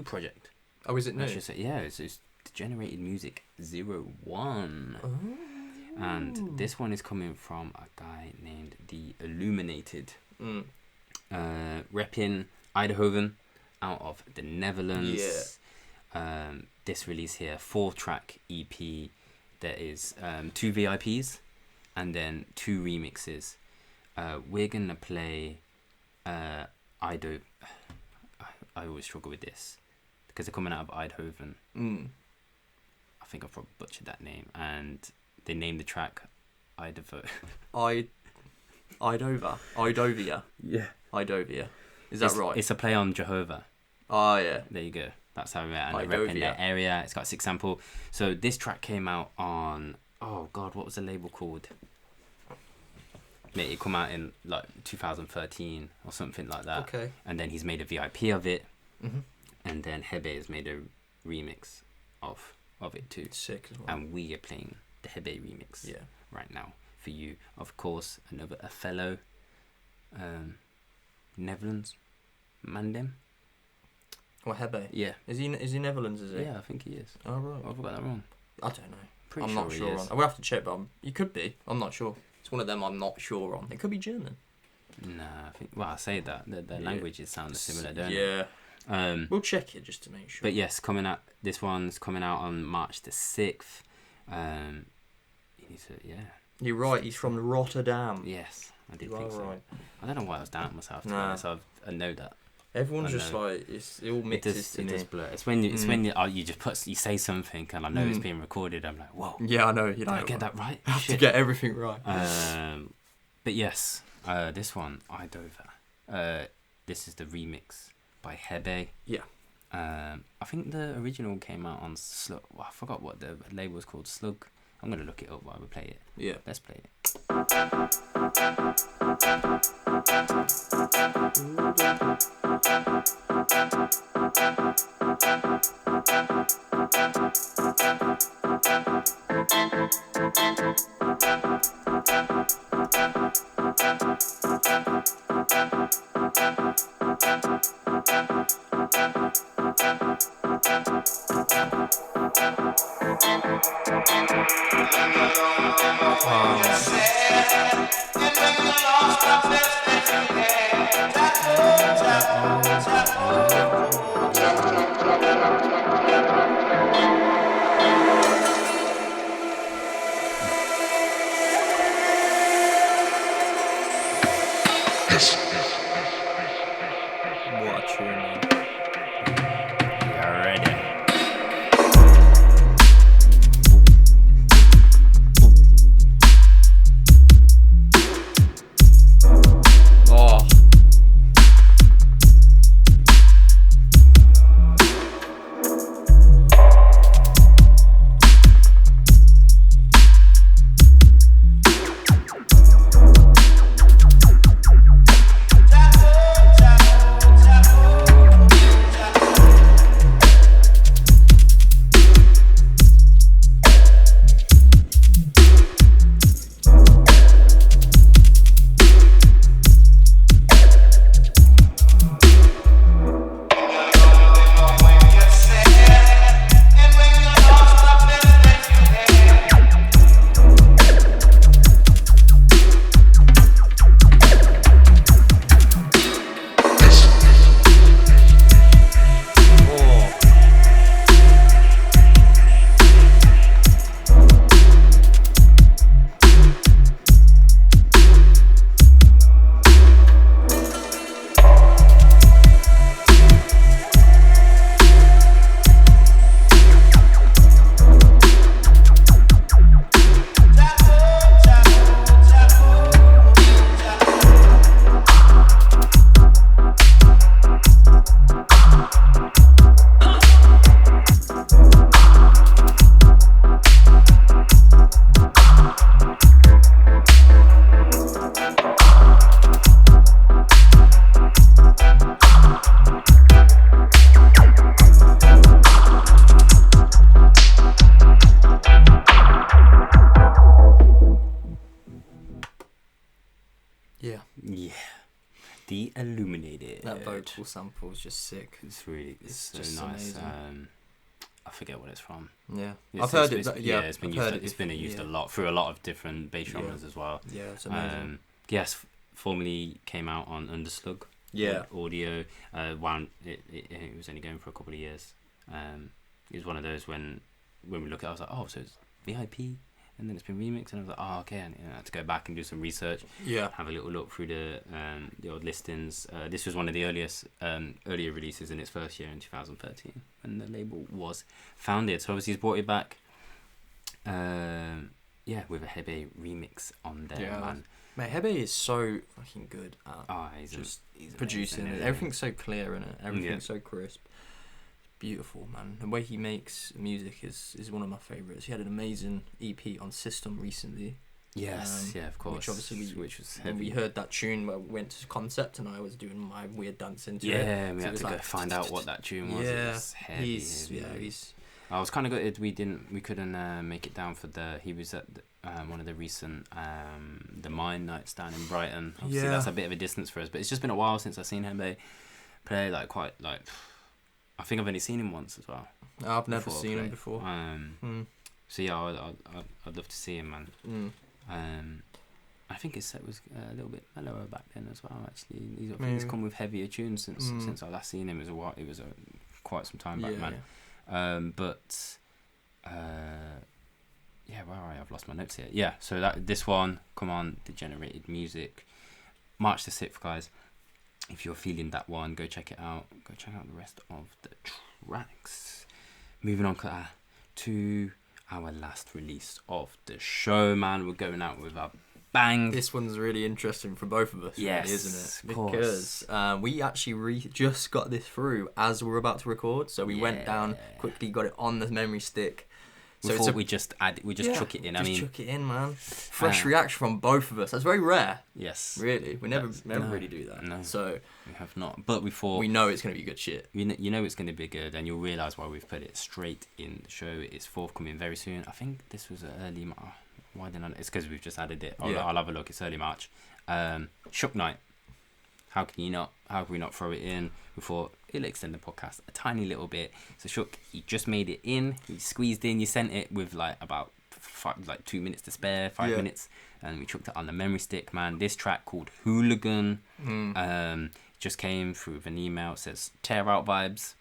project. Oh, is it new? I should say, yeah, it's Degenerated Music 01. Oh. And this one is coming from a guy named The Illuminated, repping Eindhoven out of the Netherlands. Yeah. This release here, 4-track EP. There is 2 VIPs and then 2 remixes. We're gonna play I always struggle with this because they're coming out of Eindhoven. I think I've probably butchered that name, and they named the track Eindhoven. Eindovia. Yeah. Eindovia. Is that right? It's a play on Jehovah. Oh yeah. There you go. That's how we're at. And they're repping their area. It's got a 6 sample. So this track came out on, oh god, what was the label called? Mate, it come out in like 2013 or something like that. Okay. And then he's made a VIP of it. And then Hebe has made a remix of it too. Sick as well. And we are playing the Hebe remix right now for you. Of course, a fellow Netherlands Mandem. What, Hebe? Yeah. Is he Netherlands, is he? Yeah, I think he is. Oh, right. I've got that wrong. I don't know. Pretty I'm sure not he sure is. on. I will have to check, but he could be. I'm not sure. It's one of them I'm not sure on. It could be German. Nah, I think. Well, I say that the languages sound similar, don't they? Yeah. We'll check it just to make sure. But yes, this one's coming out on March the 6th. You're right. He's from Rotterdam. Yes, I did You think are so. right. I don't know why I was doubting myself. Nah. So I know that. Everyone's just like it all mixes to me. It does blur. It's when you you say something and I know it's being recorded. I'm like, whoa. Yeah, I know. You Did I get that right? I have to get everything right. But yes, this one, Eindhoven. This is the remix by Hebe. Yeah. I think the original came out on Slug. Well, I forgot what the label was called. Slug. I'm gonna look it up while we play it. Yeah. Let's play it. that vocal sample is just sick. It's really, it's so just nice. amazing. I forget what it's from. Yeah, It's, I've heard it's, it. it's been used a lot through a lot of different bass genres as well. Yeah, it's amazing. Yes, formerly came out on Underslug. Yeah. Audio. It was only going for a couple of years. It was one of those when we look at it, I was like, oh, so it's VIP, and then it's been remixed, and I was like, oh, okay, and I had to go back and do some research. Yeah. Have a little look through the old listings. This was one of the earlier releases in its first year in 2013, when the label was founded. So obviously he's brought it back. With a Hebe remix on there, man. Mate, Hebe is so fucking good at he's producing amazing, it. Everything's so clear in it. Everything's so crisp. Beautiful, man. The way he makes music is one of my favourites. He had an amazing EP on System recently. Yes, of course. Which obviously which was heavy. When we heard that tune, we went to concept, and I was doing my weird dance into it. Yeah, we had to go find out what that tune was. Yeah, it was heavy. I was kind of gutted we couldn't make it down for he was at one of the recent the Mine nights down in Brighton. Obviously that's a bit of a distance for us, but it's just been a while since I've seen him play I think I've only seen him once as well. I've never seen him before. So yeah, I'd love to see him, man. I think his set was a little bit mellower back then as well. Actually, he's come with heavier tunes since I last seen him. It was quite some time back, man. Where are I? I've lost my notes here. Yeah, so this one, come on, Degenerated Music, March the 6th, guys. If you're feeling that one, go check it out. Go check out the rest of the tracks. Moving on to our last release of the show, man. We're going out with a bang. This one's really interesting for both of us, yes, really, isn't it? Of because we actually just got this through as we were about to record, so we went down quickly, got it on the memory stick. So we just chuck it in. Chuck it in, man. Fresh reaction from both of us. That's very rare. Yes. Really, we never really do that. No, so we have not. But we thought we know it's gonna be good shit. You know it's gonna be good, and you'll realise why we've put it straight in the show. It's forthcoming very soon. I think this was early March. Why didn't I? It's because we've just added it. I'll have a look. It's early March. Shook Night. How can we not throw it in? We thought it'll extend the podcast a tiny little bit. So Shook, he just made it in. He squeezed in. You sent it with about 2 minutes to spare, 5 minutes, and we chucked it on the memory stick, man. This track called Hooligan just came through with an email. It says tear out vibes.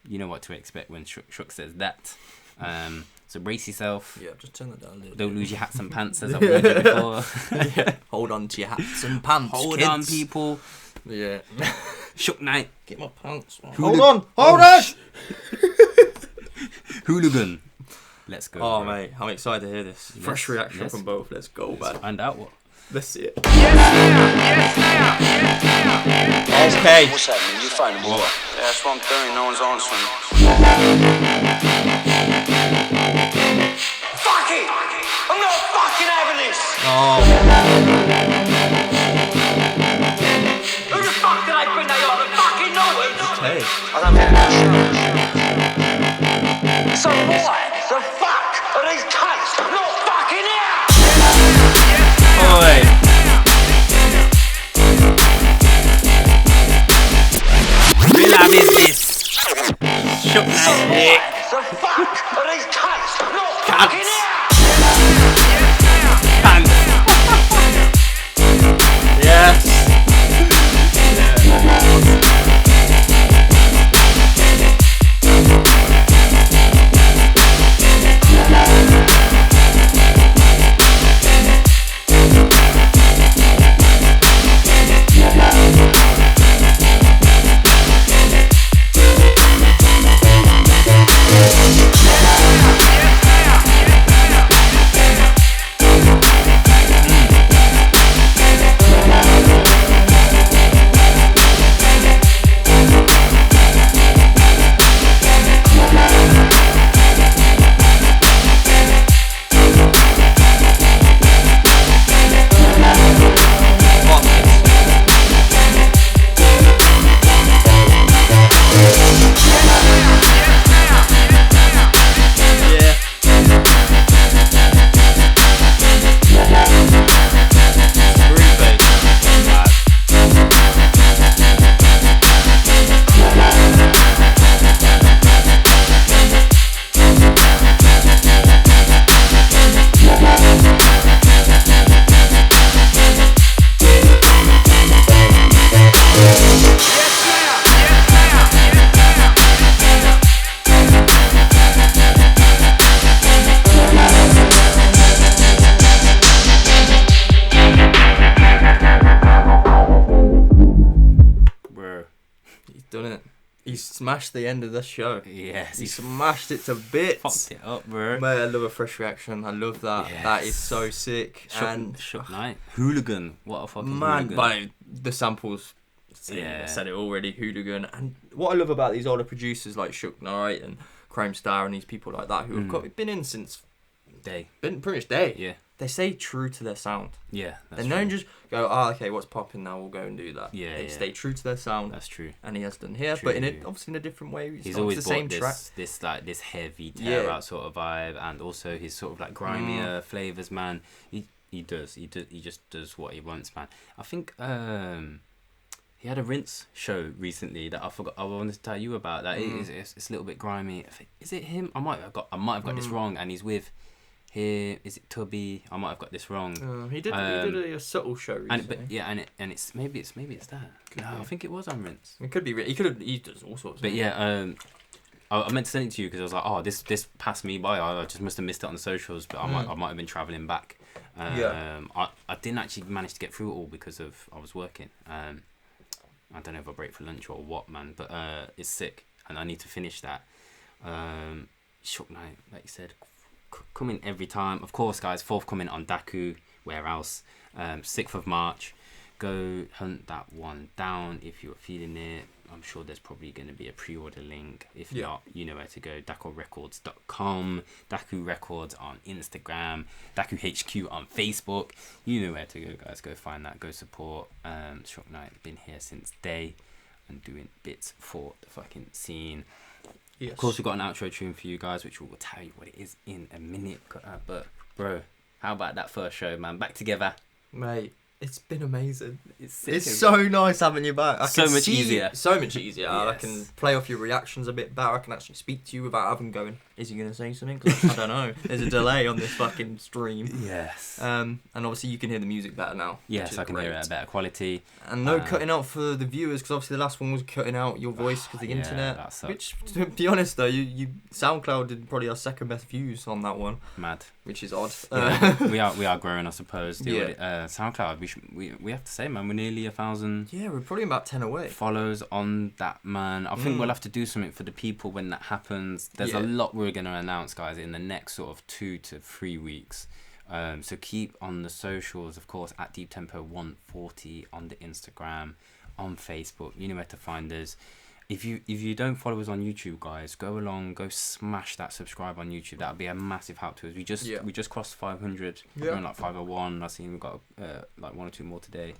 You know what to expect when Shook says that. So brace yourself. Yeah, just turn that down a little bit. Don't lose your hats and pants, as I've warned you before. Hold on to your hats and pants, Hold kids. on, people. Yeah. Shook Night. Get my pants. Hold on. Hooligan. Let's go. Oh, bro. mate, I'm excited to hear this. Yes, Fresh reaction yes. from both. Let's go, man. Find out what. Let's see it. Yes, Okay. what's happening? You find what? Yeah, that's what I'm doing. No one's answering. Fuck it! I'm not fucking having this! Oh, Who the fuck did I bring that on? The fucking noise! okay. I don't get it. So why the fuck are these cunts not fucking here? Oi. Real business. Shook Night. The fuck are these cunts not fucking here? Pants. Yes. smashed the end of the show. Yes. He smashed it to bits. Fucked it up, bro. Mate, I love a fresh reaction. I love that. Yes. That is so sick. Shook Knight. Hooligan. What a fucking hooligan. Man, the samples. I said it already. Hooligan. And what I love about these older producers like Shook Knight and Crime Star and these people like that who have been in since pretty much day. Yeah. They stay true to their sound. Yeah. They don't just go, okay, what's popping now? We'll go and do that. Yeah. They stay true to their sound. That's true. And he has done here, but obviously in a different way. He's always the brought same track. this heavy tear out sort of vibe, and also his sort of like grimier flavors, man. He just does what he wants, man. I think he had a Rinse show recently that I forgot. I wanted to tell you about. That it's a little bit grimy. Is it him? I might have got this wrong. And he's with here. Is it Tubby? I might have got this wrong. He did a subtle show recently. And it's maybe it's that. I think it was on Rinse. It could be. He does all sorts. But yeah, I meant to send it to you because I was like, oh, this passed me by. I just must have missed it on the socials. But I might have been traveling back. I didn't actually manage to get through it all because I was working. I don't know if I break for lunch or what, man, but it's sick, and I need to finish that. Shook Knight, like you said, coming every time. Of course, guys, forthcoming on Daku. Where else? 6th of March. Go hunt that one down if you're feeling it. I'm sure there's probably going to be a pre-order link. If not, you know where to go. DakuRecords.com, Daku Records on Instagram, Daku HQ on Facebook. You know where to go, guys. Go find that. Go support. Shook Knight been here since day and doing bits for the fucking scene. Yes. Of course, we've got an outro tune for you guys, which we'll tell you what it is in a minute. But, bro, how about that first show, man? Back together. Mate. It's been amazing. It's so nice having you back. So much easier. Yes. I can play off your reactions a bit better. I can actually speak to you without having going, is he going to say something? 'Cause I don't know. There's a delay on this fucking stream. Yes. And obviously you can hear the music better now. Yes, I can hear it at better quality. And no cutting out for the viewers, because obviously the last one was cutting out your voice because the internet. That sucks. Which, to be honest though, you Soundcloud did probably our second best views on that one. Mad. Which is odd. Yeah, we are growing, I suppose. Soundcloud, we have to say, man, we're nearly 1,000. Yeah, we're probably about 10 away. Follows on that, man. I think we'll have to do something for the people when that happens. There's a lot we're going to announce, guys, in the next sort of 2 to 3 weeks. So keep on the socials, of course, at Deep Tempo 140 on the Instagram, on Facebook. You know where to find us. If you don't follow us on YouTube, guys, go smash that subscribe on YouTube. That'll be a massive help to us. We just crossed 500. We're on like 501. I seen we've got like 1 or 2 more today.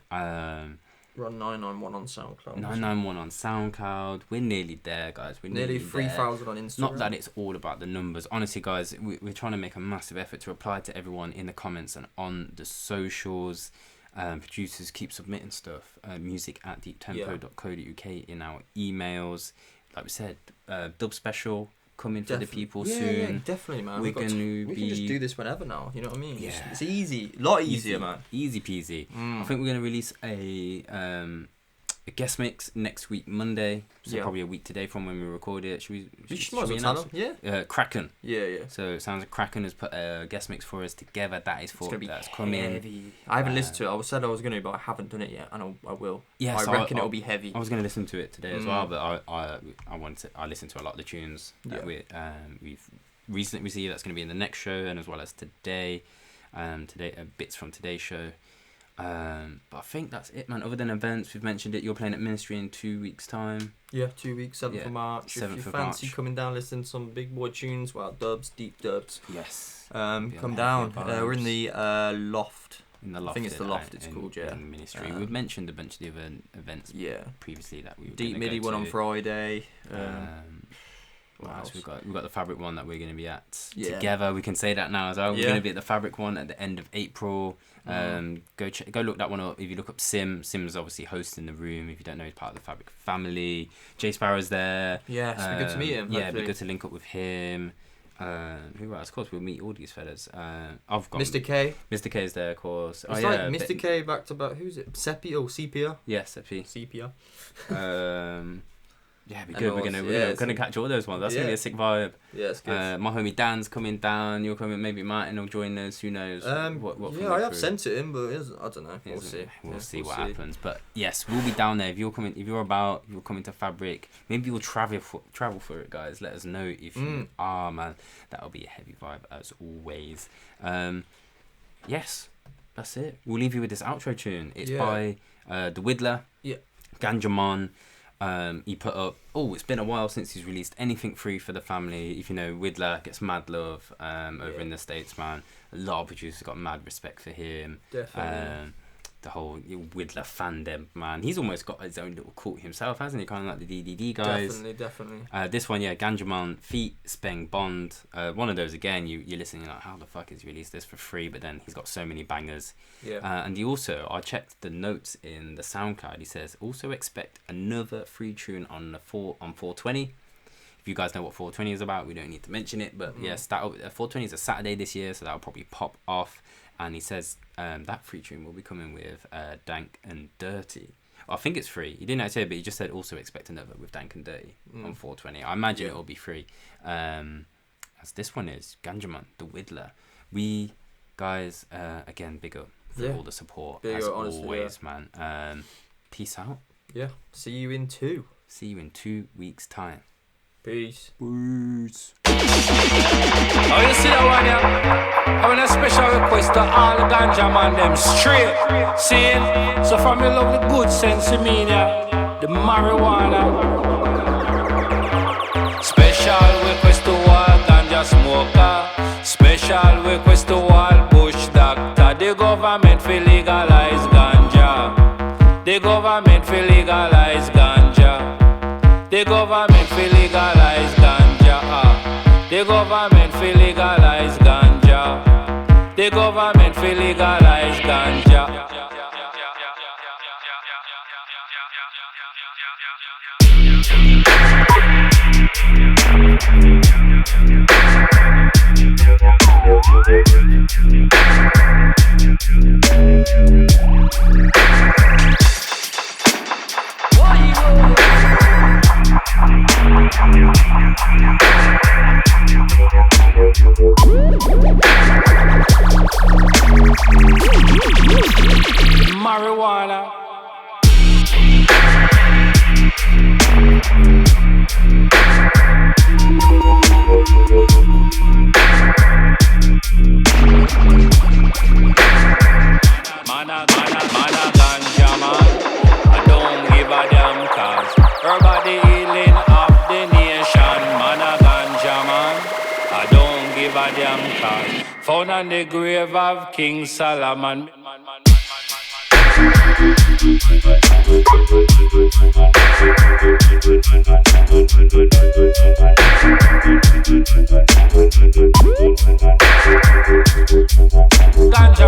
We're on 991 on SoundCloud. 991 on SoundCloud. We're nearly there, guys. We're nearly 3,000 on Instagram. Not that it's all about the numbers. Honestly, guys, we're trying to make a massive effort to reply to everyone in the comments and on the socials. Producers keep submitting stuff. Music at deeptempo.co.uk in our emails. Like we said, dub special coming for the people soon. Yeah, definitely, man. We can just do this whenever now. You know what I mean? Yeah. It's easy. A lot easier, man. Easy peasy. I think we're going to release a guest mix next week, Monday. So probably a week today from when we record it. Should we announce? Yeah. Kraken. Yeah. So it sounds like Kraken has put a guest mix for us together. That's coming. I haven't listened to it. I said I was going to, but I haven't done it yet, and I will. Yeah, I reckon it'll be heavy. I was going to listen to it today as well, but I listened to a lot of the tunes that we've recently received. That's going to be in the next show, and as well as today. Bits from today's show. But I think that's it, man. Other than events, we've mentioned it. You're playing at Ministry in 2 weeks' time. Yeah, 2 weeks, 7th of March. If you fancy coming down, listen to some big boy tunes, dubs, deep dubs. Yes. Come down. We're in the loft. In the loft. I think it's the loft. It's called, in Ministry. We've mentioned a bunch of the events. Previously that we were Deep MIDI one on Friday. What else? We've got the Fabric one that we're going to be at together. We can say that now as well. We're going to be at the Fabric one at the end of April. Go look that one up. If you look up Sim's obviously hosting the room. If you don't know, he's part of the Fabric family. Jay Sparrow's there. Yeah, it's been good to meet him. Yeah, it'd be good to link up with him. Who else? Of course, we'll meet all these fellas. I've got Mr. K. Mr. K is there, of course. It's like Mr. K back to back. Who's it? Sepia or Sepia? Yeah, Sepia. Sepia. Yeah, be good. We're gonna catch all those ones. That's gonna be a sick vibe. Yeah, it's good. My homie Dan's coming down. You're coming. Maybe Martin will join us. Who knows? Yeah, I have sent it in, but I don't know. We'll see. We'll see what happens. But yes, we'll be down there. If you're coming to Fabric. Maybe you'll travel for it, guys. Let us know if you are, man. That'll be a heavy vibe as always. Yes, that's it. We'll leave you with this outro tune. It's by The Whittler. Yeah. Ganjaman. He put up, it's been a while since he's released anything free for the family. If you know, Whittler gets mad love over in the States, man. A lot of producers got mad respect for him. Definitely. The whole Whittler fandom, man. He's almost got his own little cult himself, hasn't he? Kind of like the DDD guys. Definitely. This one, Ganjaman, Feet, Speng, Bond. One of those, again, you're listening, like, how the fuck has he released this for free? But then he's got so many bangers. Yeah. And he also, I checked the notes in the Soundcloud. He says, also expect another free tune on 420. If you guys know what 420 is about, we don't need to mention it. But yes, 420 is a Saturday this year, so that'll probably pop off. And he says that free tune will be coming with Dank and Dirty. I think it's free. He didn't actually say, but he just said also expect another with Dank and Dirty on 420. I imagine it'll be free. As this one is Ganjaman, The Whittler. We guys, again, big up for all the support big as up, always, man. Peace out. Yeah. See you in 2 weeks' time. Peace. Peace. Oh, you see that one, yeah? Having a special request to all the ganja man, them straight. See it? So from you love the good sense of me, yeah? The marijuana. Special request to all ganja smoker. Special request to all bush doctor. The government will legalize ganja. The government will legalize ganja. The government will legalize ganja. The government will legalize ganja. The government will legalize ganja. Marijuana. Mana ganja man, I don't give a damn cause everybody healing of the nation. Mana ganja man, I don't give a damn cause found on the grave of King Solomon. Ganja. Ganja.